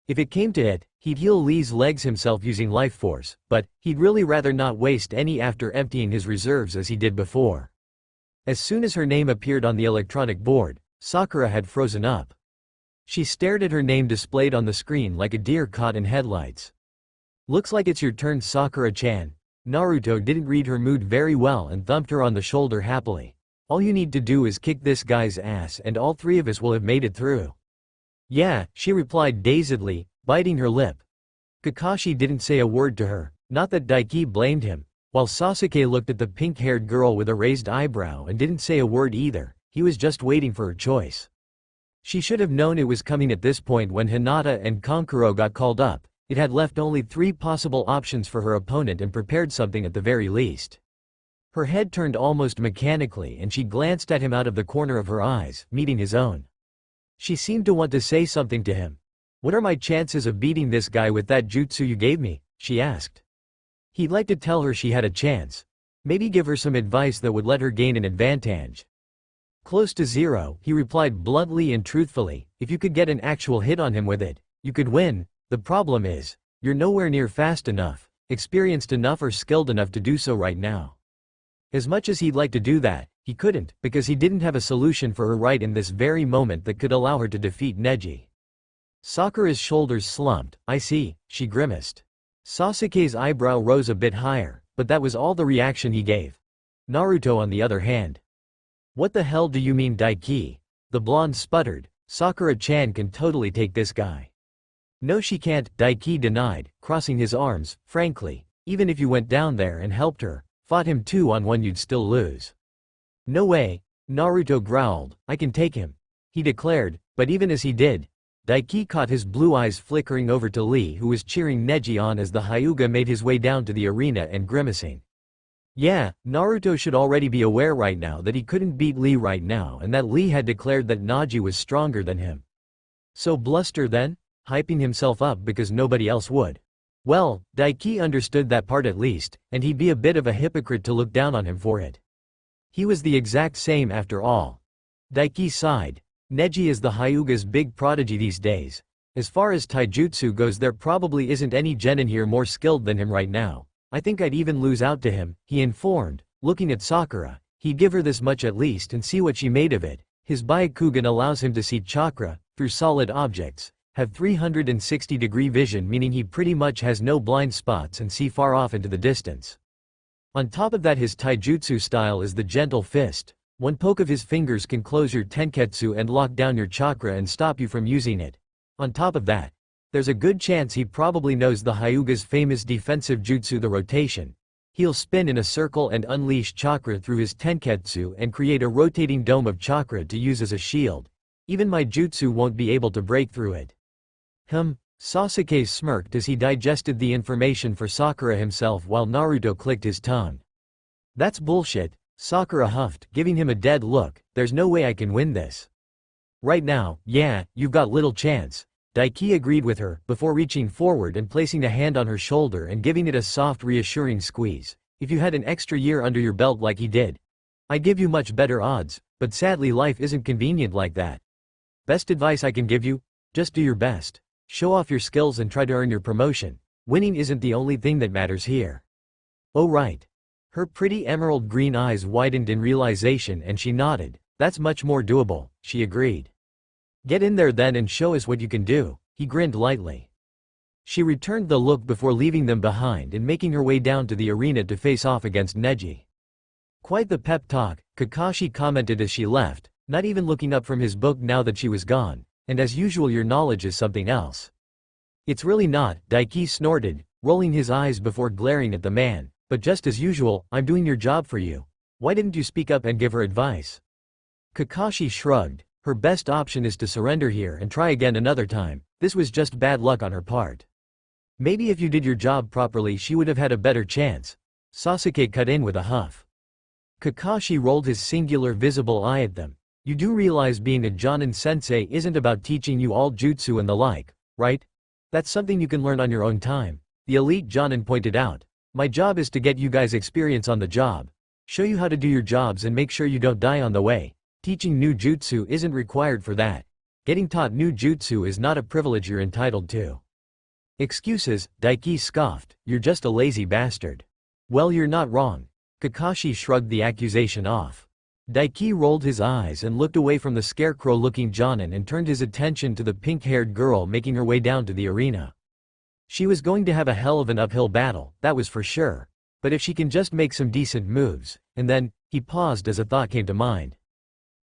If it came to it, he'd heal Lee's legs himself using life force, but he'd really rather not waste any after emptying his reserves as he did before. As soon as her name appeared on the electronic board, Sakura had frozen up. She stared at her name displayed on the screen like a deer caught in headlights. Looks like it's your turn, Sakura-chan. Naruto didn't read her mood very well and thumped her on the shoulder happily. All you need to do is kick this guy's ass and all 3 of us will have made it through. Yeah, she replied dazedly, biting her lip. Kakashi didn't say a word to her, not that Daiki blamed him, while Sasuke looked at the pink-haired girl with a raised eyebrow and didn't say a word either. He was just waiting for her choice. She should have known it was coming at this point when Hinata and Kankuro got called up. It had left only 3 possible options for her opponent and prepared something at the very least. Her head turned almost mechanically and she glanced at him out of the corner of her eyes, meeting his own. She seemed to want to say something to him. What are my chances of beating this guy with that jutsu you gave me? She asked. He'd like to tell her she had a chance. Maybe give her some advice that would let her gain an advantage. Close to 0, he replied bluntly and truthfully. If you could get an actual hit on him with it, you could win. The problem is, you're nowhere near fast enough, experienced enough or skilled enough to do so right now. As much as he'd like to do that, he couldn't, because he didn't have a solution for her right in this very moment that could allow her to defeat Neji. Sakura's shoulders slumped. I see, she grimaced. Sasuke's eyebrow rose a bit higher, but that was all the reaction he gave. Naruto on the other hand. What the hell do you mean, Daiki? The blonde sputtered. Sakura-chan can totally take this guy. No she can't, Daiki denied, crossing his arms. Frankly, even if you went down there and helped her, Fought him 2-on-1 you'd still lose. No way, Naruto growled, I can take him. He declared, but even as he did, Daiki caught his blue eyes flickering over to Lee, who was cheering Neji on as the Hyuga made his way down to the arena and grimacing. Yeah, Naruto should already be aware right now that he couldn't beat Lee right now and that Lee had declared that Neji was stronger than him. So bluster then? Hyping himself up because nobody else would. Well, Daiki understood that part at least, and he'd be a bit of a hypocrite to look down on him for it. He was the exact same after all. Daiki sighed. Neji is the Hyuga's big prodigy these days. As far as taijutsu goes, there probably isn't any genin here more skilled than him right now. I think I'd even lose out to him, he informed, looking at Sakura. He'd give her this much at least and see what she made of it. His Byakugan allows him to see chakra, through solid objects, have 360-degree vision, meaning he pretty much has no blind spots and see far off into the distance. On top of that, his taijutsu style is the gentle fist. One poke of his fingers can close your tenketsu and lock down your chakra and stop you from using it. On top of that, there's a good chance he probably knows the Hyuga's famous defensive jutsu, the rotation. He'll spin in a circle and unleash chakra through his tenketsu and create a rotating dome of chakra to use as a shield. Even my jutsu won't be able to break through it. Sasuke smirked as he digested the information for Sakura himself while Naruto clicked his tongue. That's bullshit, Sakura huffed, giving him a dead look. There's no way I can win this. Right now, yeah, you've got little chance. Daiki agreed with her, before reaching forward and placing a hand on her shoulder and giving it a soft reassuring squeeze. If you had an extra year under your belt like he did, I'd give you much better odds, but sadly life isn't convenient like that. Best advice I can give you? Just do your best. Show off your skills and try to earn your promotion. Winning isn't the only thing that matters here. Oh right. Her pretty emerald green eyes widened in realization and she nodded. That's much more doable, she agreed. Get in there then and show us what you can do, he grinned lightly. She returned the look before leaving them behind and making her way down to the arena to face off against Neji. Quite the pep talk, Kakashi commented as she left, not even looking up from his book now that she was gone. And as usual, your knowledge is something else. It's really not, Daiki snorted, rolling his eyes before glaring at the man, but just as usual, I'm doing your job for you. Why didn't you speak up and give her advice? Kakashi shrugged. Her best option is to surrender here and try again another time. This was just bad luck on her part. Maybe if you did your job properly she would have had a better chance. Sasuke cut in with a huff. Kakashi rolled his singular visible eye at them. You do realize being a Jonin sensei isn't about teaching you all jutsu and the like, right? That's something you can learn on your own time. The elite Jonin pointed out. My job is to get you guys experience on the job. Show you how to do your jobs and make sure you don't die on the way. Teaching new jutsu isn't required for that. Getting taught new jutsu is not a privilege you're entitled to. Excuses, Daiki scoffed, you're just a lazy bastard. Well, you're not wrong. Kakashi shrugged the accusation off. Daiki rolled his eyes and looked away from the scarecrow-looking Jonin and turned his attention to the pink-haired girl making her way down to the arena. She was going to have a hell of an uphill battle, that was for sure. But if she can just make some decent moves, and then, he paused as a thought came to mind.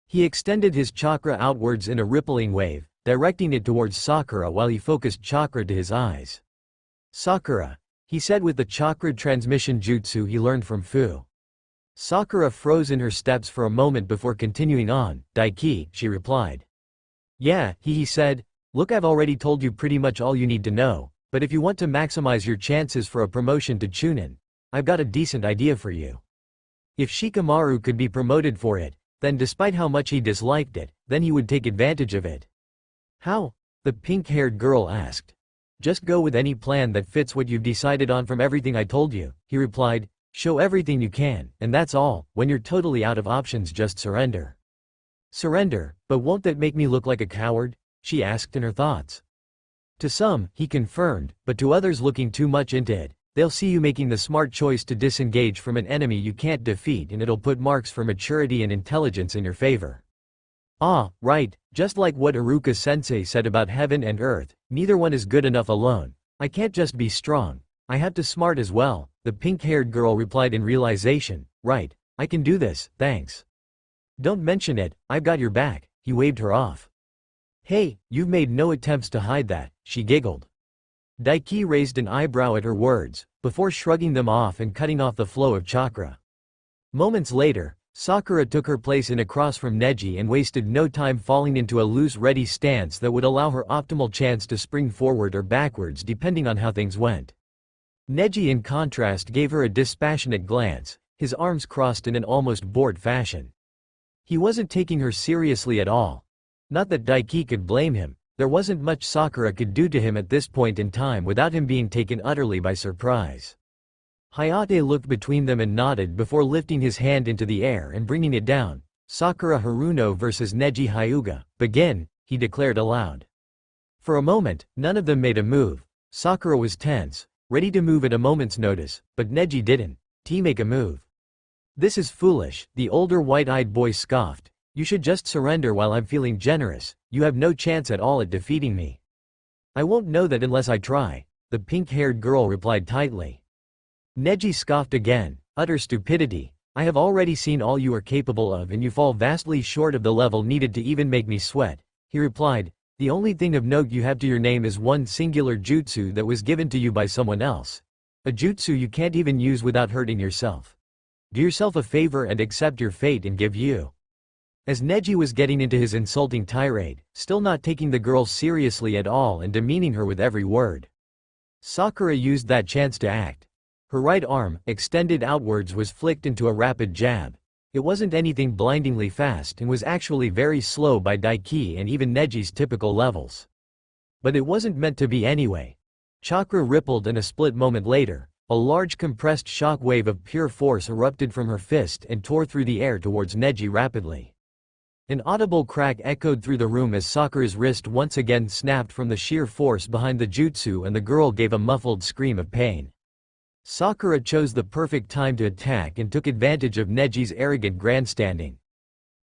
He extended his chakra outwards in a rippling wave, directing it towards Sakura while he focused chakra to his eyes. Sakura, he said with the chakra transmission jutsu he learned from Fu. Sakura froze in her steps for a moment before continuing on. Daiki, she replied. Yeah, he said, look, I've already told you pretty much all you need to know, but if you want to maximize your chances for a promotion to Chunin, I've got a decent idea for you. If Shikamaru could be promoted for it, then despite how much he disliked it, then he would take advantage of it. How? The pink-haired girl asked. Just go with any plan that fits what you've decided on from everything I told you, he replied. Show everything you can, and that's all. When you're totally out of options, just surrender. Surrender, but won't that make me look like a coward? She asked in her thoughts. To some, he confirmed, but to others looking too much into it, they'll see you making the smart choice to disengage from an enemy you can't defeat and it'll put marks for maturity and intelligence in your favor. Ah, right, just like what Iruka-sensei said about heaven and earth, neither one is good enough alone. I can't just be strong. I have to smart as well, the pink-haired girl replied in realization. Right, I can do this, thanks. Don't mention it, I've got your back, he waved her off. Hey, you've made no attempts to hide that, she giggled. Daiki raised an eyebrow at her words, before shrugging them off and cutting off the flow of chakra. Moments later, Sakura took her place across from Neji and wasted no time falling into a loose ready stance that would allow her optimal chance to spring forward or backwards depending on how things went. Neji in contrast gave her a dispassionate glance, his arms crossed in an almost bored fashion. He wasn't taking her seriously at all. Not that Daiki could blame him, there wasn't much Sakura could do to him at this point in time without him being taken utterly by surprise. Hayate looked between them and nodded before lifting his hand into the air and bringing it down. Sakura Haruno versus Neji Hyuga, begin, he declared aloud. For a moment, none of them made a move. Sakura was tense, ready to move at a moment's notice, but Neji didn't. Make a move. This is foolish, the older white-eyed boy scoffed. You should just surrender while I'm feeling generous, you have no chance at all at defeating me. I won't know that unless I try, the pink-haired girl replied tightly. Neji scoffed again, utter stupidity, I have already seen all you are capable of and you fall vastly short of the level needed to even make me sweat, he replied, the only thing of note you have to your name is one singular jutsu that was given to you by someone else. A jutsu you can't even use without hurting yourself. Do yourself a favor and accept your fate and give you. As Neji was getting into his insulting tirade, still not taking the girl seriously at all and demeaning her with every word. Sakura used that chance to act. Her right arm, extended outwards, was flicked into a rapid jab. It wasn't anything blindingly fast and was actually very slow by Daiki and even Neji's typical levels. But it wasn't meant to be anyway. Chakra rippled and a split moment later, a large compressed shock wave of pure force erupted from her fist and tore through the air towards Neji rapidly. An audible crack echoed through the room as Sakura's wrist once again snapped from the sheer force behind the jutsu and the girl gave a muffled scream of pain. Sakura chose the perfect time to attack and took advantage of Neji's arrogant grandstanding.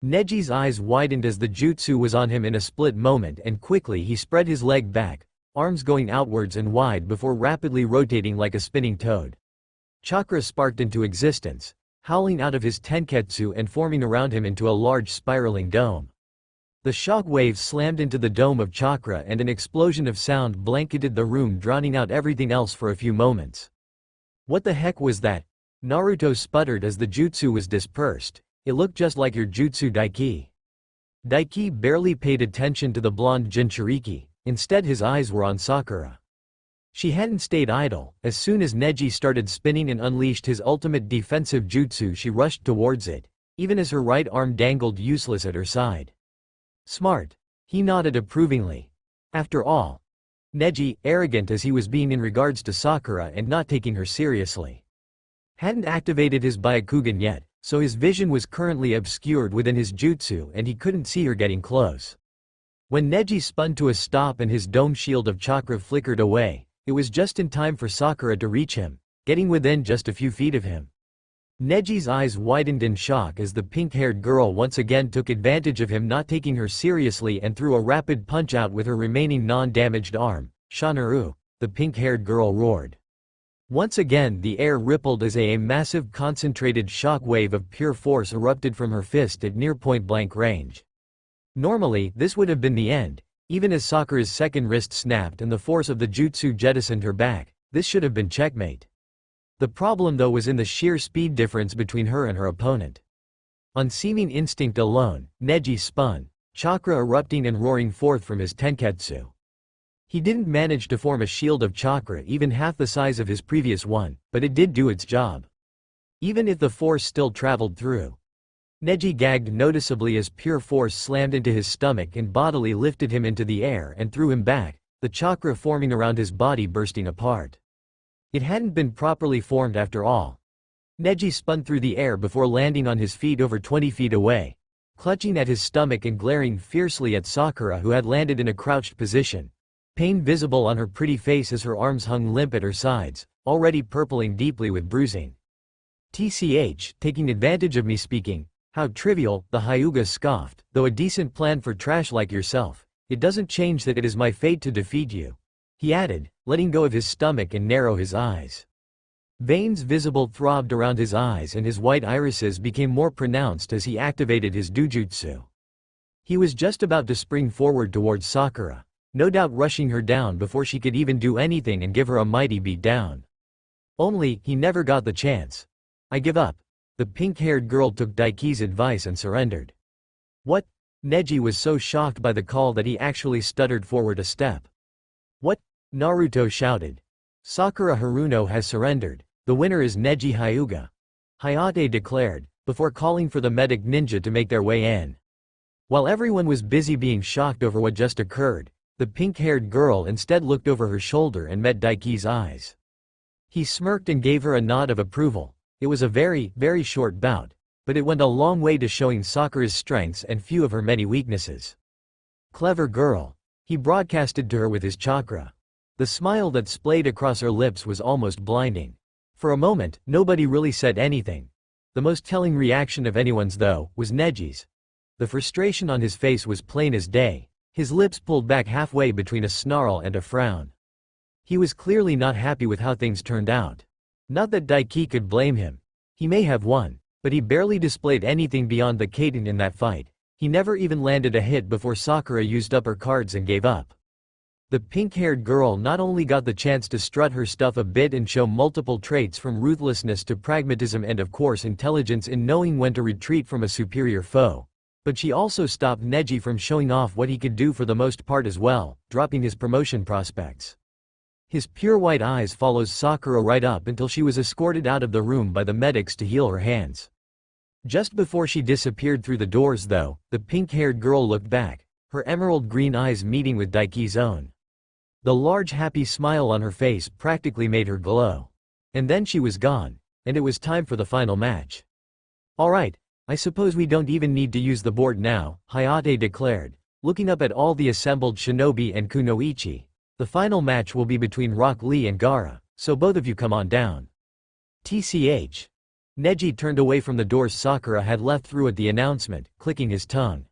Neji's eyes widened as the jutsu was on him in a split moment and quickly he spread his leg back, arms going outwards and wide before rapidly rotating like a spinning toad. Chakra sparked into existence, howling out of his tenketsu and forming around him into a large spiraling dome. The shock wave slammed into the dome of chakra and an explosion of sound blanketed the room, drowning out everything else for a few moments. What the heck was that? Naruto sputtered as the jutsu was dispersed. It looked just like your jutsu Daiki. Daiki barely paid attention to the blonde Jinchuriki, instead his eyes were on Sakura. She hadn't stayed idle. As soon as Neji started spinning and unleashed his ultimate defensive jutsu, she rushed towards it, even as her right arm dangled useless at her side. Smart. He nodded approvingly. After all, Neji, arrogant as he was being in regards to Sakura and not taking her seriously, hadn't activated his Byakugan yet, so his vision was currently obscured within his jutsu and he couldn't see her getting close. When Neji spun to a stop and his dome shield of chakra flickered away, it was just in time for Sakura to reach him, getting within just a few feet of him. Neji's eyes widened in shock as the pink-haired girl once again took advantage of him not taking her seriously and threw a rapid punch out with her remaining non-damaged arm. Shanaru, the pink-haired girl roared. Once again the air rippled as a massive concentrated shock wave of pure force erupted from her fist at near point-blank range. Normally, this would have been the end. Even as Sakura's second wrist snapped and the force of the jutsu jettisoned her back, this should have been checkmate. The problem though was in the sheer speed difference between her and her opponent. On seeming instinct alone, Neji spun, chakra erupting and roaring forth from his tenketsu. He didn't manage to form a shield of chakra even half the size of his previous one, but it did do its job. Even if the force still traveled through. Neji gagged noticeably as pure force slammed into his stomach and bodily lifted him into the air and threw him back, the chakra forming around his body bursting apart. It hadn't been properly formed after all. Neji spun through the air before landing on his feet over 20 feet away, clutching at his stomach and glaring fiercely at Sakura, who had landed in a crouched position, pain visible on her pretty face as her arms hung limp at her sides, already purpling deeply with bruising. TCH, taking advantage of me speaking. How trivial, the Hyuga scoffed, though a decent plan for trash like yourself. It doesn't change that it is my fate to defeat you. He added, letting go of his stomach and narrow his eyes. Veins visible throbbed around his eyes and his white irises became more pronounced as he activated his dojutsu. He was just about to spring forward towards Sakura, no doubt rushing her down before she could even do anything and give her a mighty beat down. Only, he never got the chance. I give up. The pink-haired girl took Daiki's advice and surrendered. What? Neji was so shocked by the call that he actually stuttered forward a step. What? Naruto shouted. Sakura Haruno has surrendered. The winner is Neji Hyuga. Hayate declared, before calling for the medic ninja to make their way in. While everyone was busy being shocked over what just occurred, the pink-haired girl instead looked over her shoulder and met Daiki's eyes. He smirked and gave her a nod of approval. It was a very, very short bout, but it went a long way to showing Sakura's strengths and few of her many weaknesses. Clever girl. He broadcasted to her with his chakra. The smile that splayed across her lips was almost blinding. For a moment, nobody really said anything. The most telling reaction of anyone's, though, was Neji's. The frustration on his face was plain as day, his lips pulled back halfway between a snarl and a frown. He was clearly not happy with how things turned out. Not that Daiki could blame him. He may have won, but he barely displayed anything beyond the Kaiten in that fight. He never even landed a hit before Sakura used up her cards and gave up. The pink-haired girl not only got the chance to strut her stuff a bit and show multiple traits from ruthlessness to pragmatism and of course intelligence in knowing when to retreat from a superior foe, but she also stopped Neji from showing off what he could do for the most part as well, dropping his promotion prospects. His pure white eyes followed Sakura right up until she was escorted out of the room by the medics to heal her hands. Just before she disappeared through the doors though, the pink-haired girl looked back, her emerald green eyes meeting with Daiki's own. The large happy smile on her face practically made her glow. And then she was gone, and it was time for the final match. Alright, I suppose we don't even need to use the board now, Hayate declared, looking up at all the assembled shinobi and kunoichi. The final match will be between Rock Lee and Gaara, so both of you come on down. TCH. Neji turned away from the doors Sakura had left through at the announcement, clicking his tongue.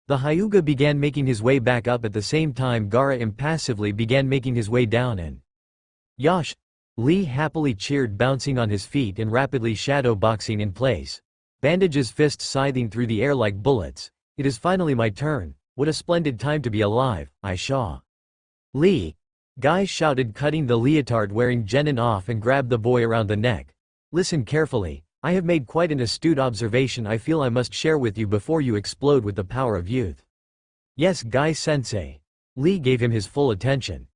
The Hyuga began making his way back up at the same time Gaara impassively began making his way down and Yosh! Lee happily cheered, bouncing on his feet and rapidly shadow boxing in place. Bandage's fists scything through the air like bullets. It is finally my turn. What a splendid time to be alive, I Shaw. Lee! Guy shouted, cutting the leotard-wearing genin off and grabbed the boy around the neck. Listen carefully, I have made quite an astute observation I feel I must share with you before you explode with the power of youth. Yes, Guy-sensei. Lee gave him his full attention.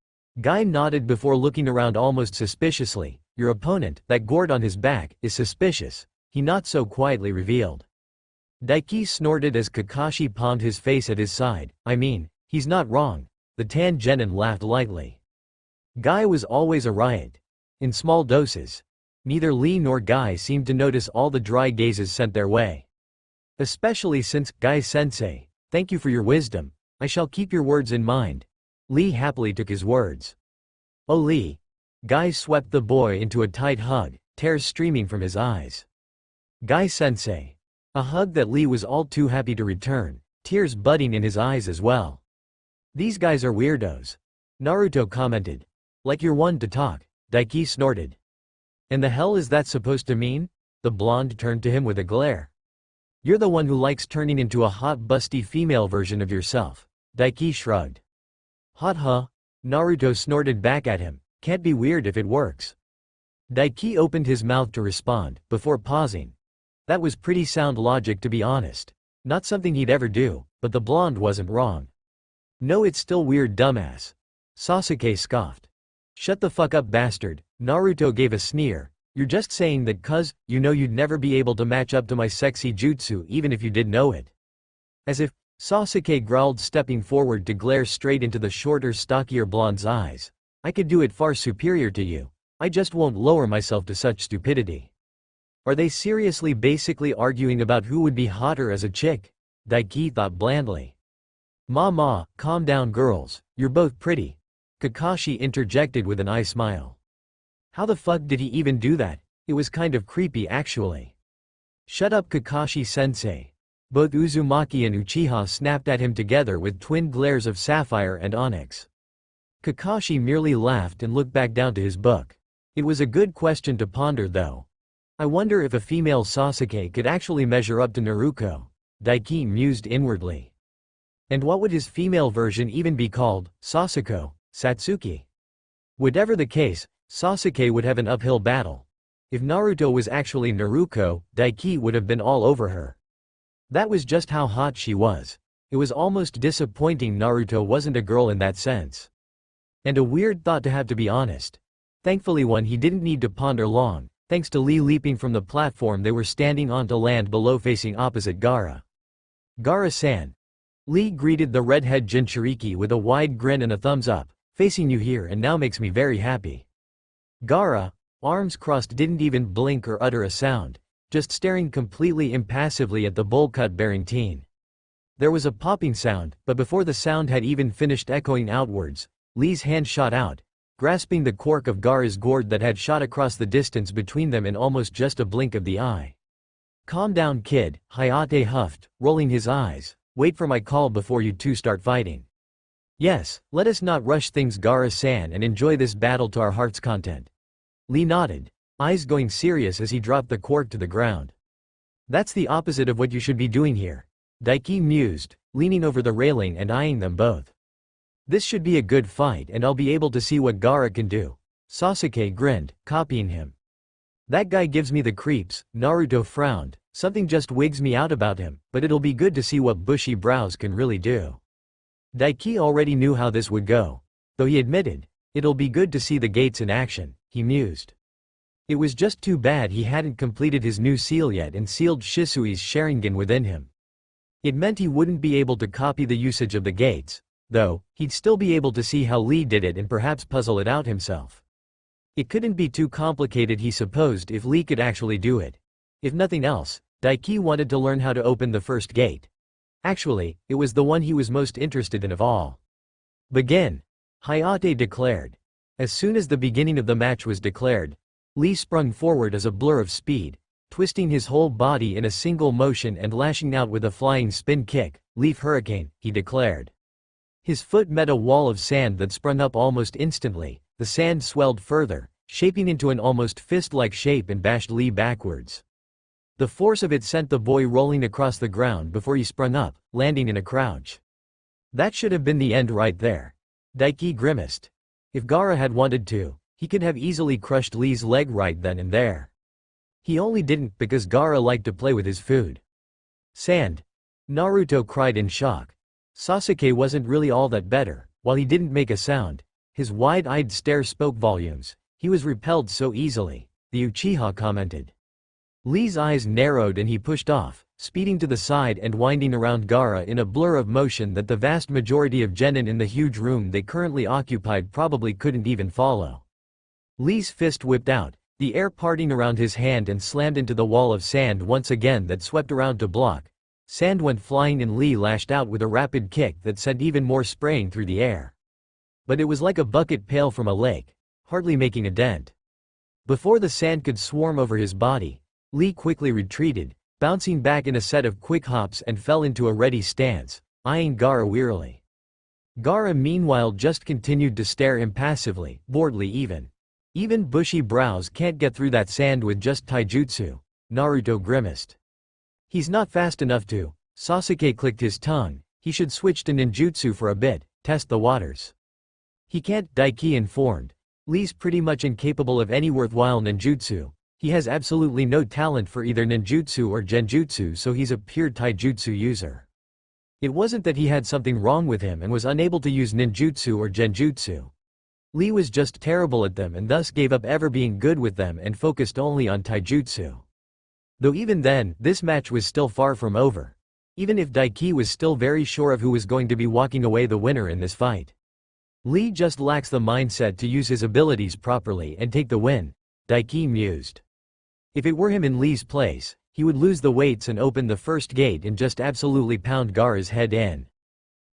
Guy nodded before looking around almost suspiciously. Your opponent, that gourd on his back, is suspicious, he not so quietly revealed. Daiki snorted as Kakashi palmed his face at his side. I mean, he's not wrong. The tan genin laughed lightly. Guy was always a riot. In small doses. Neither Lee nor Guy seemed to notice all the dry gazes sent their way. Especially since, Guy-sensei, thank you for your wisdom, I shall keep your words in mind. Lee happily took his words. Oh Lee. Guy swept the boy into a tight hug, tears streaming from his eyes. Guy-sensei. A hug that Lee was all too happy to return, tears budding in his eyes as well. These guys are weirdos. Naruto commented. Like you're one to talk, Daiki snorted. And the hell is that supposed to mean? The blonde turned to him with a glare. You're the one who likes turning into a hot busty female version of yourself. Daiki shrugged. Hot huh? Naruto snorted back at him. Can't be weird if it works. Daiki opened his mouth to respond, before pausing. That was pretty sound logic to be honest. Not something he'd ever do, but the blonde wasn't wrong. No, it's still weird, dumbass. Sasuke scoffed. Shut the fuck up, bastard. Naruto gave a sneer. You're just saying that cuz, you know you'd never be able to match up to my sexy jutsu even if you did know it. As if, Sasuke growled, stepping forward to glare straight into the shorter, stockier blonde's eyes. I could do it far superior to you. I just won't lower myself to such stupidity. Are they seriously basically arguing about who would be hotter as a chick? Daiki thought blandly. Ma, calm down girls, you're both pretty. Kakashi interjected with an eye smile. How the fuck did he even do that? It was kind of creepy actually. Shut up, Kakashi-sensei. Both Uzumaki and Uchiha snapped at him together with twin glares of sapphire and onyx. Kakashi merely laughed and looked back down to his book. It was a good question to ponder though. I wonder if a female Sasuke could actually measure up to Naruto. Daiki mused inwardly. And what would his female version even be called? Sasuke? Satsuki? Whatever the case, Sasuke would have an uphill battle. If Naruto was actually Naruto, Daiki would have been all over her. That was just how hot she was. It was almost disappointing Naruto wasn't a girl in that sense. And a weird thought to have, to be honest. Thankfully one he didn't need to ponder long, thanks to Lee leaping from the platform they were standing on to land below facing opposite Gaara. Gaara-san. Lee greeted the redhead Jinchuriki with a wide grin and a thumbs up. Facing you here and now makes me very happy. Gaara, arms crossed, didn't even blink or utter a sound, just staring completely impassively at the bowl-cut-bearing teen. There was a popping sound, but before the sound had even finished echoing outwards, Lee's hand shot out, grasping the cork of Gaara's gourd that had shot across the distance between them in almost just a blink of the eye. Calm down, kid, Hayate huffed, rolling his eyes. Wait for my call before you two start fighting. Yes, let us not rush things, Gaara-san, and enjoy this battle to our heart's content. Lee nodded, eyes going serious as he dropped the cork to the ground. That's the opposite of what you should be doing here. Daiki mused, leaning over the railing and eyeing them both. This should be a good fight and I'll be able to see what Gaara can do. Sasuke grinned, copying him. That guy gives me the creeps, Naruto frowned, something just wigs me out about him, but it'll be good to see what bushy brows can really do. Daiki already knew how this would go. Though he admitted, it'll be good to see the gates in action, he mused. It was just too bad he hadn't completed his new seal yet and sealed Shisui's Sharingan within him. It meant he wouldn't be able to copy the usage of the gates, though, he'd still be able to see how Lee did it and perhaps puzzle it out himself. It couldn't be too complicated, he supposed, if Lee could actually do it. If nothing else, Daiki wanted to learn how to open the first gate. Actually, it was the one he was most interested in of all. Begin, Hayate declared. As soon as the beginning of the match was declared, Lee sprung forward as a blur of speed, twisting his whole body in a single motion and lashing out with a flying spin kick. Leaf hurricane, he declared. His foot met a wall of sand that sprung up almost instantly. The sand swelled further, shaping into an almost fist-like shape and bashed Lee backwards. The force of it sent the boy rolling across the ground before he sprung up, landing in a crouch. That should have been the end right there. Daiki grimaced. If Gaara had wanted to, he could have easily crushed Lee's leg right then and there. He only didn't because Gaara liked to play with his food. Sand. Naruto cried in shock. Sasuke wasn't really all that better. While he didn't make a sound, his wide-eyed stare spoke volumes. He was repelled so easily, the Uchiha commented. Lee's eyes narrowed and he pushed off, speeding to the side and winding around Gaara in a blur of motion that the vast majority of genin in the huge room they currently occupied probably couldn't even follow. Lee's fist whipped out, the air parting around his hand, and slammed into the wall of sand once again that swept around to block. Sand went flying and Lee lashed out with a rapid kick that sent even more spraying through the air. But it was like a bucket pail from a lake, hardly making a dent. Before the sand could swarm over his body, Lee quickly retreated, bouncing back in a set of quick hops and fell into a ready stance, eyeing Gaara wearily. Gaara meanwhile just continued to stare impassively, boredly even. Even bushy brows can't get through that sand with just taijutsu, Naruto grimaced. He's not fast enough to, Sasuke clicked his tongue, he should switch to ninjutsu for a bit, test the waters. He can't, Daiki informed. Lee's pretty much incapable of any worthwhile ninjutsu. He has absolutely no talent for either ninjutsu or genjutsu, so he's a pure taijutsu user. It wasn't that he had something wrong with him and was unable to use ninjutsu or genjutsu. Lee was just terrible at them and thus gave up ever being good with them and focused only on taijutsu. Though even then, this match was still far from over. Even if Daiki was still very sure of who was going to be walking away the winner in this fight. Lee just lacks the mindset to use his abilities properly and take the win, Daiki mused. If it were him in Lee's place, he would lose the weights and open the first gate and just absolutely pound Gaara's head in.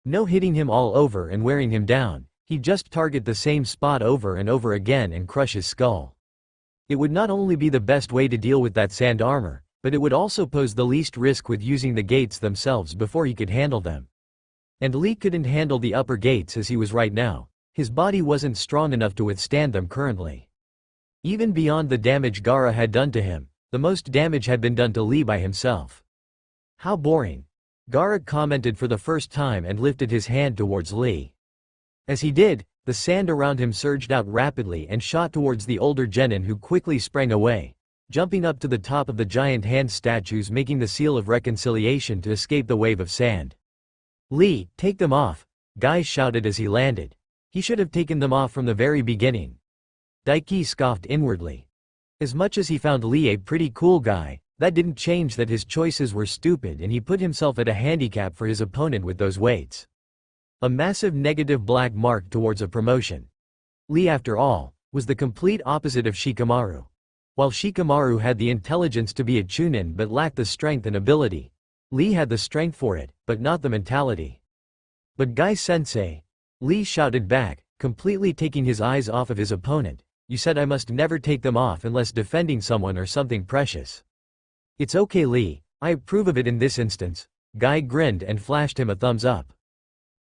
No hitting him all over and wearing him down, he'd just target the same spot over and over again and crush his skull. It would not only be the best way to deal with that sand armor, but it would also pose the least risk with using the gates themselves before he could handle them. And Lee couldn't handle the upper gates as he was right now. His body wasn't strong enough to withstand them currently. Even beyond the damage Gaara had done to him, the most damage had been done to Lee by himself. How boring. Gaara commented for the first time and lifted his hand towards Lee. As he did, The sand around him surged out rapidly and shot towards the older genin, who quickly sprang away, jumping up to the top of the giant hand statues, making the seal of reconciliation to escape the wave of sand. "Lee, take them off," Guy shouted as he landed. He should have taken them off from the very beginning. Daiki scoffed inwardly. As much as he found Lee a pretty cool guy, that didn't change that his choices were stupid, and he put himself at a handicap for his opponent with those weights. A massive negative black mark towards a promotion. Lee, after all, was the complete opposite of Shikamaru. While Shikamaru had the intelligence to be a chunin but lacked the strength and ability, Lee had the strength for it, but not the mentality. "But Guy-sensei," Lee shouted back, completely taking his eyes off of his opponent, "you said I must never take them off unless defending someone or something precious." "It's okay, Lee, I approve of it in this instance." Guy grinned and flashed him a thumbs up.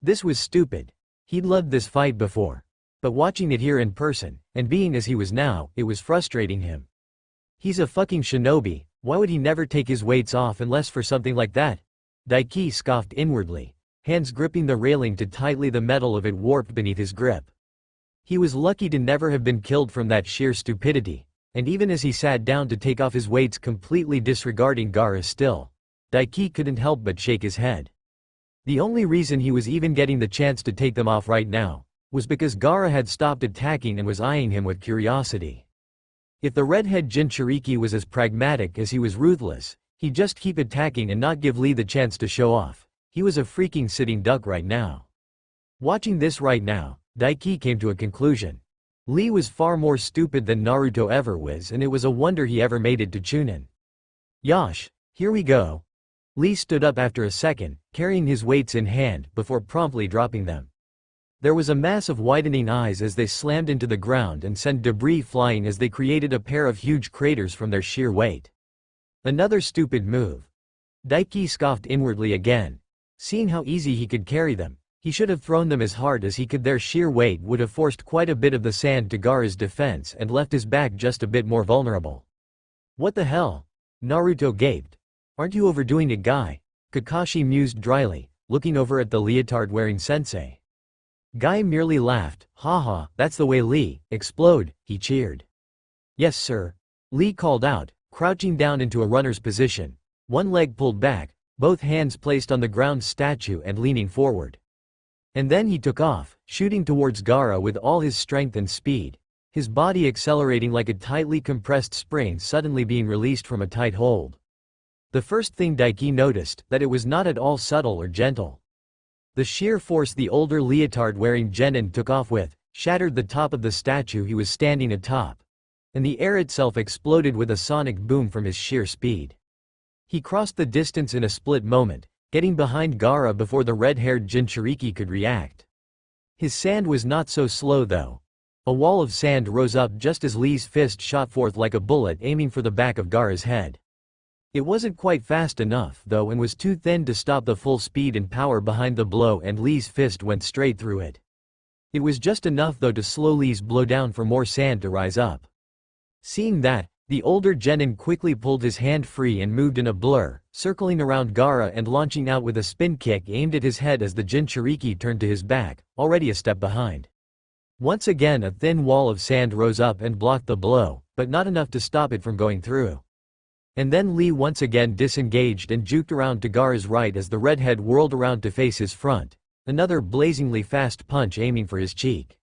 This was stupid. He'd loved this fight before. But watching it here in person, and being as he was now, it was frustrating him. He's a fucking shinobi, why would he never take his weights off unless for something like that? Daiki scoffed inwardly, hands gripping the railing to tightly the metal of it warped beneath his grip. He was lucky to never have been killed from that sheer stupidity, and even as he sat down to take off his weights, completely disregarding Gaara still, Daiki couldn't help but shake his head. The only reason he was even getting the chance to take them off right now was because Gaara had stopped attacking and was eyeing him with curiosity. If the redhead Jinchuriki was as pragmatic as he was ruthless, he'd just keep attacking and not give Lee the chance to show off. He was a freaking sitting duck right now. Watching this right now, Daiki came to a conclusion. Lee was far more stupid than Naruto ever was, and it was a wonder he ever made it to Chunin. "Yosh, here we go." Lee stood up after a second, carrying his weights in hand, before promptly dropping them. There was a mass of widening eyes as they slammed into the ground and sent debris flying as they created a pair of huge craters from their sheer weight. Another stupid move. Daiki scoffed inwardly again. Seeing how easy he could carry them, he should have thrown them as hard as he could. Their sheer weight would have forced quite a bit of the sand to Gaara's defense and left his back just a bit more vulnerable. "What the hell?" Naruto gaped. "Aren't you overdoing it, Guy?" Kakashi mused dryly, looking over at the leotard-wearing sensei. Guy merely laughed. "Haha, that's the way, Lee, explode," he cheered. "Yes sir," Lee called out, crouching down into a runner's position, one leg pulled back, both hands placed on the ground statue and leaning forward. And then he took off, shooting towards Gaara with all his strength and speed, his body accelerating like a tightly compressed spring suddenly being released from a tight hold. The first thing Daiki noticed, that it was not at all subtle or gentle. The sheer force the older leotard-wearing genin took off with, shattered the top of the statue he was standing atop, and the air itself exploded with a sonic boom from his sheer speed. He crossed the distance in a split moment, getting behind Gaara before the red-haired Jinchuriki could react. His sand was not so slow though. A wall of sand rose up just as Lee's fist shot forth like a bullet, aiming for the back of Gaara's head. It wasn't quite fast enough though, and was too thin to stop the full speed and power behind the blow, and Lee's fist went straight through it. It was just enough though to slow Lee's blow down for more sand to rise up. Seeing that, the older genin quickly pulled his hand free and moved in a blur, circling around Gaara and launching out with a spin kick aimed at his head as the Jinchuriki turned to his back, already a step behind. Once again a thin wall of sand rose up and blocked the blow, but not enough to stop it from going through. And then Lee once again disengaged and juked around to Gaara's right as the redhead whirled around to face his front, another blazingly fast punch aiming for his cheek,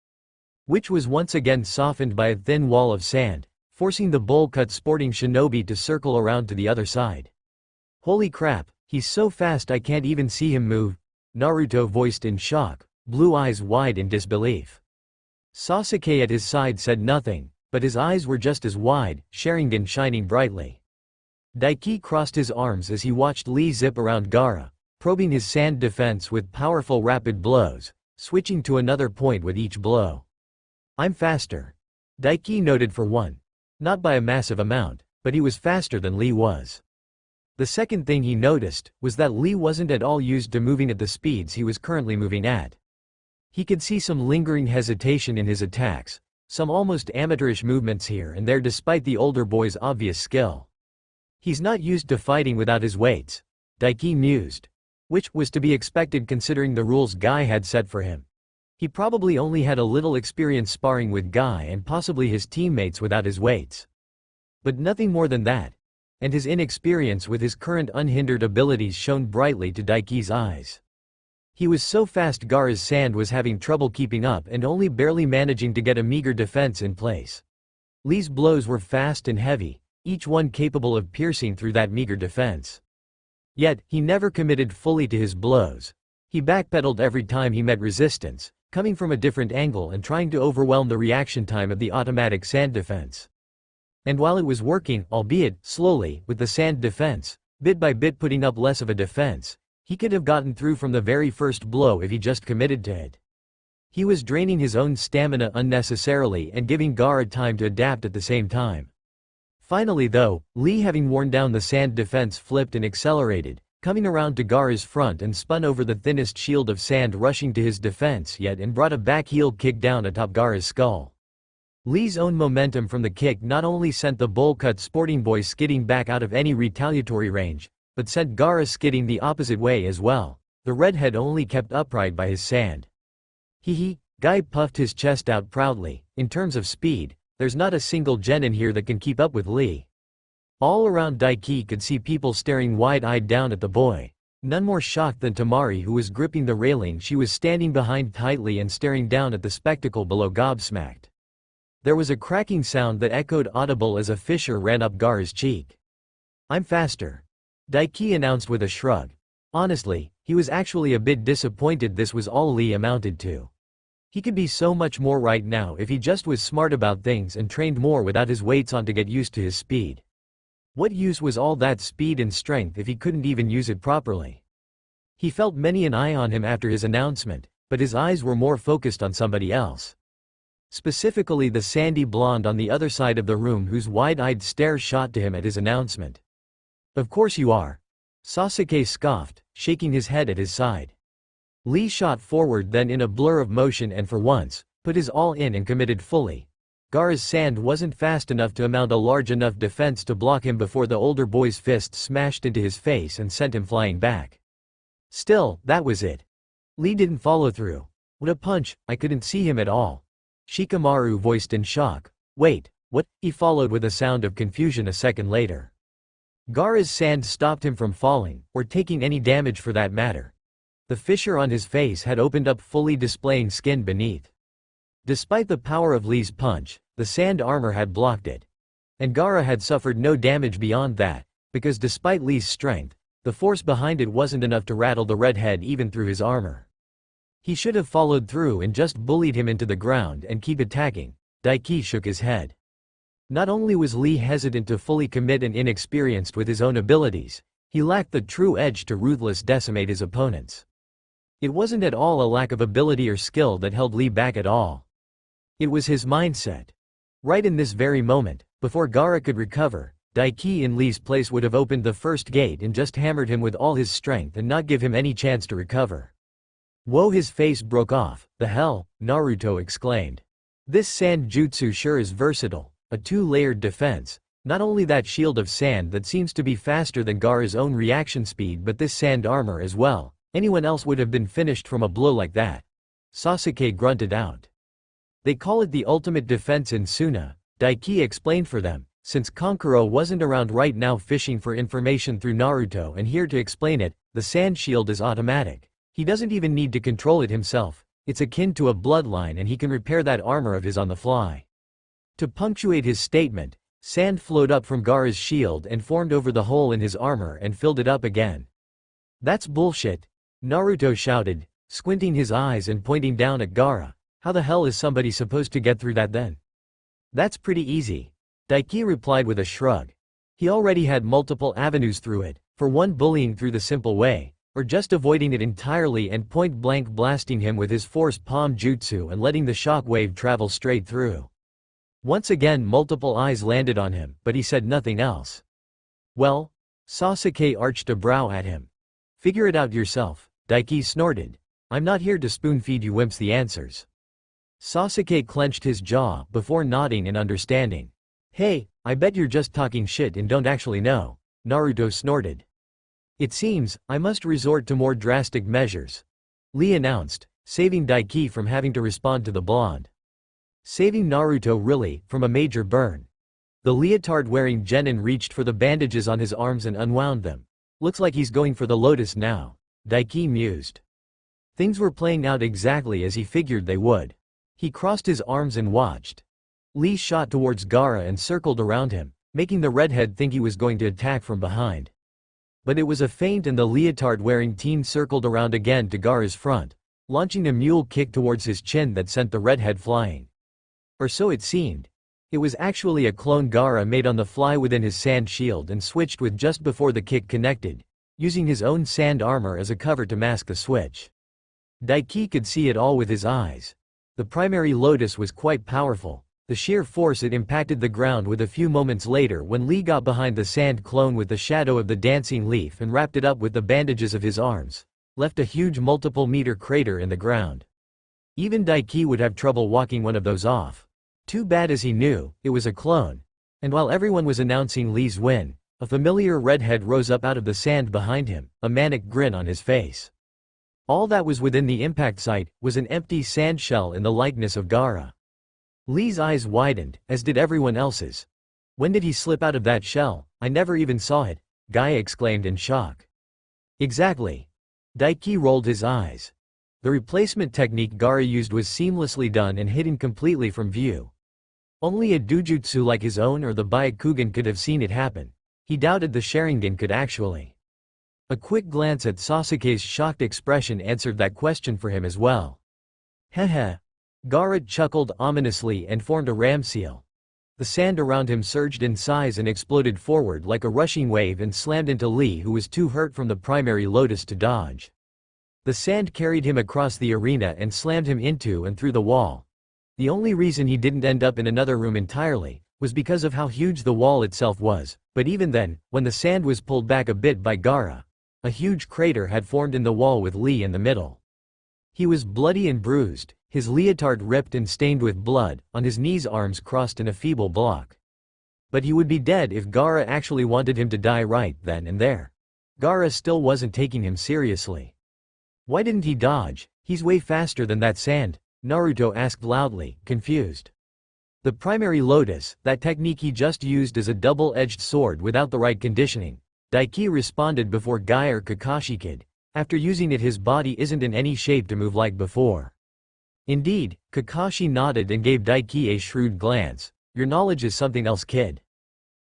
which was once again softened by a thin wall of sand, forcing the bowl-cut sporting shinobi to circle around to the other side. "Holy crap, he's so fast I can't even see him move," Naruto voiced in shock, blue eyes wide in disbelief. Sasuke at his side said nothing, but his eyes were just as wide, Sharingan shining brightly. Daiki crossed his arms as he watched Lee zip around Gaara, probing his sand defense with powerful rapid blows, switching to another point with each blow. "I'm faster," Daiki noted for one. Not by a massive amount, but he was faster than Lee was. The second thing he noticed was that Lee wasn't at all used to moving at the speeds he was currently moving at. He could see some lingering hesitation in his attacks, some almost amateurish movements here and there despite the older boy's obvious skill. He's not used to fighting without his weights, Daiki mused. Which was to be expected considering the rules Guy had set for him. He probably only had a little experience sparring with Guy and possibly his teammates without his weights. But nothing more than that. And his inexperience with his current unhindered abilities shone brightly to Daiki's eyes. He was so fast Gaara's sand was having trouble keeping up and only barely managing to get a meager defense in place. Lee's blows were fast and heavy, each one capable of piercing through that meager defense. Yet, he never committed fully to his blows. He backpedaled every time he met resistance, coming from a different angle and trying to overwhelm the reaction time of the automatic sand defense. And while it was working, albeit slowly, with the sand defense, bit by bit putting up less of a defense, he could have gotten through from the very first blow if he just committed to it. He was draining his own stamina unnecessarily and giving Gaara time to adapt at the same time. Finally though, Lee, having worn down the sand defense, flipped and accelerated, coming around to Gaara's front and spun over the thinnest shield of sand, rushing to his defense yet and brought a back heel kick down atop Gaara's skull. Lee's own momentum from the kick not only sent the bowl-cut sporting boy skidding back out of any retaliatory range, but sent Gaara skidding the opposite way as well, the redhead only kept upright by his sand. Hee. Guy puffed his chest out proudly. In terms of speed, there's not a single genin here that can keep up with Lee. All around Daiki could see people staring wide-eyed down at the boy. None more shocked than Temari, who was gripping the railing she was standing behind tightly and staring down at the spectacle below, gobsmacked. There was a cracking sound that echoed audible as a fissure ran up Gaara's cheek. "I'm faster," Daiki announced with a shrug. Honestly, he was actually a bit disappointed this was all Lee amounted to. He could be so much more right now if he just was smart about things and trained more without his weights on to get used to his speed. What use was all that speed and strength if he couldn't even use it properly? He felt many an eye on him after his announcement, but his eyes were more focused on somebody else. Specifically the sandy blonde on the other side of the room, whose wide-eyed stare shot to him at his announcement. "Of course you are," Sasuke scoffed, shaking his head at his side. Lee shot forward then in a blur of motion and for once, put his all in and committed fully. Gaara's sand wasn't fast enough to mount a large enough defense to block him before the older boy's fist smashed into his face and sent him flying back. Still, that was it. Lee didn't follow through. What a punch, I couldn't see him at all. Shikamaru voiced in shock. "Wait, what?" he followed with a sound of confusion a second later. Gaara's sand stopped him from falling, or taking any damage for that matter. The fissure on his face had opened up, fully displaying skin beneath. Despite the power of Lee's punch, the sand armor had blocked it. And Gaara had suffered no damage beyond that, because despite Lee's strength, the force behind it wasn't enough to rattle the redhead even through his armor. He should have followed through and just bullied him into the ground and keep attacking. Daiki shook his head. Not only was Lee hesitant to fully commit and inexperienced with his own abilities, he lacked the true edge to ruthless decimate his opponents. It wasn't at all a lack of ability or skill that held Lee back at all. It was his mindset. Right in this very moment, before Gaara could recover, Daiki in Lee's place would have opened the first gate and just hammered him with all his strength and not give him any chance to recover. Whoa, his face broke off. "The hell?" Naruto exclaimed. "This sand jutsu sure is versatile, a two-layered defense. Not only that shield of sand that seems to be faster than Gaara's own reaction speed, but this sand armor as well. Anyone else would have been finished from a blow like that." Sasuke grunted out. "They call it the ultimate defense in Suna," Daiki explained for them, since Kankuro wasn't around right now fishing for information through Naruto and here to explain it. The sand shield is automatic. He doesn't even need to control it himself. It's akin to a bloodline and he can repair that armor of his on the fly. To punctuate his statement, sand flowed up from Gaara's shield and formed over the hole in his armor and filled it up again. "That's bullshit," Naruto shouted, squinting his eyes and pointing down at Gaara. "How the hell is somebody supposed to get through that then?" "That's pretty easy," Daiki replied with a shrug. He already had multiple avenues through it, for one, bullying through the simple way, or just avoiding it entirely and point-blank blasting him with his force palm jutsu and letting the shock wave travel straight through. Once again multiple eyes landed on him, but he said nothing else. "Well?" Sasuke arched a brow at him. "Figure it out yourself," Daiki snorted. "I'm not here to spoon-feed you wimps the answers." Sasuke clenched his jaw before nodding in understanding. "Hey, I bet you're just talking shit and don't actually know," Naruto snorted. "It seems I must resort to more drastic measures," Lee announced, saving Daiki from having to respond to the blonde. Saving Naruto really, from a major burn. The leotard-wearing genin reached for the bandages on his arms and unwound them. Looks like he's going for the Lotus now, Daiki mused. Things were playing out exactly as he figured they would. He crossed his arms and watched. Lee shot towards Gaara and circled around him, making the redhead think he was going to attack from behind. But it was a feint and the leotard-wearing teen circled around again to Gaara's front, launching a mule kick towards his chin that sent the redhead flying. Or so it seemed. It was actually a clone Gaara made on the fly within his sand shield and switched with just before the kick connected, using his own sand armor as a cover to mask the switch. Daiki could see it all with his eyes. The primary Lotus was quite powerful. The sheer force it impacted the ground with a few moments later when Lee got behind the sand clone with the shadow of the dancing leaf and wrapped it up with the bandages of his arms, left a huge multiple-meter crater in the ground. Even Daiki would have trouble walking one of those off. Too bad, as he knew, it was a clone. And while everyone was announcing Lee's win, a familiar redhead rose up out of the sand behind him, a manic grin on his face. All that was within the impact site was an empty sand shell in the likeness of Gaara. Lee's eyes widened, as did everyone else's. When did he slip out of that shell? I never even saw it, Guy exclaimed in shock. Exactly. Daiki rolled his eyes. The replacement technique Gaara used was seamlessly done and hidden completely from view. Only a doujutsu like his own or the Byakugan could have seen it happen. He doubted the Sharingan could actually. A quick glance at Sasuke's shocked expression answered that question for him as well. Heh. Gaara chuckled ominously and formed a ram seal. The sand around him surged in size and exploded forward like a rushing wave and slammed into Lee, who was too hurt from the primary Lotus to dodge. The sand carried him across the arena and slammed him into and through the wall. The only reason he didn't end up in another room entirely was because of how huge the wall itself was, but even then, when the sand was pulled back a bit by Gaara, a huge crater had formed in the wall with Lee in the middle. He was bloody and bruised, his leotard ripped and stained with blood, on his knees, arms crossed in a feeble block. But he would be dead if Gaara actually wanted him to die right then and there. Gaara still wasn't taking him seriously. Why didn't he dodge? He's way faster than that sand, Naruto asked loudly, confused. The primary Lotus, that technique he just used as a double-edged sword without the right conditioning, Daiki responded before Guy or Kakashi could. After using it, his body isn't in any shape to move like before. Indeed, Kakashi nodded and gave Daiki a shrewd glance. Your knowledge is something else, kid.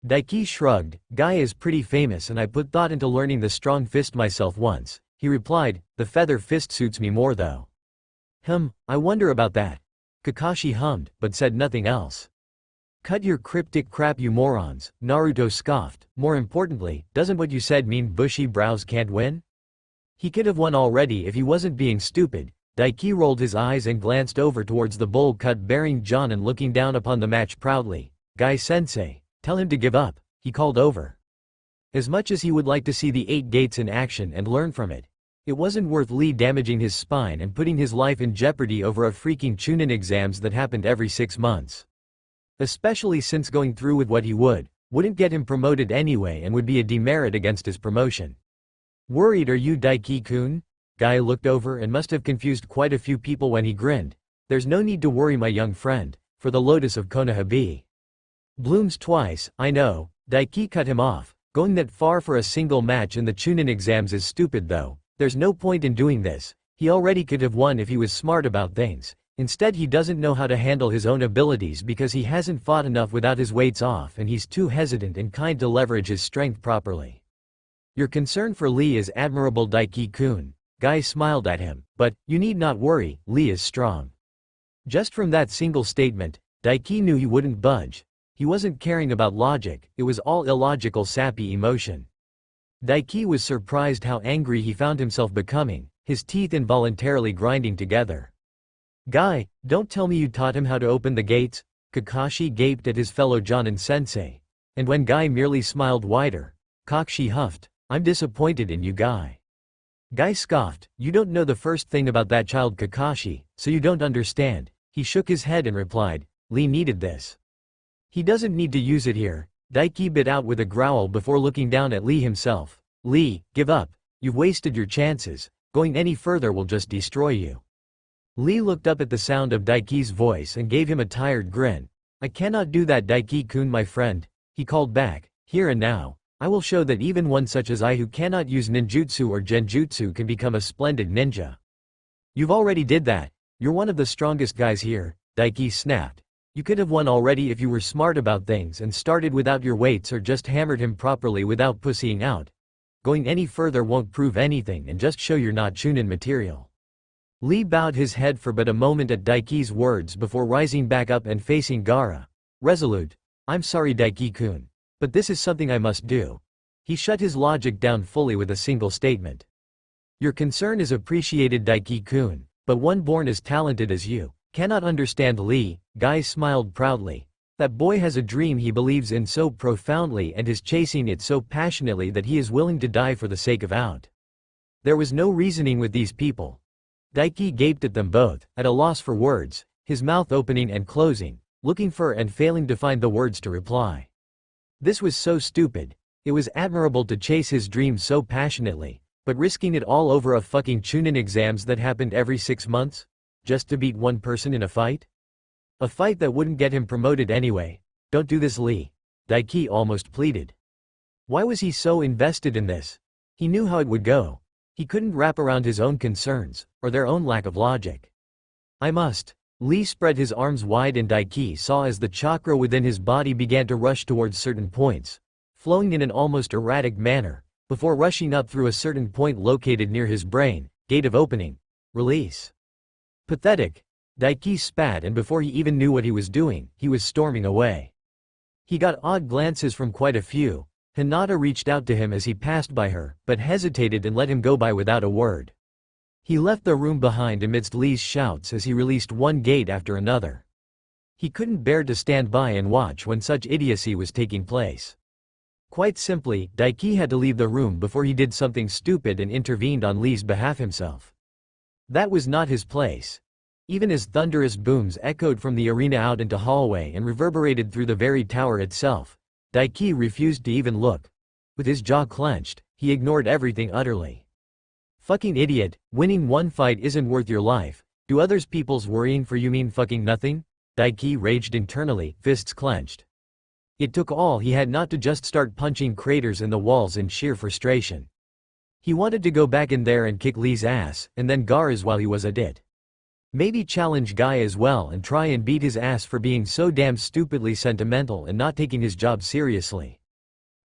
Daiki shrugged. Guy is pretty famous and I put thought into learning the strong fist myself once, he replied. The feather fist suits me more though. I wonder about that. Kakashi hummed, but said nothing else. Cut your cryptic crap, you morons, Naruto scoffed. More importantly, doesn't what you said mean bushy brows can't win? He could have won already if he wasn't being stupid. Daiki rolled his eyes and glanced over towards the bowl cut bearing Jonin looking down upon the match proudly. Guy-sensei, tell him to give up, he called over. As much as he would like to see the 8 gates in action and learn from it, it wasn't worth Lee damaging his spine and putting his life in jeopardy over a freaking Chunin exams that happened every 6 months. Especially since going through with what he wouldn't get him promoted anyway and would be a demerit against his promotion. Worried are you, Daiki-kun? Guy looked over and must have confused quite a few people when he grinned. There's no need to worry, my young friend, for the Lotus of Konoha blooms twice, I know. Daiki cut him off. Going that far for a single match in the Chunin exams is stupid though. There's no point in doing this. He already could have won if he was smart about things. Instead, he doesn't know how to handle his own abilities because he hasn't fought enough without his weights off and he's too hesitant and kind to leverage his strength properly. Your concern for Lee is admirable, Daiki-kun. Guy smiled at him, but, you need not worry, Lee is strong. Just from that single statement, Daiki knew he wouldn't budge. He wasn't caring about logic, it was all illogical sappy emotion. Daiki was surprised how angry he found himself becoming, his teeth involuntarily grinding together. Guy, don't tell me you taught him how to open the gates? Kakashi gaped at his fellow Jonin-sensei. And when Guy merely smiled wider, Kakashi huffed, I'm disappointed in you, Guy. Guy scoffed, you don't know the first thing about that child, Kakashi, so you don't understand. He shook his head and replied, Lee needed this. He doesn't need to use it here. Daiki bit out with a growl before looking down at Lee himself. Lee, give up. You've wasted your chances. Going any further will just destroy you. Lee looked up at the sound of Daiki's voice and gave him a tired grin. "I cannot do that, Daiki-kun, my friend," he called back. "Here and now, I will show that even one such as I who cannot use ninjutsu or genjutsu can become a splendid ninja." "You've already did that. You're one of the strongest guys here," Daiki snapped. "You could have won already if you were smart about things and started without your weights or just hammered him properly without pussying out. Going any further won't prove anything and just show you're not Chunin material." Lee bowed his head for but a moment at Daiki's words before rising back up and facing Gaara. Resolute. "I'm sorry, Daiki-kun. But this is something I must do." He shut his logic down fully with a single statement. "Your concern is appreciated, Daiki-kun, but one born as talented as you cannot understand Lee." Guy smiled proudly. "That boy has a dream he believes in so profoundly and is chasing it so passionately that he is willing to die for the sake of out." There was no reasoning with these people. Daiki gaped at them both, at a loss for words, his mouth opening and closing, looking for and failing to find the words to reply. This was so stupid. It was admirable to chase his dream so passionately, but risking it all over a fucking Chunin exams that happened every 6 months? Just to beat one person in a fight? A fight that wouldn't get him promoted anyway. "Don't do this, Lee," Daiki almost pleaded. Why was he so invested in this? He knew how it would go. He couldn't wrap around his own concerns, or their own lack of logic. "I must." Lee spread his arms wide and Daiki saw as the chakra within his body began to rush towards certain points, flowing in an almost erratic manner, before rushing up through a certain point located near his brain. Gate of opening. Release. Pathetic. Daiki spat, and before he even knew what he was doing, he was storming away. He got odd glances from quite a few. Hinata reached out to him as he passed by her, but hesitated and let him go by without a word. He left the room behind amidst Lee's shouts as he released one gate after another. He couldn't bear to stand by and watch when such idiocy was taking place. Quite simply, Daiki had to leave the room before he did something stupid and intervened on Lee's behalf himself. That was not his place. Even as thunderous booms echoed from the arena out into hallway and reverberated through the very tower itself, Daiki refused to even look. With his jaw clenched, he ignored everything utterly. "Fucking idiot, winning one fight isn't worth your life. Do others people's worrying for you mean fucking nothing?" Daiki raged internally, fists clenched. It took all he had not to just start punching craters in the walls in sheer frustration. He wanted to go back in there and kick Lee's ass, and then Gaara's while he was at it. Maybe challenge Guy as well and try and beat his ass for being so damn stupidly sentimental and not taking his job seriously.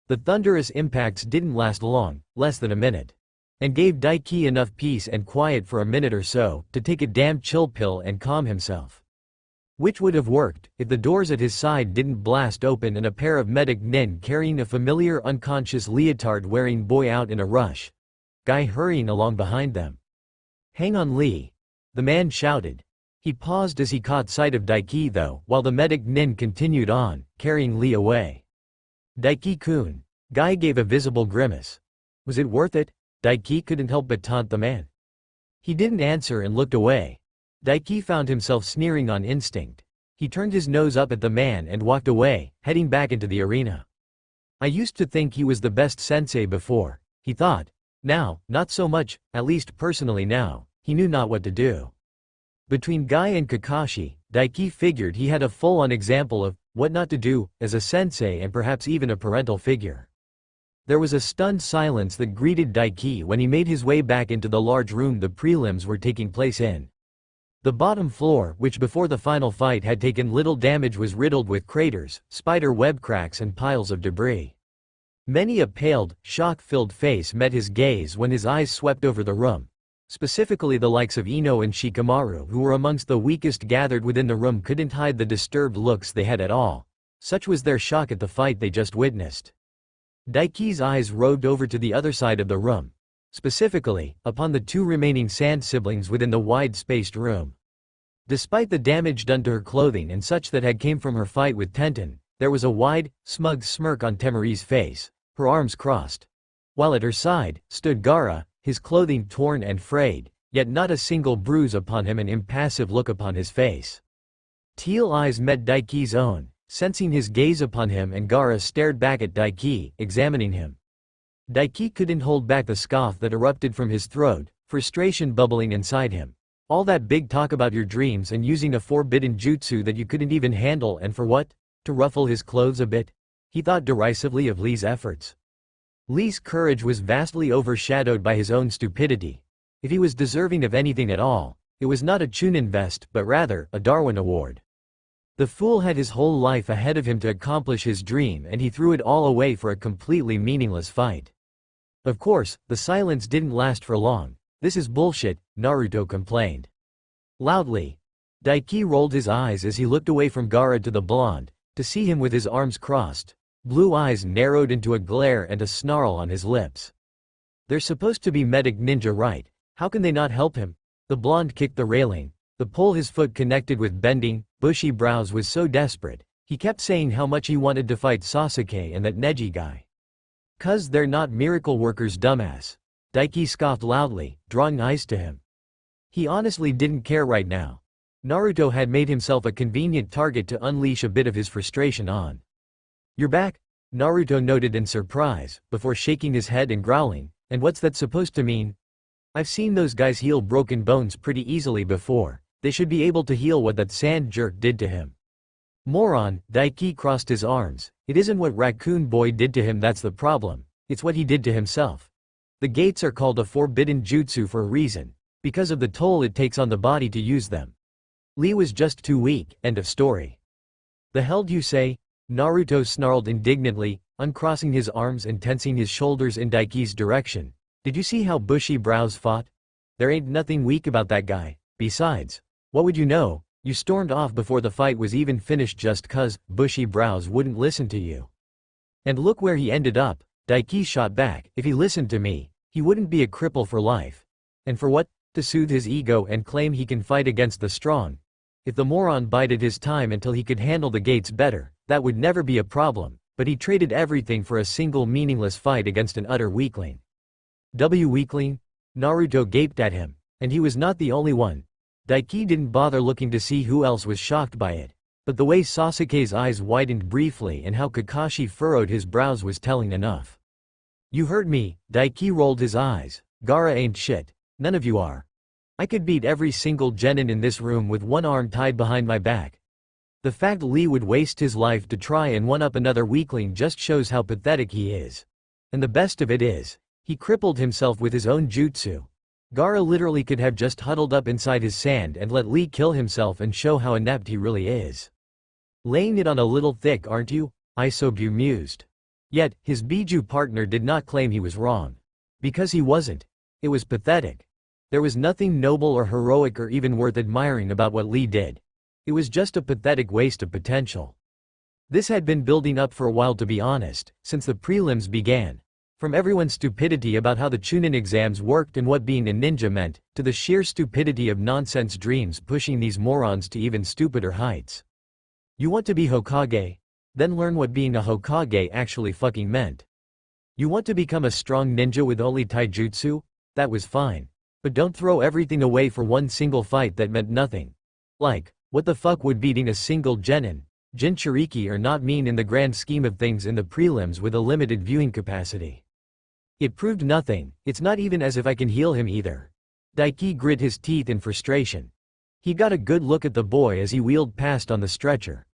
The thunderous impacts didn't last long, less than a minute, and gave Daiki enough peace and quiet for a minute or so to take a damn chill pill and calm himself. Which would have worked if the doors at his side didn't blast open and a pair of medic nin carrying a familiar unconscious leotard-wearing boy out in a rush. Guy hurrying along behind them. "Hang on, Lee," the man shouted. He paused as he caught sight of Daiki though, while the medic nin continued on, carrying Lee away. "Daiki-kun." Guy gave a visible grimace. Was it worth it? Daiki couldn't help but taunt the man. He didn't answer and looked away. Daiki found himself sneering on instinct. He turned his nose up at the man and walked away, heading back into the arena. I used to think he was the best sensei before, he thought. Now, not so much, at least personally now, he knew not what to do. Between Guy and Kakashi, Daiki figured he had a full-on example of what not to do as a sensei and perhaps even a parental figure. There was a stunned silence that greeted Daiki when he made his way back into the large room the prelims were taking place in. The bottom floor, which before the final fight had taken little damage, was riddled with craters, spider web cracks and piles of debris. Many a paled, shock-filled face met his gaze when his eyes swept over the room. Specifically the likes of Ino and Shikamaru, who were amongst the weakest gathered within the room, couldn't hide the disturbed looks they had at all. Such was their shock at the fight they just witnessed. Daiki's eyes roved over to the other side of the room. Specifically, upon the two remaining Sand siblings within the wide-spaced room. Despite the damage done to her clothing and such that had came from her fight with Tenten, there was a wide, smug smirk on Temari's face, her arms crossed. While at her side, stood Gaara, his clothing torn and frayed, yet not a single bruise upon him, an impassive look upon his face. Teal eyes met Daiki's own, sensing his gaze upon him, and Gaara stared back at Daiki, examining him. Daiki couldn't hold back the scoff that erupted from his throat, frustration bubbling inside him. All that big talk about your dreams and using a forbidden jutsu that you couldn't even handle, and for what? To ruffle his clothes a bit? He thought derisively of Lee's efforts. Lee's courage was vastly overshadowed by his own stupidity. If he was deserving of anything at all, it was not a Chunin vest but rather, a Darwin Award. The fool had his whole life ahead of him to accomplish his dream, and he threw it all away for a completely meaningless fight. Of course, the silence didn't last for long. "This is bullshit," Naruto complained loudly. Daiki rolled his eyes as he looked away from Gaara to the blonde, to see him with his arms crossed, blue eyes narrowed into a glare and a snarl on his lips. "They're supposed to be medic ninja, right? How can they not help him?" The blonde kicked the railing. The pole his foot connected with bending, bushy brows was so desperate, he kept saying how much he wanted to fight Sasuke and that Neji guy. "'Cause they're not miracle workers, dumbass." Daiki scoffed loudly, drawing eyes to him. He honestly didn't care right now. Naruto had made himself a convenient target to unleash a bit of his frustration on. "You're back?" Naruto noted in surprise, before shaking his head and growling, "And what's that supposed to mean?" "I've seen those guys heal broken bones pretty easily before. They should be able to heal what that sand jerk did to him." "Moron," Daiki crossed his arms. "It isn't what Raccoon Boy did to him that's the problem. It's what he did to himself. The gates are called a forbidden jutsu for a reason, because of the toll it takes on the body to use them. Lee was just too weak, end of story." "The hell do you say?" Naruto snarled indignantly, uncrossing his arms and tensing his shoulders in Daiki's direction. "Did you see how bushy brows fought? There ain't nothing weak about that guy. Besides, what would you know? You stormed off before the fight was even finished just 'cause bushy brows wouldn't listen to you. And look where he ended up." Daiki shot back. "If he listened to me, he wouldn't be a cripple for life. And for what? To soothe his ego and claim he can fight against the strong. If the moron bided his time until he could handle the gates better, that would never be a problem, but he traded everything for a single meaningless fight against an utter weakling." Weakling?" Naruto gaped at him. And he was not the only one. Daiki didn't bother looking to see who else was shocked by it, but the way Sasuke's eyes widened briefly and how Kakashi furrowed his brows was telling enough. "You heard me," Daiki rolled his eyes. "Gaara ain't shit. None of you are. I could beat every single genin in this room with one arm tied behind my back. The fact Lee would waste his life to try and one-up another weakling just shows how pathetic he is. And the best of it is, he crippled himself with his own jutsu. Gaara literally could have just huddled up inside his sand and let Lee kill himself and show how inept he really is. Laying it on a little thick, aren't you?" Isobu mused. Yet, his Biju partner did not claim he was wrong. Because he wasn't. It was pathetic. There was nothing noble or heroic or even worth admiring about what Lee did. It was just a pathetic waste of potential. This had been building up for a while, to be honest, since the prelims began. From everyone's stupidity about how the Chunin exams worked and what being a ninja meant, to the sheer stupidity of nonsense dreams pushing these morons to even stupider heights. You want to be Hokage? Then learn what being a Hokage actually fucking meant. You want to become a strong ninja with only taijutsu? That was fine. But don't throw everything away for one single fight that meant nothing. Like, what the fuck would beating a single Jinchuriki or not mean in the grand scheme of things in the prelims with a limited viewing capacity? It proved nothing. It's not even as if I can heal him either. Daiki grit his teeth in frustration. He got a good look at the boy as he wheeled past on the stretcher.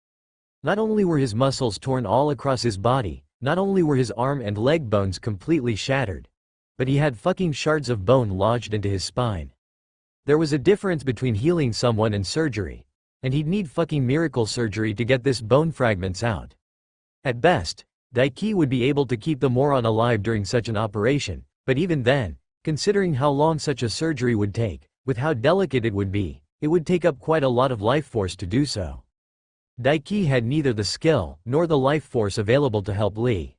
Not only were his muscles torn all across his body, not only were his arm and leg bones completely shattered, but he had fucking shards of bone lodged into his spine. There was a difference between healing someone and surgery, and he'd need fucking miracle surgery to get this bone fragments out. At best, Daiki would be able to keep the moron alive during such an operation, but even then, considering how long such a surgery would take, with how delicate it would be, it would take up quite a lot of life force to do so. Daiki had neither the skill nor the life force available to help Lee.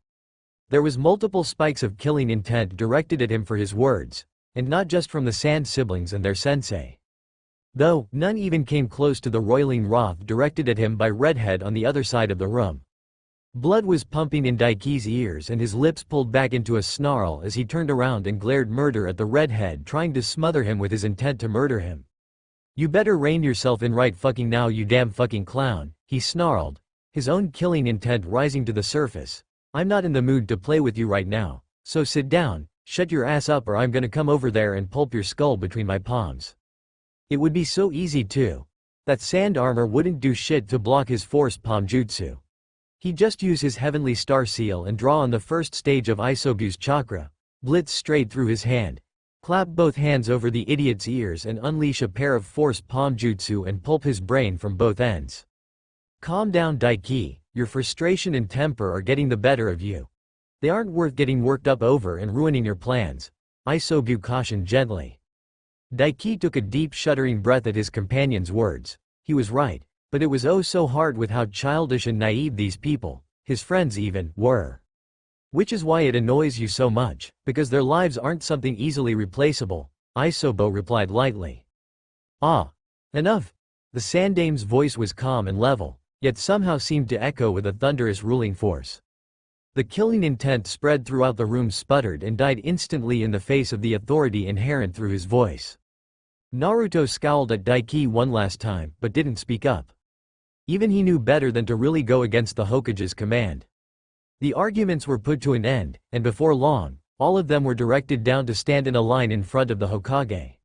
There was multiple spikes of killing intent directed at him for his words, and not just from the Sand siblings and their sensei. Though, none even came close to the roiling wrath directed at him by Redhead on the other side of the room. Blood was pumping in Daiki's ears and his lips pulled back into a snarl as he turned around and glared murder at the Redhead, trying to smother him with his intent to murder him. "You better rein yourself in right fucking now, you damn fucking clown," he snarled, his own killing intent rising to the surface. "I'm not in the mood to play with you right now, so sit down, shut your ass up, or I'm gonna come over there and pulp your skull between my palms." It would be so easy too. That sand armor wouldn't do shit to block his force palm jutsu. He'd just use his heavenly star seal and draw on the first stage of Isobu's chakra, blitz straight through his hand, clap both hands over the idiot's ears and unleash a pair of force palm jutsu and pulp his brain from both ends. Calm down, Daiki, your frustration and temper are getting the better of you. They aren't worth getting worked up over and ruining your plans, Isobu cautioned gently. Daiki took a deep shuddering breath at his companion's words. He was right, but it was oh so hard with how childish and naive these people, his friends even, were. Which is why it annoys you so much, because their lives aren't something easily replaceable, Isobu replied lightly. Ah. Enough. The Sandame's voice was calm and level, yet somehow seemed to echo with a thunderous ruling force. The killing intent spread throughout the room, sputtered and died instantly in the face of the authority inherent through his voice. Naruto scowled at Daiki one last time, but didn't speak up. Even he knew better than to really go against the Hokage's command. The arguments were put to an end, and before long, all of them were directed down to stand in a line in front of the Hokage.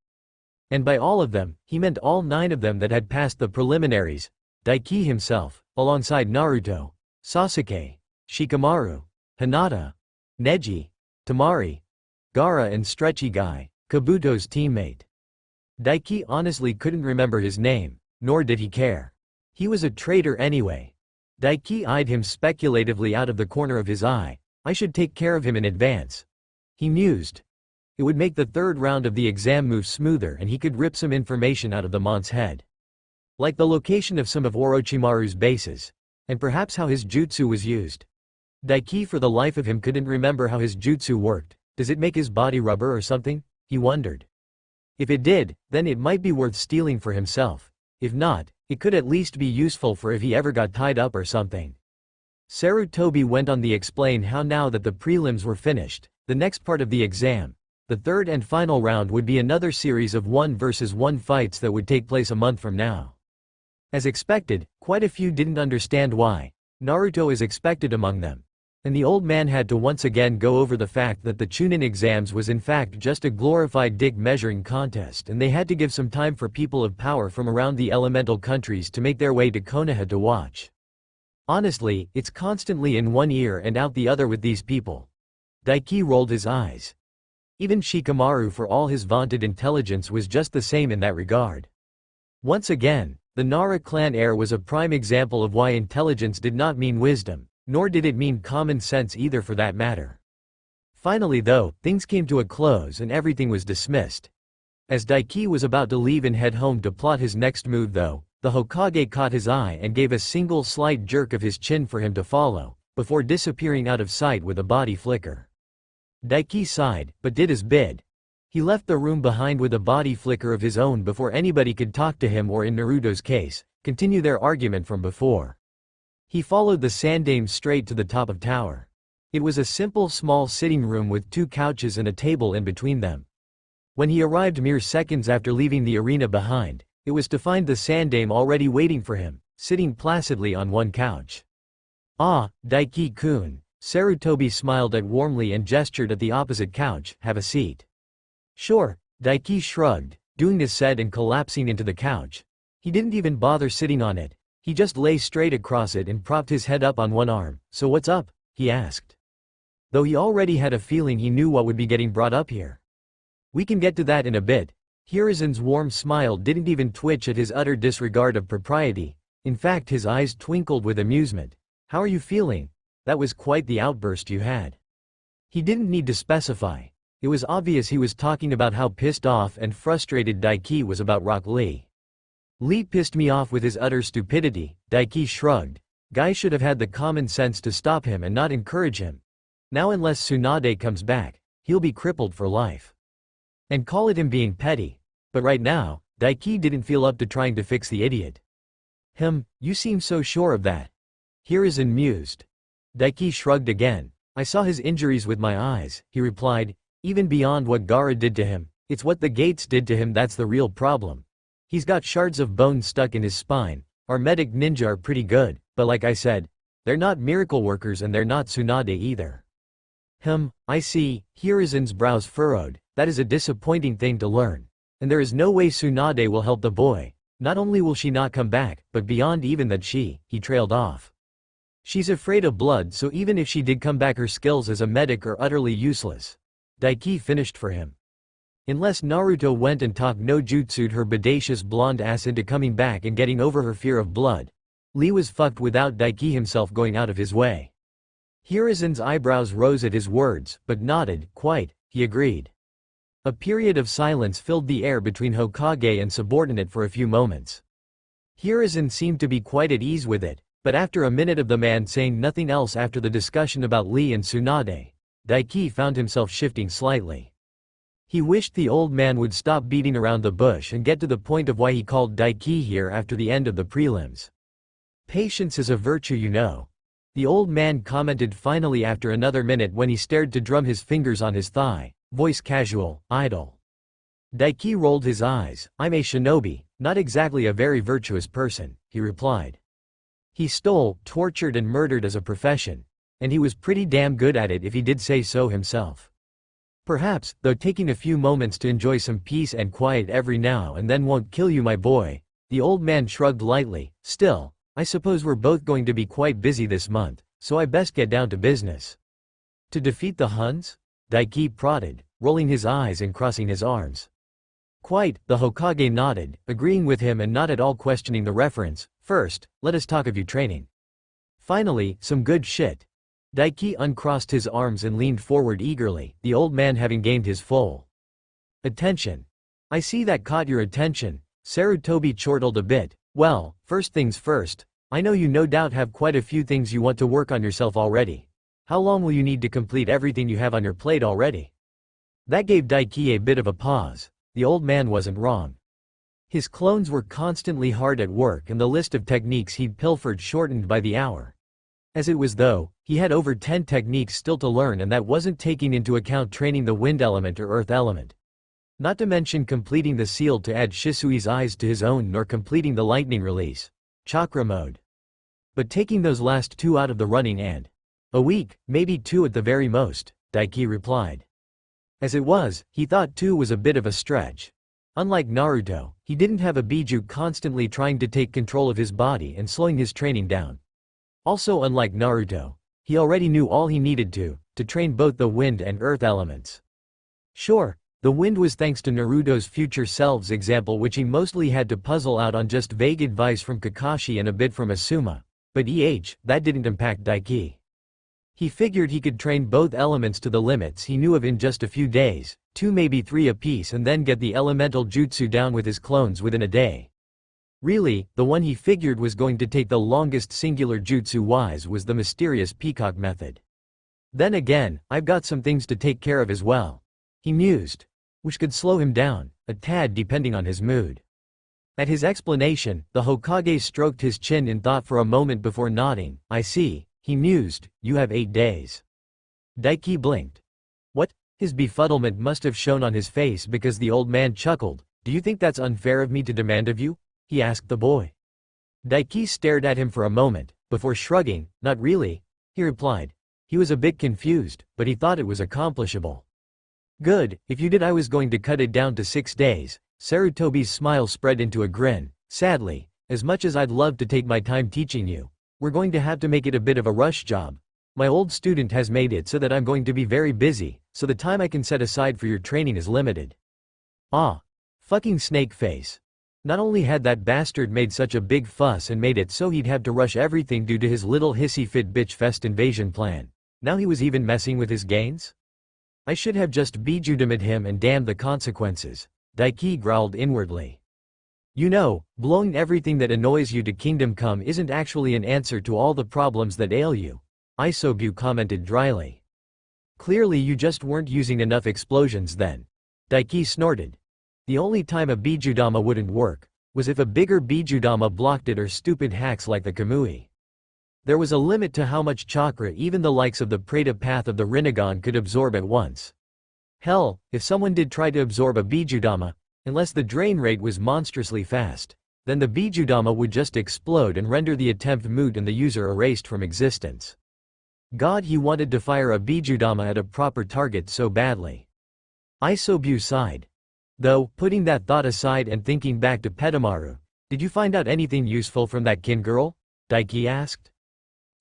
And by all of them, he meant all 9 of them that had passed the preliminaries, Daiki himself, alongside Naruto, Sasuke, Shikamaru, Hinata, Neji, Temari, Gaara and Stretchy Guy, Kabuto's teammate. Daiki honestly couldn't remember his name, nor did he care. He was a traitor anyway. Daiki eyed him speculatively out of the corner of his eye. I should take care of him in advance, he mused. It would make the third round of the exam move smoother and he could rip some information out of the mont's head. Like the location of some of Orochimaru's bases, and perhaps how his jutsu was used. Daiki for the life of him couldn't remember how his jutsu worked. Does it make his body rubber or something? He wondered. If it did, then it might be worth stealing for himself. If not, it could at least be useful for if he ever got tied up or something. Sarutobi went on to explain how now that the prelims were finished, the next part of the exam, the third and final round would be another series of 1 versus 1 fights that would take place a month from now. As expected, quite a few didn't understand why. Naruto is expected among them. And the old man had to once again go over the fact that the Chunin exams was in fact just a glorified dick measuring contest and they had to give some time for people of power from around the elemental countries to make their way to Konoha to watch. Honestly, it's constantly in one ear and out the other with these people. Daiki rolled his eyes. Even Shikamaru for all his vaunted intelligence was just the same in that regard. Once again, the Nara clan heir was a prime example of why intelligence did not mean wisdom. Nor did it mean common sense either for that matter. Finally though, things came to a close and everything was dismissed. As Daiki was about to leave and head home to plot his next move though, the Hokage caught his eye and gave a single slight jerk of his chin for him to follow, before disappearing out of sight with a body flicker. Daiki sighed, but did as bid. He left the room behind with a body flicker of his own before anybody could talk to him or in Naruto's case, continue their argument from before. He followed the Sandame straight to the top of tower. It was a simple small sitting room with 2 couches and a table in between them. When he arrived mere seconds after leaving the arena behind, it was to find the Sandame already waiting for him, sitting placidly on one couch. Ah, Daiki-kun, Sarutobi smiled at warmly and gestured at the opposite couch, have a seat. Sure, Daiki shrugged, doing as said and collapsing into the couch. He didn't even bother sitting on it. He just lay straight across it and propped his head up on one arm. So what's up? He asked. Though he already had a feeling he knew what would be getting brought up here. We can get to that in a bit. Hirizen's warm smile didn't even twitch at his utter disregard of propriety. In fact his eyes twinkled with amusement. How are you feeling? That was quite the outburst you had. He didn't need to specify. It was obvious he was talking about how pissed off and frustrated Daiki was about Rock Lee. Lee pissed me off with his utter stupidity, Daiki shrugged. Guy should have had the common sense to stop him and not encourage him. Now unless Tsunade comes back, he'll be crippled for life. And call it him being petty. But right now, Daiki didn't feel up to trying to fix the idiot. You seem so sure of that. Hiruzen mused. Daiki shrugged again. I saw his injuries with my eyes, he replied. Even beyond what Gaara did to him, it's what the gates did to him that's the real problem. He's got shards of bone stuck in his spine. Our medic ninja are pretty good, but like I said, they're not miracle workers and they're not Tsunade either. I see, Hiruzen's brows furrowed. That is a disappointing thing to learn. And there is no way Tsunade will help the boy. Not only will she not come back, but beyond even that he trailed off. She's afraid of blood, so even if she did come back, her skills as a medic are utterly useless. Daiki finished for him. Unless Naruto went and talked no jutsu'd her bodacious blonde ass into coming back and getting over her fear of blood, Lee was fucked without Daiki himself going out of his way. Hirazen's eyebrows rose at his words, but nodded. Quite, he agreed. A period of silence filled the air between Hokage and subordinate for a few moments. Hirazen seemed to be quite at ease with it, but after a minute of the man saying nothing else after the discussion about Lee and Tsunade, Daiki found himself shifting slightly. He wished the old man would stop beating around the bush and get to the point of why he called Daiki here after the end of the prelims. Patience is a virtue, you know. The old man commented finally after another minute when he stared to drum his fingers on his thigh, voice casual, idle. Daiki rolled his eyes. I'm a shinobi, not exactly a very virtuous person, he replied. He stole, tortured and murdered as a profession, and he was pretty damn good at it if he did say so himself. Perhaps, though, taking a few moments to enjoy some peace and quiet every now and then won't kill you, my boy. The old man shrugged lightly. Still, I suppose we're both going to be quite busy this month, so I best get down to business. To defeat the Huns? Daiki prodded, rolling his eyes and crossing his arms. Quite, the Hokage nodded, agreeing with him and not at all questioning the reference. First, let us talk of your training. Finally, some good shit. Daiki uncrossed his arms and leaned forward eagerly, the old man having gained his full attention. I see that caught your attention. Sarutobi chortled a bit. Well, first things first, I know you no doubt have quite a few things you want to work on yourself already. How long will you need to complete everything you have on your plate already? That gave Daiki a bit of a pause. The old man wasn't wrong. His clones were constantly hard at work and the list of techniques he'd pilfered shortened by the hour. As it was though, he had over 10 techniques still to learn, and that wasn't taking into account training the wind element or earth element. Not to mention completing the seal to add Shisui's eyes to his own, nor completing the lightning release, chakra mode. But taking those last two out of the running and a week, maybe 2 at the very most, Daiki replied. As it was, he thought 2 was a bit of a stretch. Unlike Naruto, he didn't have a Biju constantly trying to take control of his body and slowing his training down. Also, unlike Naruto, he already knew all he needed to train both the wind and earth elements. Sure, the wind was thanks to Naruto's future selves example, which he mostly had to puzzle out on just vague advice from Kakashi and a bit from Asuma, but that didn't impact Daiki. He figured he could train both elements to the limits he knew of in just a few days, 2 maybe 3 apiece, and then get the elemental jutsu down with his clones within a day. Really, the one he figured was going to take the longest singular jutsu-wise was the mysterious peacock method. Then again, I've got some things to take care of as well, he mused, which could slow him down, a tad depending on his mood. At his explanation, the Hokage stroked his chin in thought for a moment before nodding. I see, he mused, you have 8 days. Daiki blinked. What? His befuddlement must have shown on his face because the old man chuckled. Do you think that's unfair of me to demand of you? He asked the boy. Daiki stared at him for a moment, before shrugging. Not really, he replied. He was a bit confused, but he thought it was accomplishable. Good, if you did I was going to cut it down to 6 days. Sarutobi's smile spread into a grin. Sadly, as much as I'd love to take my time teaching you, we're going to have to make it a bit of a rush job. My old student has made it so that I'm going to be very busy, so the time I can set aside for your training is limited. Ah. Fucking snake face. Not only had that bastard made such a big fuss and made it so he'd have to rush everything due to his little hissy fit bitch fest invasion plan, now he was even messing with his gains? I should have just biju'd him and damned the consequences, Daiki growled inwardly. You know, blowing everything that annoys you to kingdom come isn't actually an answer to all the problems that ail you, Isobu commented dryly. Clearly you just weren't using enough explosions then. Daiki snorted. The only time a bijudama wouldn't work was if a bigger bijudama blocked it or stupid hacks like the Kamui. There was a limit to how much chakra even the likes of the Preta path of the Rinnegan could absorb at once. Hell, if someone did try to absorb a bijudama, unless the drain rate was monstrously fast, then the bijudama would just explode and render the attempt moot and the user erased from existence. God, he wanted to fire a bijudama at a proper target so badly. Isobu sighed. Though, putting that thought aside and thinking back to Petamaru, did you find out anything useful from that kin girl? Daiki asked.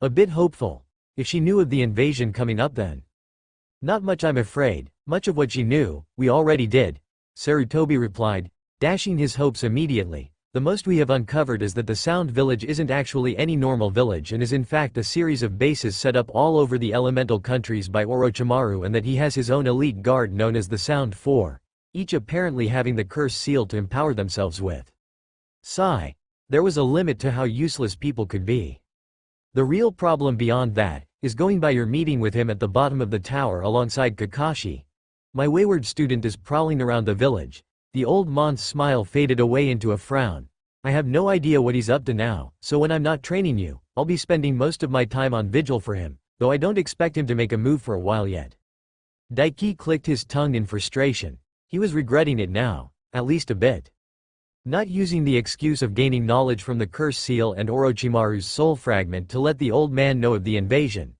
A bit hopeful. If she knew of the invasion coming up then. Not much, I'm afraid. Much of what she knew, we already did, Sarutobi replied, dashing his hopes immediately. The most we have uncovered is that the Sound Village isn't actually any normal village and is in fact a series of bases set up all over the elemental countries by Orochimaru, and that he has his own elite guard known as the Sound Four, each apparently having the curse seal to empower themselves with. Sigh. There was a limit to how useless people could be. The real problem beyond that is going by your meeting with him at the bottom of the tower alongside Kakashi. My wayward student is prowling around the village. The old mon's smile faded away into a frown. I have no idea what he's up to now, so when I'm not training you, I'll be spending most of my time on vigil for him, though I don't expect him to make a move for a while yet. Daiki clicked his tongue in frustration. He was regretting it now, at least a bit. Not using the excuse of gaining knowledge from the curse seal and Orochimaru's soul fragment to let the old man know of the invasion.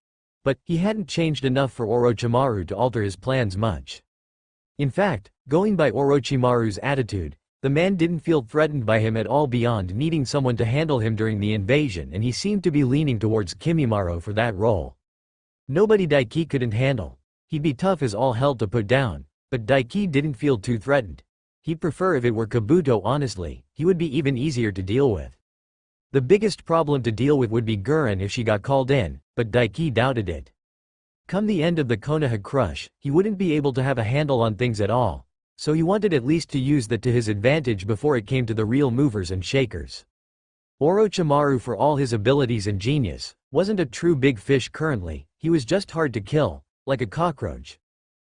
But, he hadn't changed enough for Orochimaru to alter his plans much. In fact, going by Orochimaru's attitude, the man didn't feel threatened by him at all beyond needing someone to handle him during the invasion, and he seemed to be leaning towards Kimimaro for that role. Nobody Daiki couldn't handle. He'd be tough as all hell to put down, but Daiki didn't feel too threatened. He'd prefer if it were Kabuto. Honestly, he would be even easier to deal with. The biggest problem to deal with would be Gurren if she got called in, but Daiki doubted it. Come the end of the Konoha crush, he wouldn't be able to have a handle on things at all, so he wanted at least to use that to his advantage before it came to the real movers and shakers. Orochimaru, for all his abilities and genius, wasn't a true big fish currently. He was just hard to kill, like a cockroach.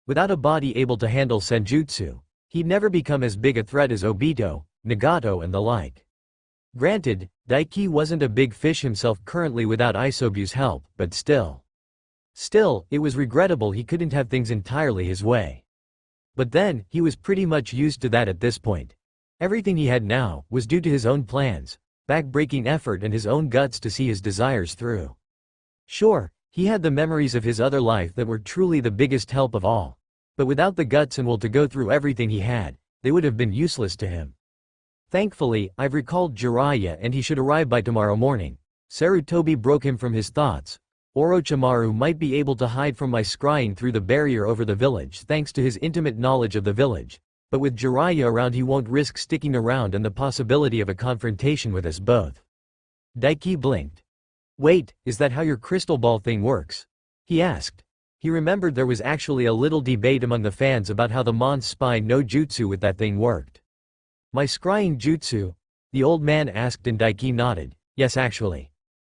Without a body able to handle senjutsu, he'd never become as big a threat as Obito, Nagato and the like. Granted, Daiki wasn't a big fish himself currently without Isobu's help, but still, it was regrettable he couldn't have things entirely his way. But then, he was pretty much used to that at this point. Everything he had now was due to his own plans, back-breaking effort and his own guts to see his desires through. Sure, he had the memories of his other life that were truly the biggest help of all. But without the guts and will to go through everything he had, they would have been useless to him. Thankfully, I've recalled Jiraiya and he should arrive by tomorrow morning. Sarutobi broke him from his thoughts. Orochimaru might be able to hide from my scrying through the barrier over the village thanks to his intimate knowledge of the village, but with Jiraiya around he won't risk sticking around and the possibility of a confrontation with us both. Daiki blinked. Wait, is that how your crystal ball thing works? He asked. He remembered there was actually a little debate among the fans about how the Mon's spy no jutsu with that thing worked. My scrying jutsu? The old man asked and Daiki nodded. Yes, actually.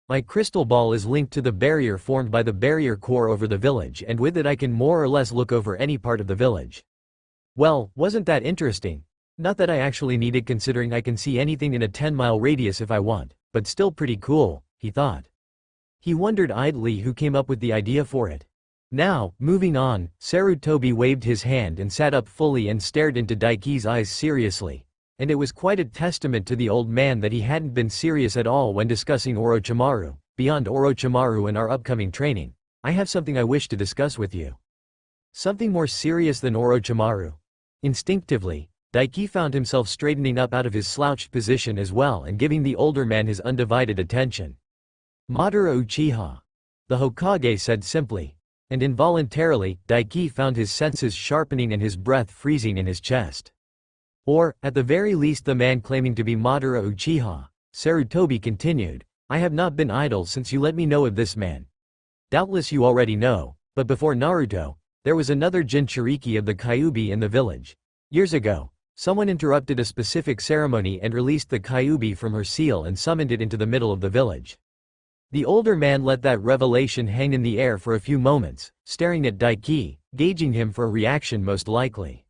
My crystal ball is linked to the barrier formed by the barrier core over the village, and with it I can more or less look over any part of the village. Well, wasn't that interesting? Not that I actually need it considering I can see anything in a 10-mile radius if I want, but still pretty cool, he thought. He wondered idly who came up with the idea for it. Now, moving on, Sarutobi waved his hand and sat up fully and stared into Daiki's eyes seriously. And it was quite a testament to the old man that he hadn't been serious at all when discussing Orochimaru. Beyond Orochimaru and our upcoming training, I have something I wish to discuss with you. Something more serious than Orochimaru. Instinctively, Daiki found himself straightening up out of his slouched position as well and giving the older man his undivided attention. Madara Uchiha. The Hokage said simply. And involuntarily, Daiki found his senses sharpening and his breath freezing in his chest. Or, at the very least the man claiming to be Madara Uchiha. Sarutobi continued. I have not been idle since you let me know of this man. Doubtless you already know, but before Naruto, there was another Jinchuriki of the Kyuubi in the village. Years ago, someone interrupted a specific ceremony and released the Kyuubi from her seal and summoned it into the middle of the village. The older man let that revelation hang in the air for a few moments, staring at Daiki, gauging him for a reaction most likely.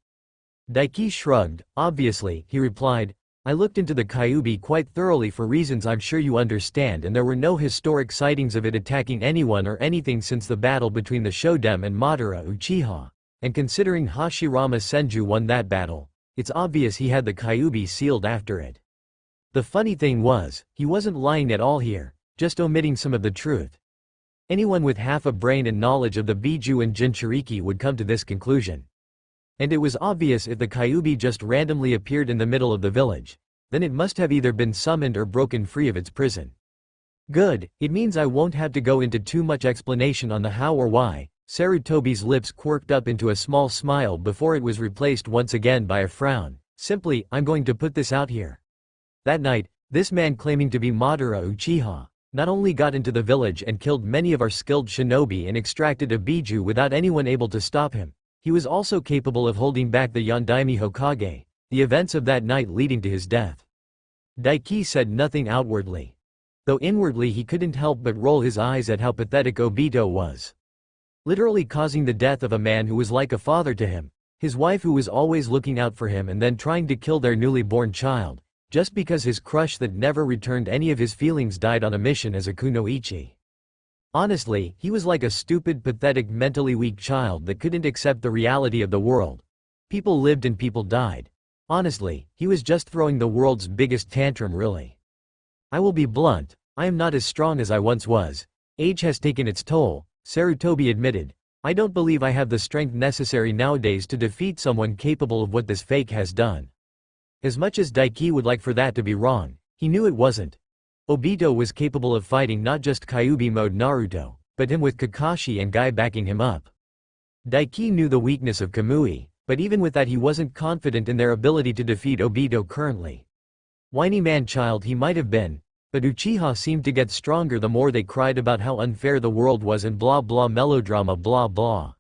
Daiki shrugged. Obviously, he replied, I looked into the Kyuubi quite thoroughly for reasons I'm sure you understand, and there were no historic sightings of it attacking anyone or anything since the battle between the Shoden and Madara Uchiha. And considering Hashirama Senju won that battle, it's obvious he had the Kyuubi sealed after it. The funny thing was, he wasn't lying at all here, just omitting some of the truth. Anyone with half a brain and knowledge of the Biju and Jinchuriki would come to this conclusion. And it was obvious if the Kyuubi just randomly appeared in the middle of the village, then it must have either been summoned or broken free of its prison. Good, it means I won't have to go into too much explanation on the how or why. Sarutobi's lips quirked up into a small smile before it was replaced once again by a frown. Simply, I'm going to put this out here. That night, this man claiming to be Madara Uchiha not only got into the village and killed many of our skilled shinobi and extracted a biju without anyone able to stop him, he was also capable of holding back the Yondaime Hokage, the events of that night leading to his death. Daiki said nothing outwardly, though inwardly he couldn't help but roll his eyes at how pathetic Obito was. Literally causing the death of a man who was like a father to him, his wife who was always looking out for him, and then trying to kill their newly born child, just because his crush that never returned any of his feelings died on a mission as a kunoichi. Honestly, he was like a stupid, pathetic, mentally weak child that couldn't accept the reality of the world. People lived and people died. Honestly, he was just throwing the world's biggest tantrum really. I will be blunt, I am not as strong as I once was. Age has taken its toll, Sarutobi admitted. I don't believe I have the strength necessary nowadays to defeat someone capable of what this fake has done. As much as Daiki would like for that to be wrong, he knew it wasn't. Obito was capable of fighting not just Kyuubi mode Naruto, but him with Kakashi and Guy backing him up. Daiki knew the weakness of Kamui, but even with that he wasn't confident in their ability to defeat Obito currently. Whiny man-child he might have been, but Uchiha seemed to get stronger the more they cried about how unfair the world was and blah blah melodrama blah blah.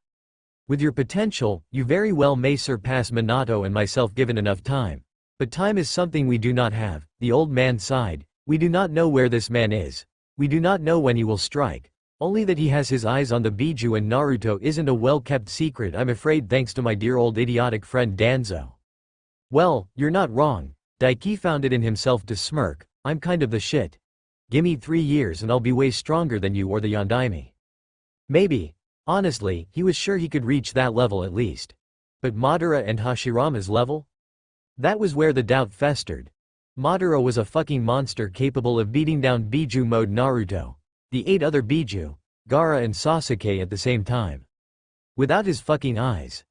With your potential, you very well may surpass Minato and myself given enough time. But time is something we do not have, the old man sighed. We do not know where this man is. We do not know when he will strike. Only that he has his eyes on the Biju and Naruto isn't a well-kept secret, I'm afraid, thanks to my dear old idiotic friend Danzo. Well, you're not wrong. Daiki found it in himself to smirk. I'm kind of the shit. Gimme 3 years and I'll be way stronger than you or the Yondaime. Maybe. Honestly, he was sure he could reach that level at least. But Madara and Hashirama's level? That was where the doubt festered. Madara was a fucking monster capable of beating down Biju mode Naruto, the 8 other Biju, Gaara and Sasuke at the same time. Without his fucking eyes.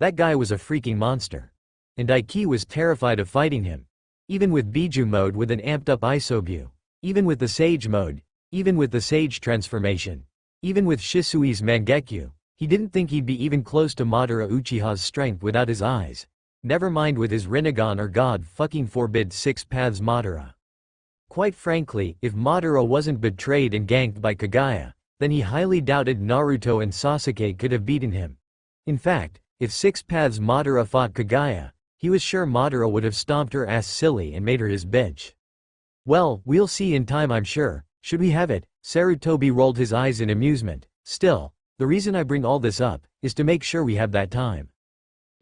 That guy was a freaking monster. And Daiki was terrified of fighting him. Even with Biju mode with an amped up Isobu. Even with the Sage mode. Even with the Sage transformation. Even with Shisui's Mangekyu. He didn't think he'd be even close to Madara Uchiha's strength without his eyes. Never mind with his Rinnegan or God fucking forbid 6 paths Madara. Quite frankly, if Madara wasn't betrayed and ganked by Kaguya, then he highly doubted Naruto and Sasuke could have beaten him. In fact, if 6 paths Madara fought Kaguya, he was sure Madara would have stomped her ass silly and made her his bitch. Well, we'll see in time I'm sure. Should we have it? Sarutobi rolled his eyes in amusement. Still, the reason I bring all this up is to make sure we have that time.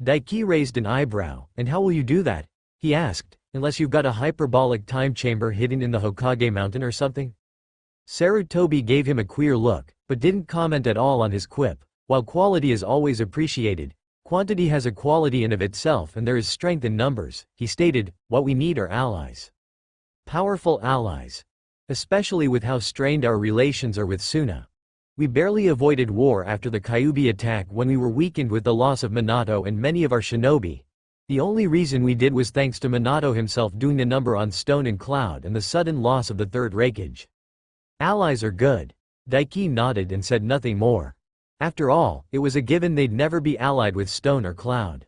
Daiki raised an eyebrow. And how will you do that? He asked, unless you've got a hyperbolic time chamber hidden in the Hokage mountain or something? Sarutobi gave him a queer look, but didn't comment at all on his quip. While quality is always appreciated, quantity has a quality in of itself and there is strength in numbers, he stated. What we need are allies. Powerful allies. Especially with how strained our relations are with Suna. We barely avoided war after the Kyuubi attack when we were weakened with the loss of Minato and many of our shinobi. The only reason we did was thanks to Minato himself doing a number on Stone and Cloud and the sudden loss of the third Raikage. Allies are good. Daiki nodded and said nothing more. After all, it was a given they'd never be allied with Stone or Cloud.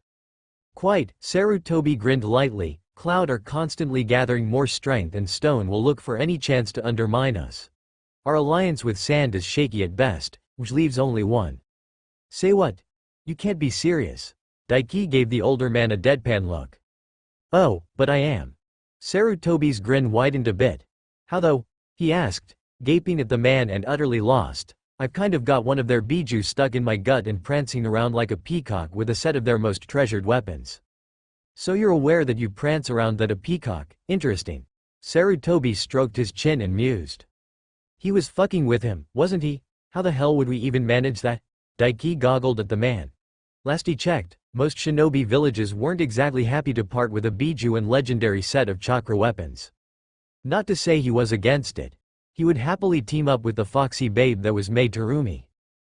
Quite, Sarutobi grinned lightly. Cloud are constantly gathering more strength and Stone will look for any chance to undermine us. Our alliance with Sand is shaky at best, which leaves only one. Say what? You can't be serious. Daiki gave the older man a deadpan look. Oh, but I am. Sarutobi's grin widened a bit. How though? He asked, gaping at the man and utterly lost. I've kind of got one of their biju stuck in my gut and prancing around like a peacock with a set of their most treasured weapons. So you're aware that you prance around that a peacock, interesting. Sarutobi stroked his chin and mused. He was fucking with him, wasn't he? How the hell would we even manage that? Daiki goggled at the man. Last he checked, most shinobi villages weren't exactly happy to part with a biju and legendary set of chakra weapons. Not to say he was against it. He would happily team up with the foxy babe that was Mei Terumi.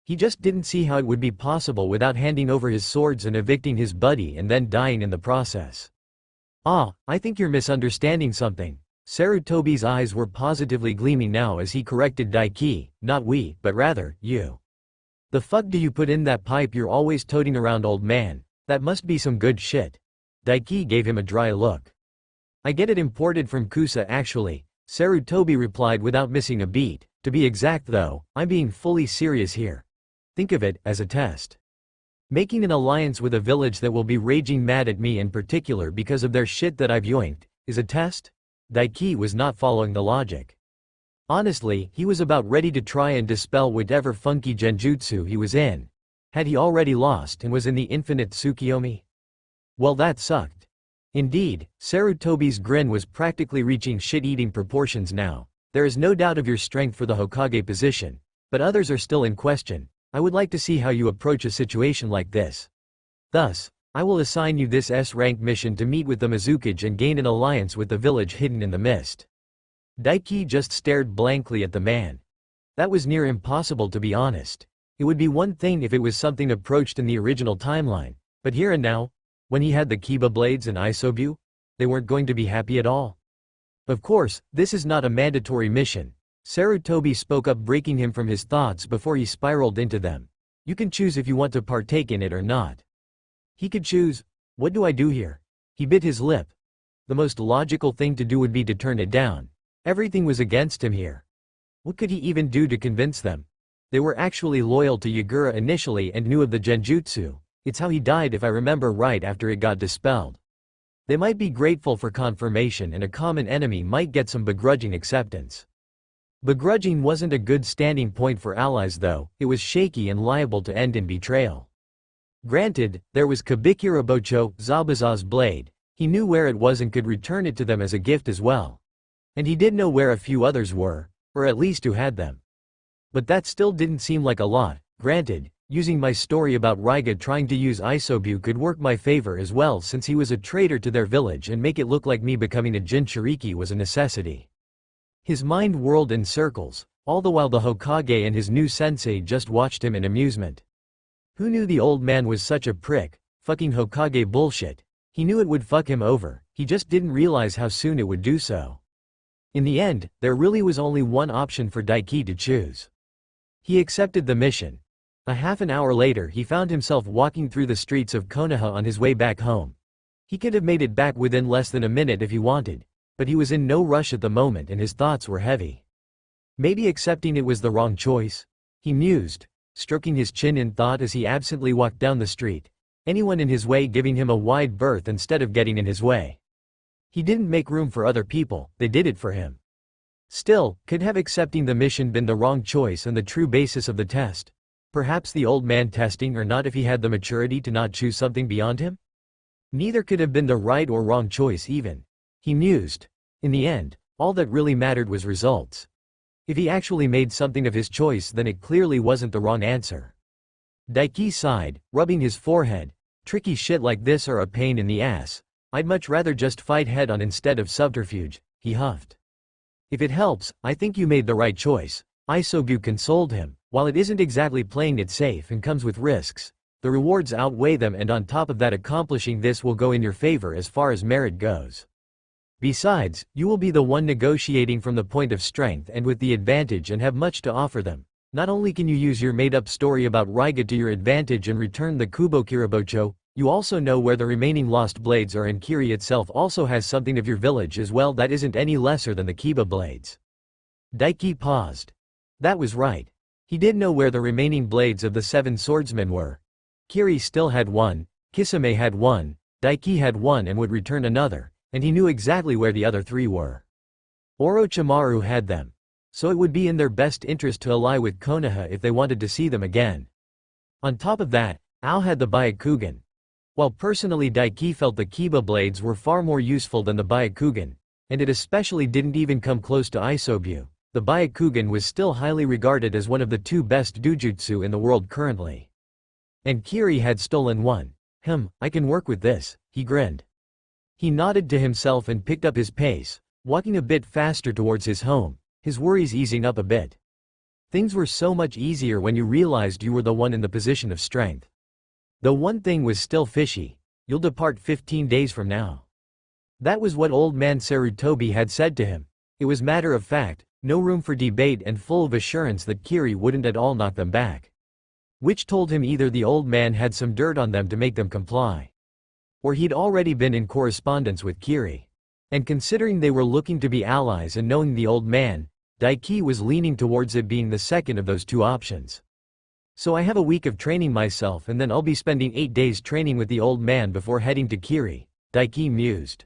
He just didn't see how it would be possible without handing over his swords and evicting his buddy and then dying in the process. "Ah, I think you're misunderstanding something." Sarutobi's eyes were positively gleaming now as he corrected Daiki, "Not we, but rather, you. The fuck do you put in that pipe you're always toting around, old man? That must be some good shit." Daiki gave him a dry look. "I get it imported from Kusa actually," Sarutobi replied without missing a beat. "To be exact though, I'm being fully serious here. Think of it as a test. Making an alliance with a village that will be raging mad at me in particular because of their shit that I've yoinked, is a test?" Daiki was not following the logic. Honestly, he was about ready to try and dispel whatever funky genjutsu he was in. Had he already lost and was in the infinite Tsukiyomi? Well, that sucked. Indeed, Sarutobi's grin was practically reaching shit-eating proportions now. "There is no doubt of your strength for the Hokage position, but others are still in question. I would like to see how you approach a situation like this. Thus, I will assign you this S-rank mission to meet with the Mizukage and gain an alliance with the village hidden in the mist." Daiki just stared blankly at the man. That was near impossible, to be honest. It would be one thing if it was something approached in the original timeline, but here and now, when he had the Kiba blades and Isobu, they weren't going to be happy at all. "Of course, this is not a mandatory mission." Sarutobi spoke up, breaking him from his thoughts before he spiraled into them. "You can choose if you want to partake in it or not." He could choose. What do I do here? He bit his lip. The most logical thing to do would be to turn it down. Everything was against him here. What could he even do to convince them? They were actually loyal to Yagura initially and knew of the genjutsu. It's how he died if I remember right, after it got dispelled. They might be grateful for confirmation and a common enemy might get some begrudging acceptance. Begrudging wasn't a good standing point for allies though, it was shaky and liable to end in betrayal. Granted, there was Kabikirabocho, Zabuza's blade. He knew where it was and could return it to them as a gift as well. And he did know where a few others were, or at least who had them. But that still didn't seem like a lot. Granted, using my story about Raiga trying to use Isobu could work my favor as well, since he was a traitor to their village, and make it look like me becoming a Jinchuriki was a necessity. His mind whirled in circles, all the while the Hokage and his new sensei just watched him in amusement. Who knew the old man was such a prick? Fucking Hokage bullshit. He knew it would fuck him over, he just didn't realize how soon it would do so. In the end, there really was only one option for Daiki to choose. He accepted the mission. A half an hour later he found himself walking through the streets of Konoha on his way back home. He could have made it back within less than a minute if he wanted, but he was in no rush at the moment and his thoughts were heavy. Maybe accepting it was the wrong choice? He mused, stroking his chin in thought as he absently walked down the street, anyone in his way giving him a wide berth instead of getting in his way. He didn't make room for other people, they did it for him. Still, could have accepting the mission been the wrong choice and the true basis of the test? Perhaps the old man testing or not if he had the maturity to not choose something beyond him? Neither could have been the right or wrong choice even. He mused. In the end, all that really mattered was results. If he actually made something of his choice, then it clearly wasn't the wrong answer. Daiki sighed, rubbing his forehead. Tricky shit like this are a pain in the ass. I'd much rather just fight head on instead of subterfuge, he huffed. If it helps, I think you made the right choice. Isobu consoled him. While it isn't exactly playing it safe and comes with risks, the rewards outweigh them, and on top of that, accomplishing this will go in your favor as far as merit goes. Besides, you will be the one negotiating from the point of strength and with the advantage and have much to offer them. Not only can you use your made-up story about Raiga to your advantage and return the Kubokirabocho, you also know where the remaining lost blades are, and Kiri itself also has something of your village as well that isn't any lesser than the Kiba blades. Daiki paused. That was right. He did know where the remaining blades of the 7 swordsmen were. Kiri still had one, Kisame had one, Daiki had one and would return another, and he knew exactly where the other 3 were. Orochimaru had them. So it would be in their best interest to ally with Konoha if they wanted to see them again. On top of that, Ao had the Byakugan. While personally Daiki felt the Kiba blades were far more useful than the Byakugan, and it especially didn't even come close to Isobu, the Byakugan was still highly regarded as one of the 2 best dojutsu in the world currently. And Kiri had stolen one. I can work with this, he grinned. He nodded to himself and picked up his pace, walking a bit faster towards his home, his worries easing up a bit. Things were so much easier when you realized you were the one in the position of strength. Though one thing was still fishy: you'll depart 15 days from now. That was what old man Sarutobi had said to him. It was matter of fact, no room for debate, and full of assurance that Kiri wouldn't at all knock them back. Which told him either the old man had some dirt on them to make them comply, or he'd already been in correspondence with Kiri. And considering they were looking to be allies and knowing the old man, Daiki was leaning towards it being the second of those two options. So I have a week of training myself, and then I'll be spending 8 days training with the old man before heading to Kiri, Daiki mused.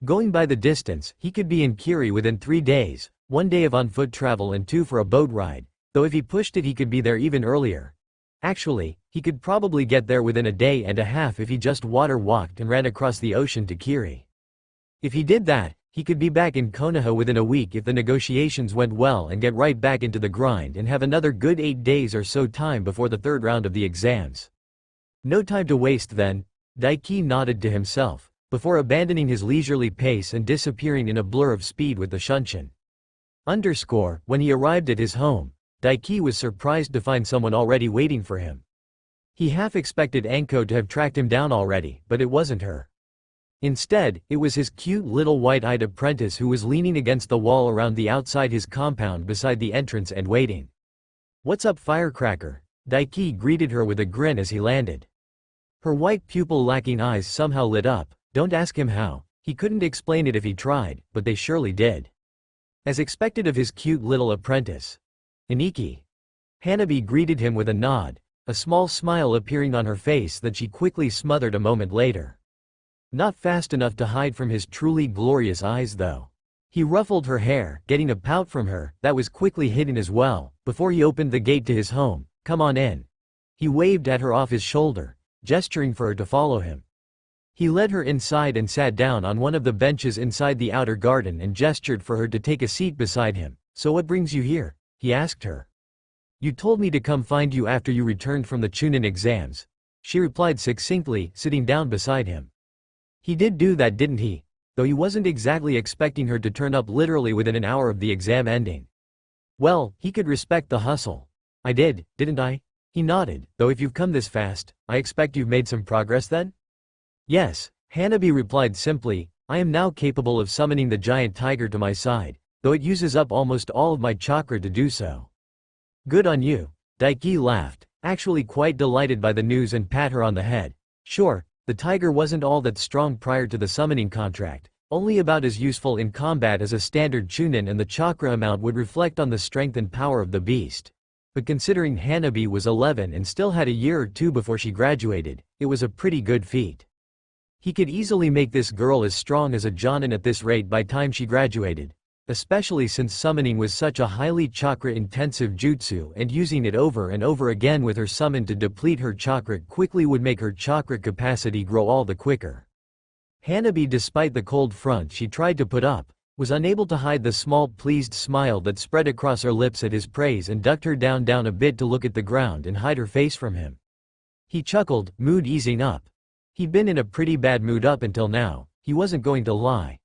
Going by the distance, he could be in Kiri within 3 days, 1 day of on-foot travel and 2 for a boat ride, though if he pushed it he could be there even earlier. Actually, he could probably get there within a day and a half if he just water walked and ran across the ocean to Kiri. If he did that, he could be back in Konoha within a week if the negotiations went well, and get right back into the grind and have another good 8 days or so time before the third round of the exams. No time to waste then, Daiki nodded to himself, before abandoning his leisurely pace and disappearing in a blur of speed with the Shunshin. When he arrived at his home, Daiki was surprised to find someone already waiting for him. He half expected Anko to have tracked him down already, but it wasn't her. Instead, it was his cute little white-eyed apprentice who was leaning against the wall around the outside his compound beside the entrance and waiting. "What's up, firecracker?" Daiki greeted her with a grin as he landed. Her white pupil-lacking eyes somehow lit up. Don't ask him how, he couldn't explain it if he tried, but they surely did. As expected of his cute little apprentice. "Iniki." Hanabi greeted him with a nod, a small smile appearing on her face that she quickly smothered a moment later. Not fast enough to hide from his truly glorious eyes though. He ruffled her hair, getting a pout from her that was quickly hidden as well, before he opened the gate to his home. "Come on in." He waved at her off his shoulder, gesturing for her to follow him. He led her inside and sat down on one of the benches inside the outer garden and gestured for her to take a seat beside him. "So what brings you here?" he asked her. "You told me to come find you after you returned from the Chunin exams," she replied succinctly, sitting down beside him. He did do that, didn't he? Though he wasn't exactly expecting her to turn up literally within an hour of the exam ending. Well, he could respect the hustle. "I did, didn't I?" He nodded. "Though if you've come this fast, I expect you've made some progress then?" "Yes," Hanabi replied simply. "I am now capable of summoning the giant tiger to my side, though it uses up almost all of my chakra to do so." "Good on you." Daiki laughed, actually quite delighted by the news, and pat her on the head. Sure, the tiger wasn't all that strong prior to the summoning contract, only about as useful in combat as a standard chunin, and the chakra amount would reflect on the strength and power of the beast. But considering Hanabi was 11 and still had a year or two before she graduated, it was a pretty good feat. He could easily make this girl as strong as a jonin at this rate by time she graduated, especially since summoning was such a highly chakra-intensive jutsu, and using it over and over again with her summon to deplete her chakra quickly would make her chakra capacity grow all the quicker. Hanabi, despite the cold front she tried to put up, was unable to hide the small pleased smile that spread across her lips at his praise, and ducked her down a bit to look at the ground and hide her face from him. He chuckled, mood easing up. He'd been in a pretty bad mood up until now, he wasn't going to lie.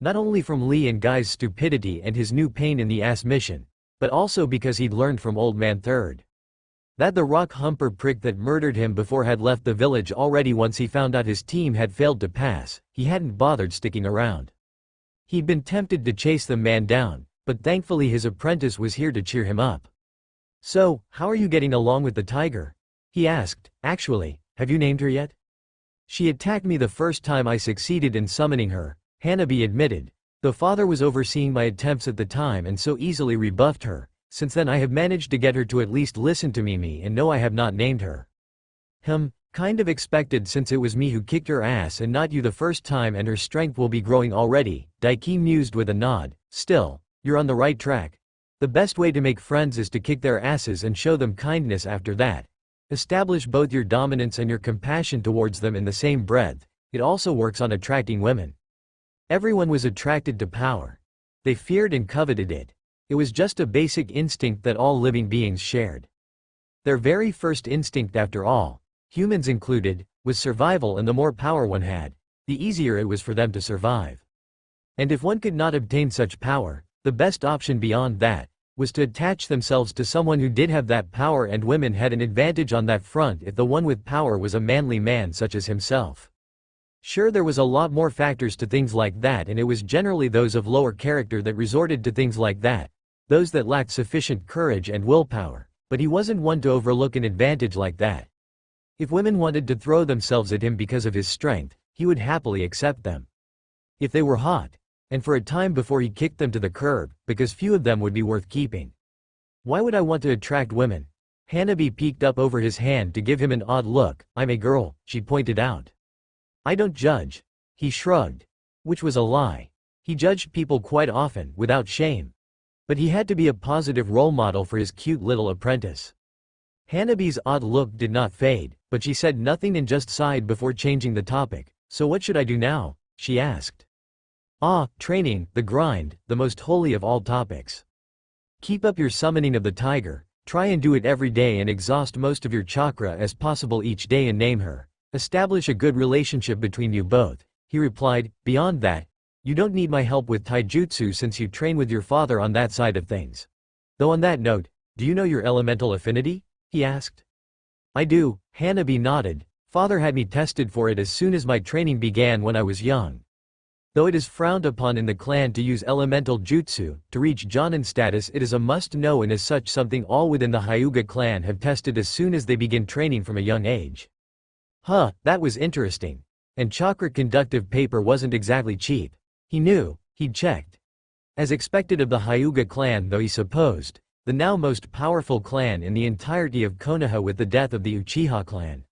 Not only from Lee and Guy's stupidity and his new pain in the ass mission, but also because he'd learned from Old Man Third that the rock humper prick that murdered him before had left the village already. Once he found out his team had failed to pass, he hadn't bothered sticking around. He'd been tempted to chase the man down, but thankfully his apprentice was here to cheer him up. "So, how are you getting along with the tiger?" he asked. "Actually, have you named her yet?" "She attacked me the first time I succeeded in summoning her," Hanabi admitted. "The father was overseeing my attempts at the time and so easily rebuffed her. Since then I have managed to get her to at least listen to me, and no, I have not named her." Kind of expected, since it was me who kicked her ass and not you the first time, and her strength will be growing already," Daiki mused with a nod. "Still, you're on the right track. The best way to make friends is to kick their asses and show them kindness after that. Establish both your dominance and your compassion towards them in the same breath. It also works on attracting women." Everyone was attracted to power. They feared and coveted it. It was just a basic instinct that all living beings shared. Their very first instinct, after all, humans included, was survival, and the more power one had, the easier it was for them to survive. And if one could not obtain such power, the best option beyond that was to attach themselves to someone who did have that power, and women had an advantage on that front if the one with power was a manly man such as himself. Sure, there was a lot more factors to things like that, and it was generally those of lower character that resorted to things like that, those that lacked sufficient courage and willpower, but he wasn't one to overlook an advantage like that. If women wanted to throw themselves at him because of his strength, he would happily accept them. If they were hot, and for a time before he kicked them to the curb, because few of them would be worth keeping. Why would I want to attract women? Hanabi peeked up over his hand to give him an odd look. I'm a girl, she pointed out. I don't judge. He shrugged. Which was a lie. He judged people quite often, without shame. But he had to be a positive role model for his cute little apprentice. Hanabi's odd look did not fade, but she said nothing and just sighed before changing the topic. So what should I do now? She asked. Training, the grind, the most holy of all topics. Keep up your summoning of the tiger, try and do it every day and exhaust most of your chakra as possible each day and name her. Establish a good relationship between you both, he replied. Beyond that, you don't need my help with taijutsu since you train with your father on that side of things. Though on that note, do you know your elemental affinity? He asked. I do, Hanabi nodded. Father had me tested for it as soon as my training began when I was young. Though it is frowned upon in the clan to use elemental jutsu, to reach Jonin status it is a must-know and as such something all within the Hyuga clan have tested as soon as they begin training from a young age. That was interesting. And chakra conductive paper wasn't exactly cheap. He knew, he'd checked. As expected of the Hyuga clan, though, he supposed, the now most powerful clan in the entirety of Konoha with the death of the Uchiha clan.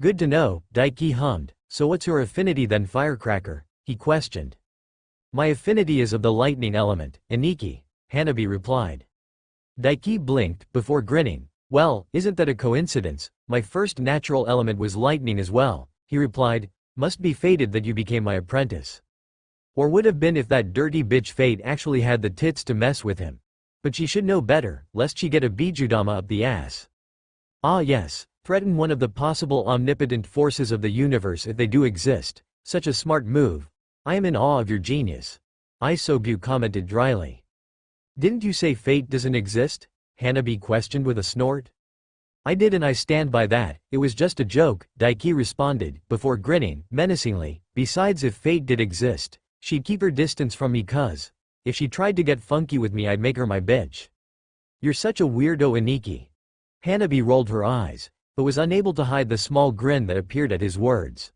Good to know, Daiki hummed. So what's your affinity then, Firecracker? He questioned. My affinity is of the lightning element, Aniki, Hanabi replied. Daiki blinked, before grinning. Well, isn't that a coincidence? My first natural element was lightning as well, he replied. Must be fated that you became my apprentice. Or would have been if that dirty bitch Fate actually had the tits to mess with him. But she should know better, lest she get a Bijudama up the ass. Yes, threaten one of the possible omnipotent forces of the universe if they do exist. Such a smart move. I am in awe of your genius. Isobu commented dryly. Didn't you say fate doesn't exist? Hanabi questioned with a snort. I did, and I stand by that. It was just a joke, Daiki responded, before grinning, menacingly. Besides, if fate did exist, she'd keep her distance from me, cuz if she tried to get funky with me I'd make her my bitch. You're such a weirdo, Aniki. Hanabi rolled her eyes, but was unable to hide the small grin that appeared at his words.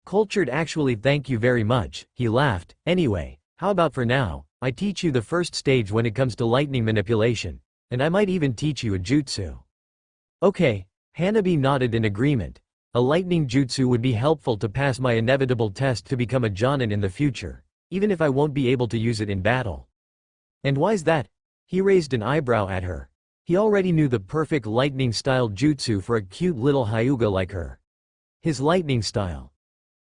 Cultured, actually, thank you very much, he laughed. Anyway, how about for now, I teach you the first stage when it comes to lightning manipulation, and I might even teach you a jutsu. Okay, Hanabi nodded in agreement. A lightning jutsu would be helpful to pass my inevitable test to become a jonin in the future, even if I won't be able to use it in battle. And why's that? He raised an eyebrow at her. He already knew the perfect lightning-style jutsu for a cute little Hyuga like her. His lightning style.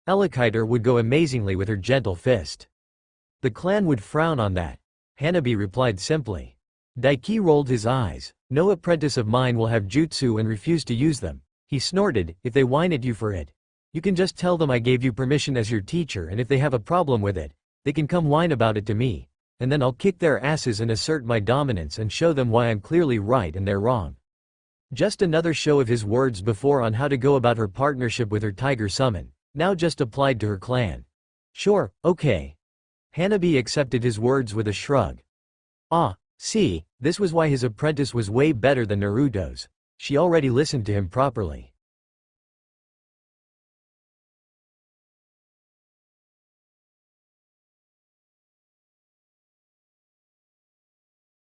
Elekiter would go amazingly with her gentle fist. The clan would frown on that. Hanabi replied simply. Daiki rolled his eyes. No apprentice of mine will have jutsu and refuse to use them. He snorted. If they whine at you for it, you can just tell them I gave you permission as your teacher, and if they have a problem with it, they can come whine about it to me, and then I'll kick their asses and assert my dominance and show them why I'm clearly right and they're wrong. Just another show of his words before on how to go about her partnership with her tiger summon, now just applied to her clan. Sure, okay. Hanabi accepted his words with a shrug. See, this was why his apprentice was way better than Naruto's. She already listened to him properly.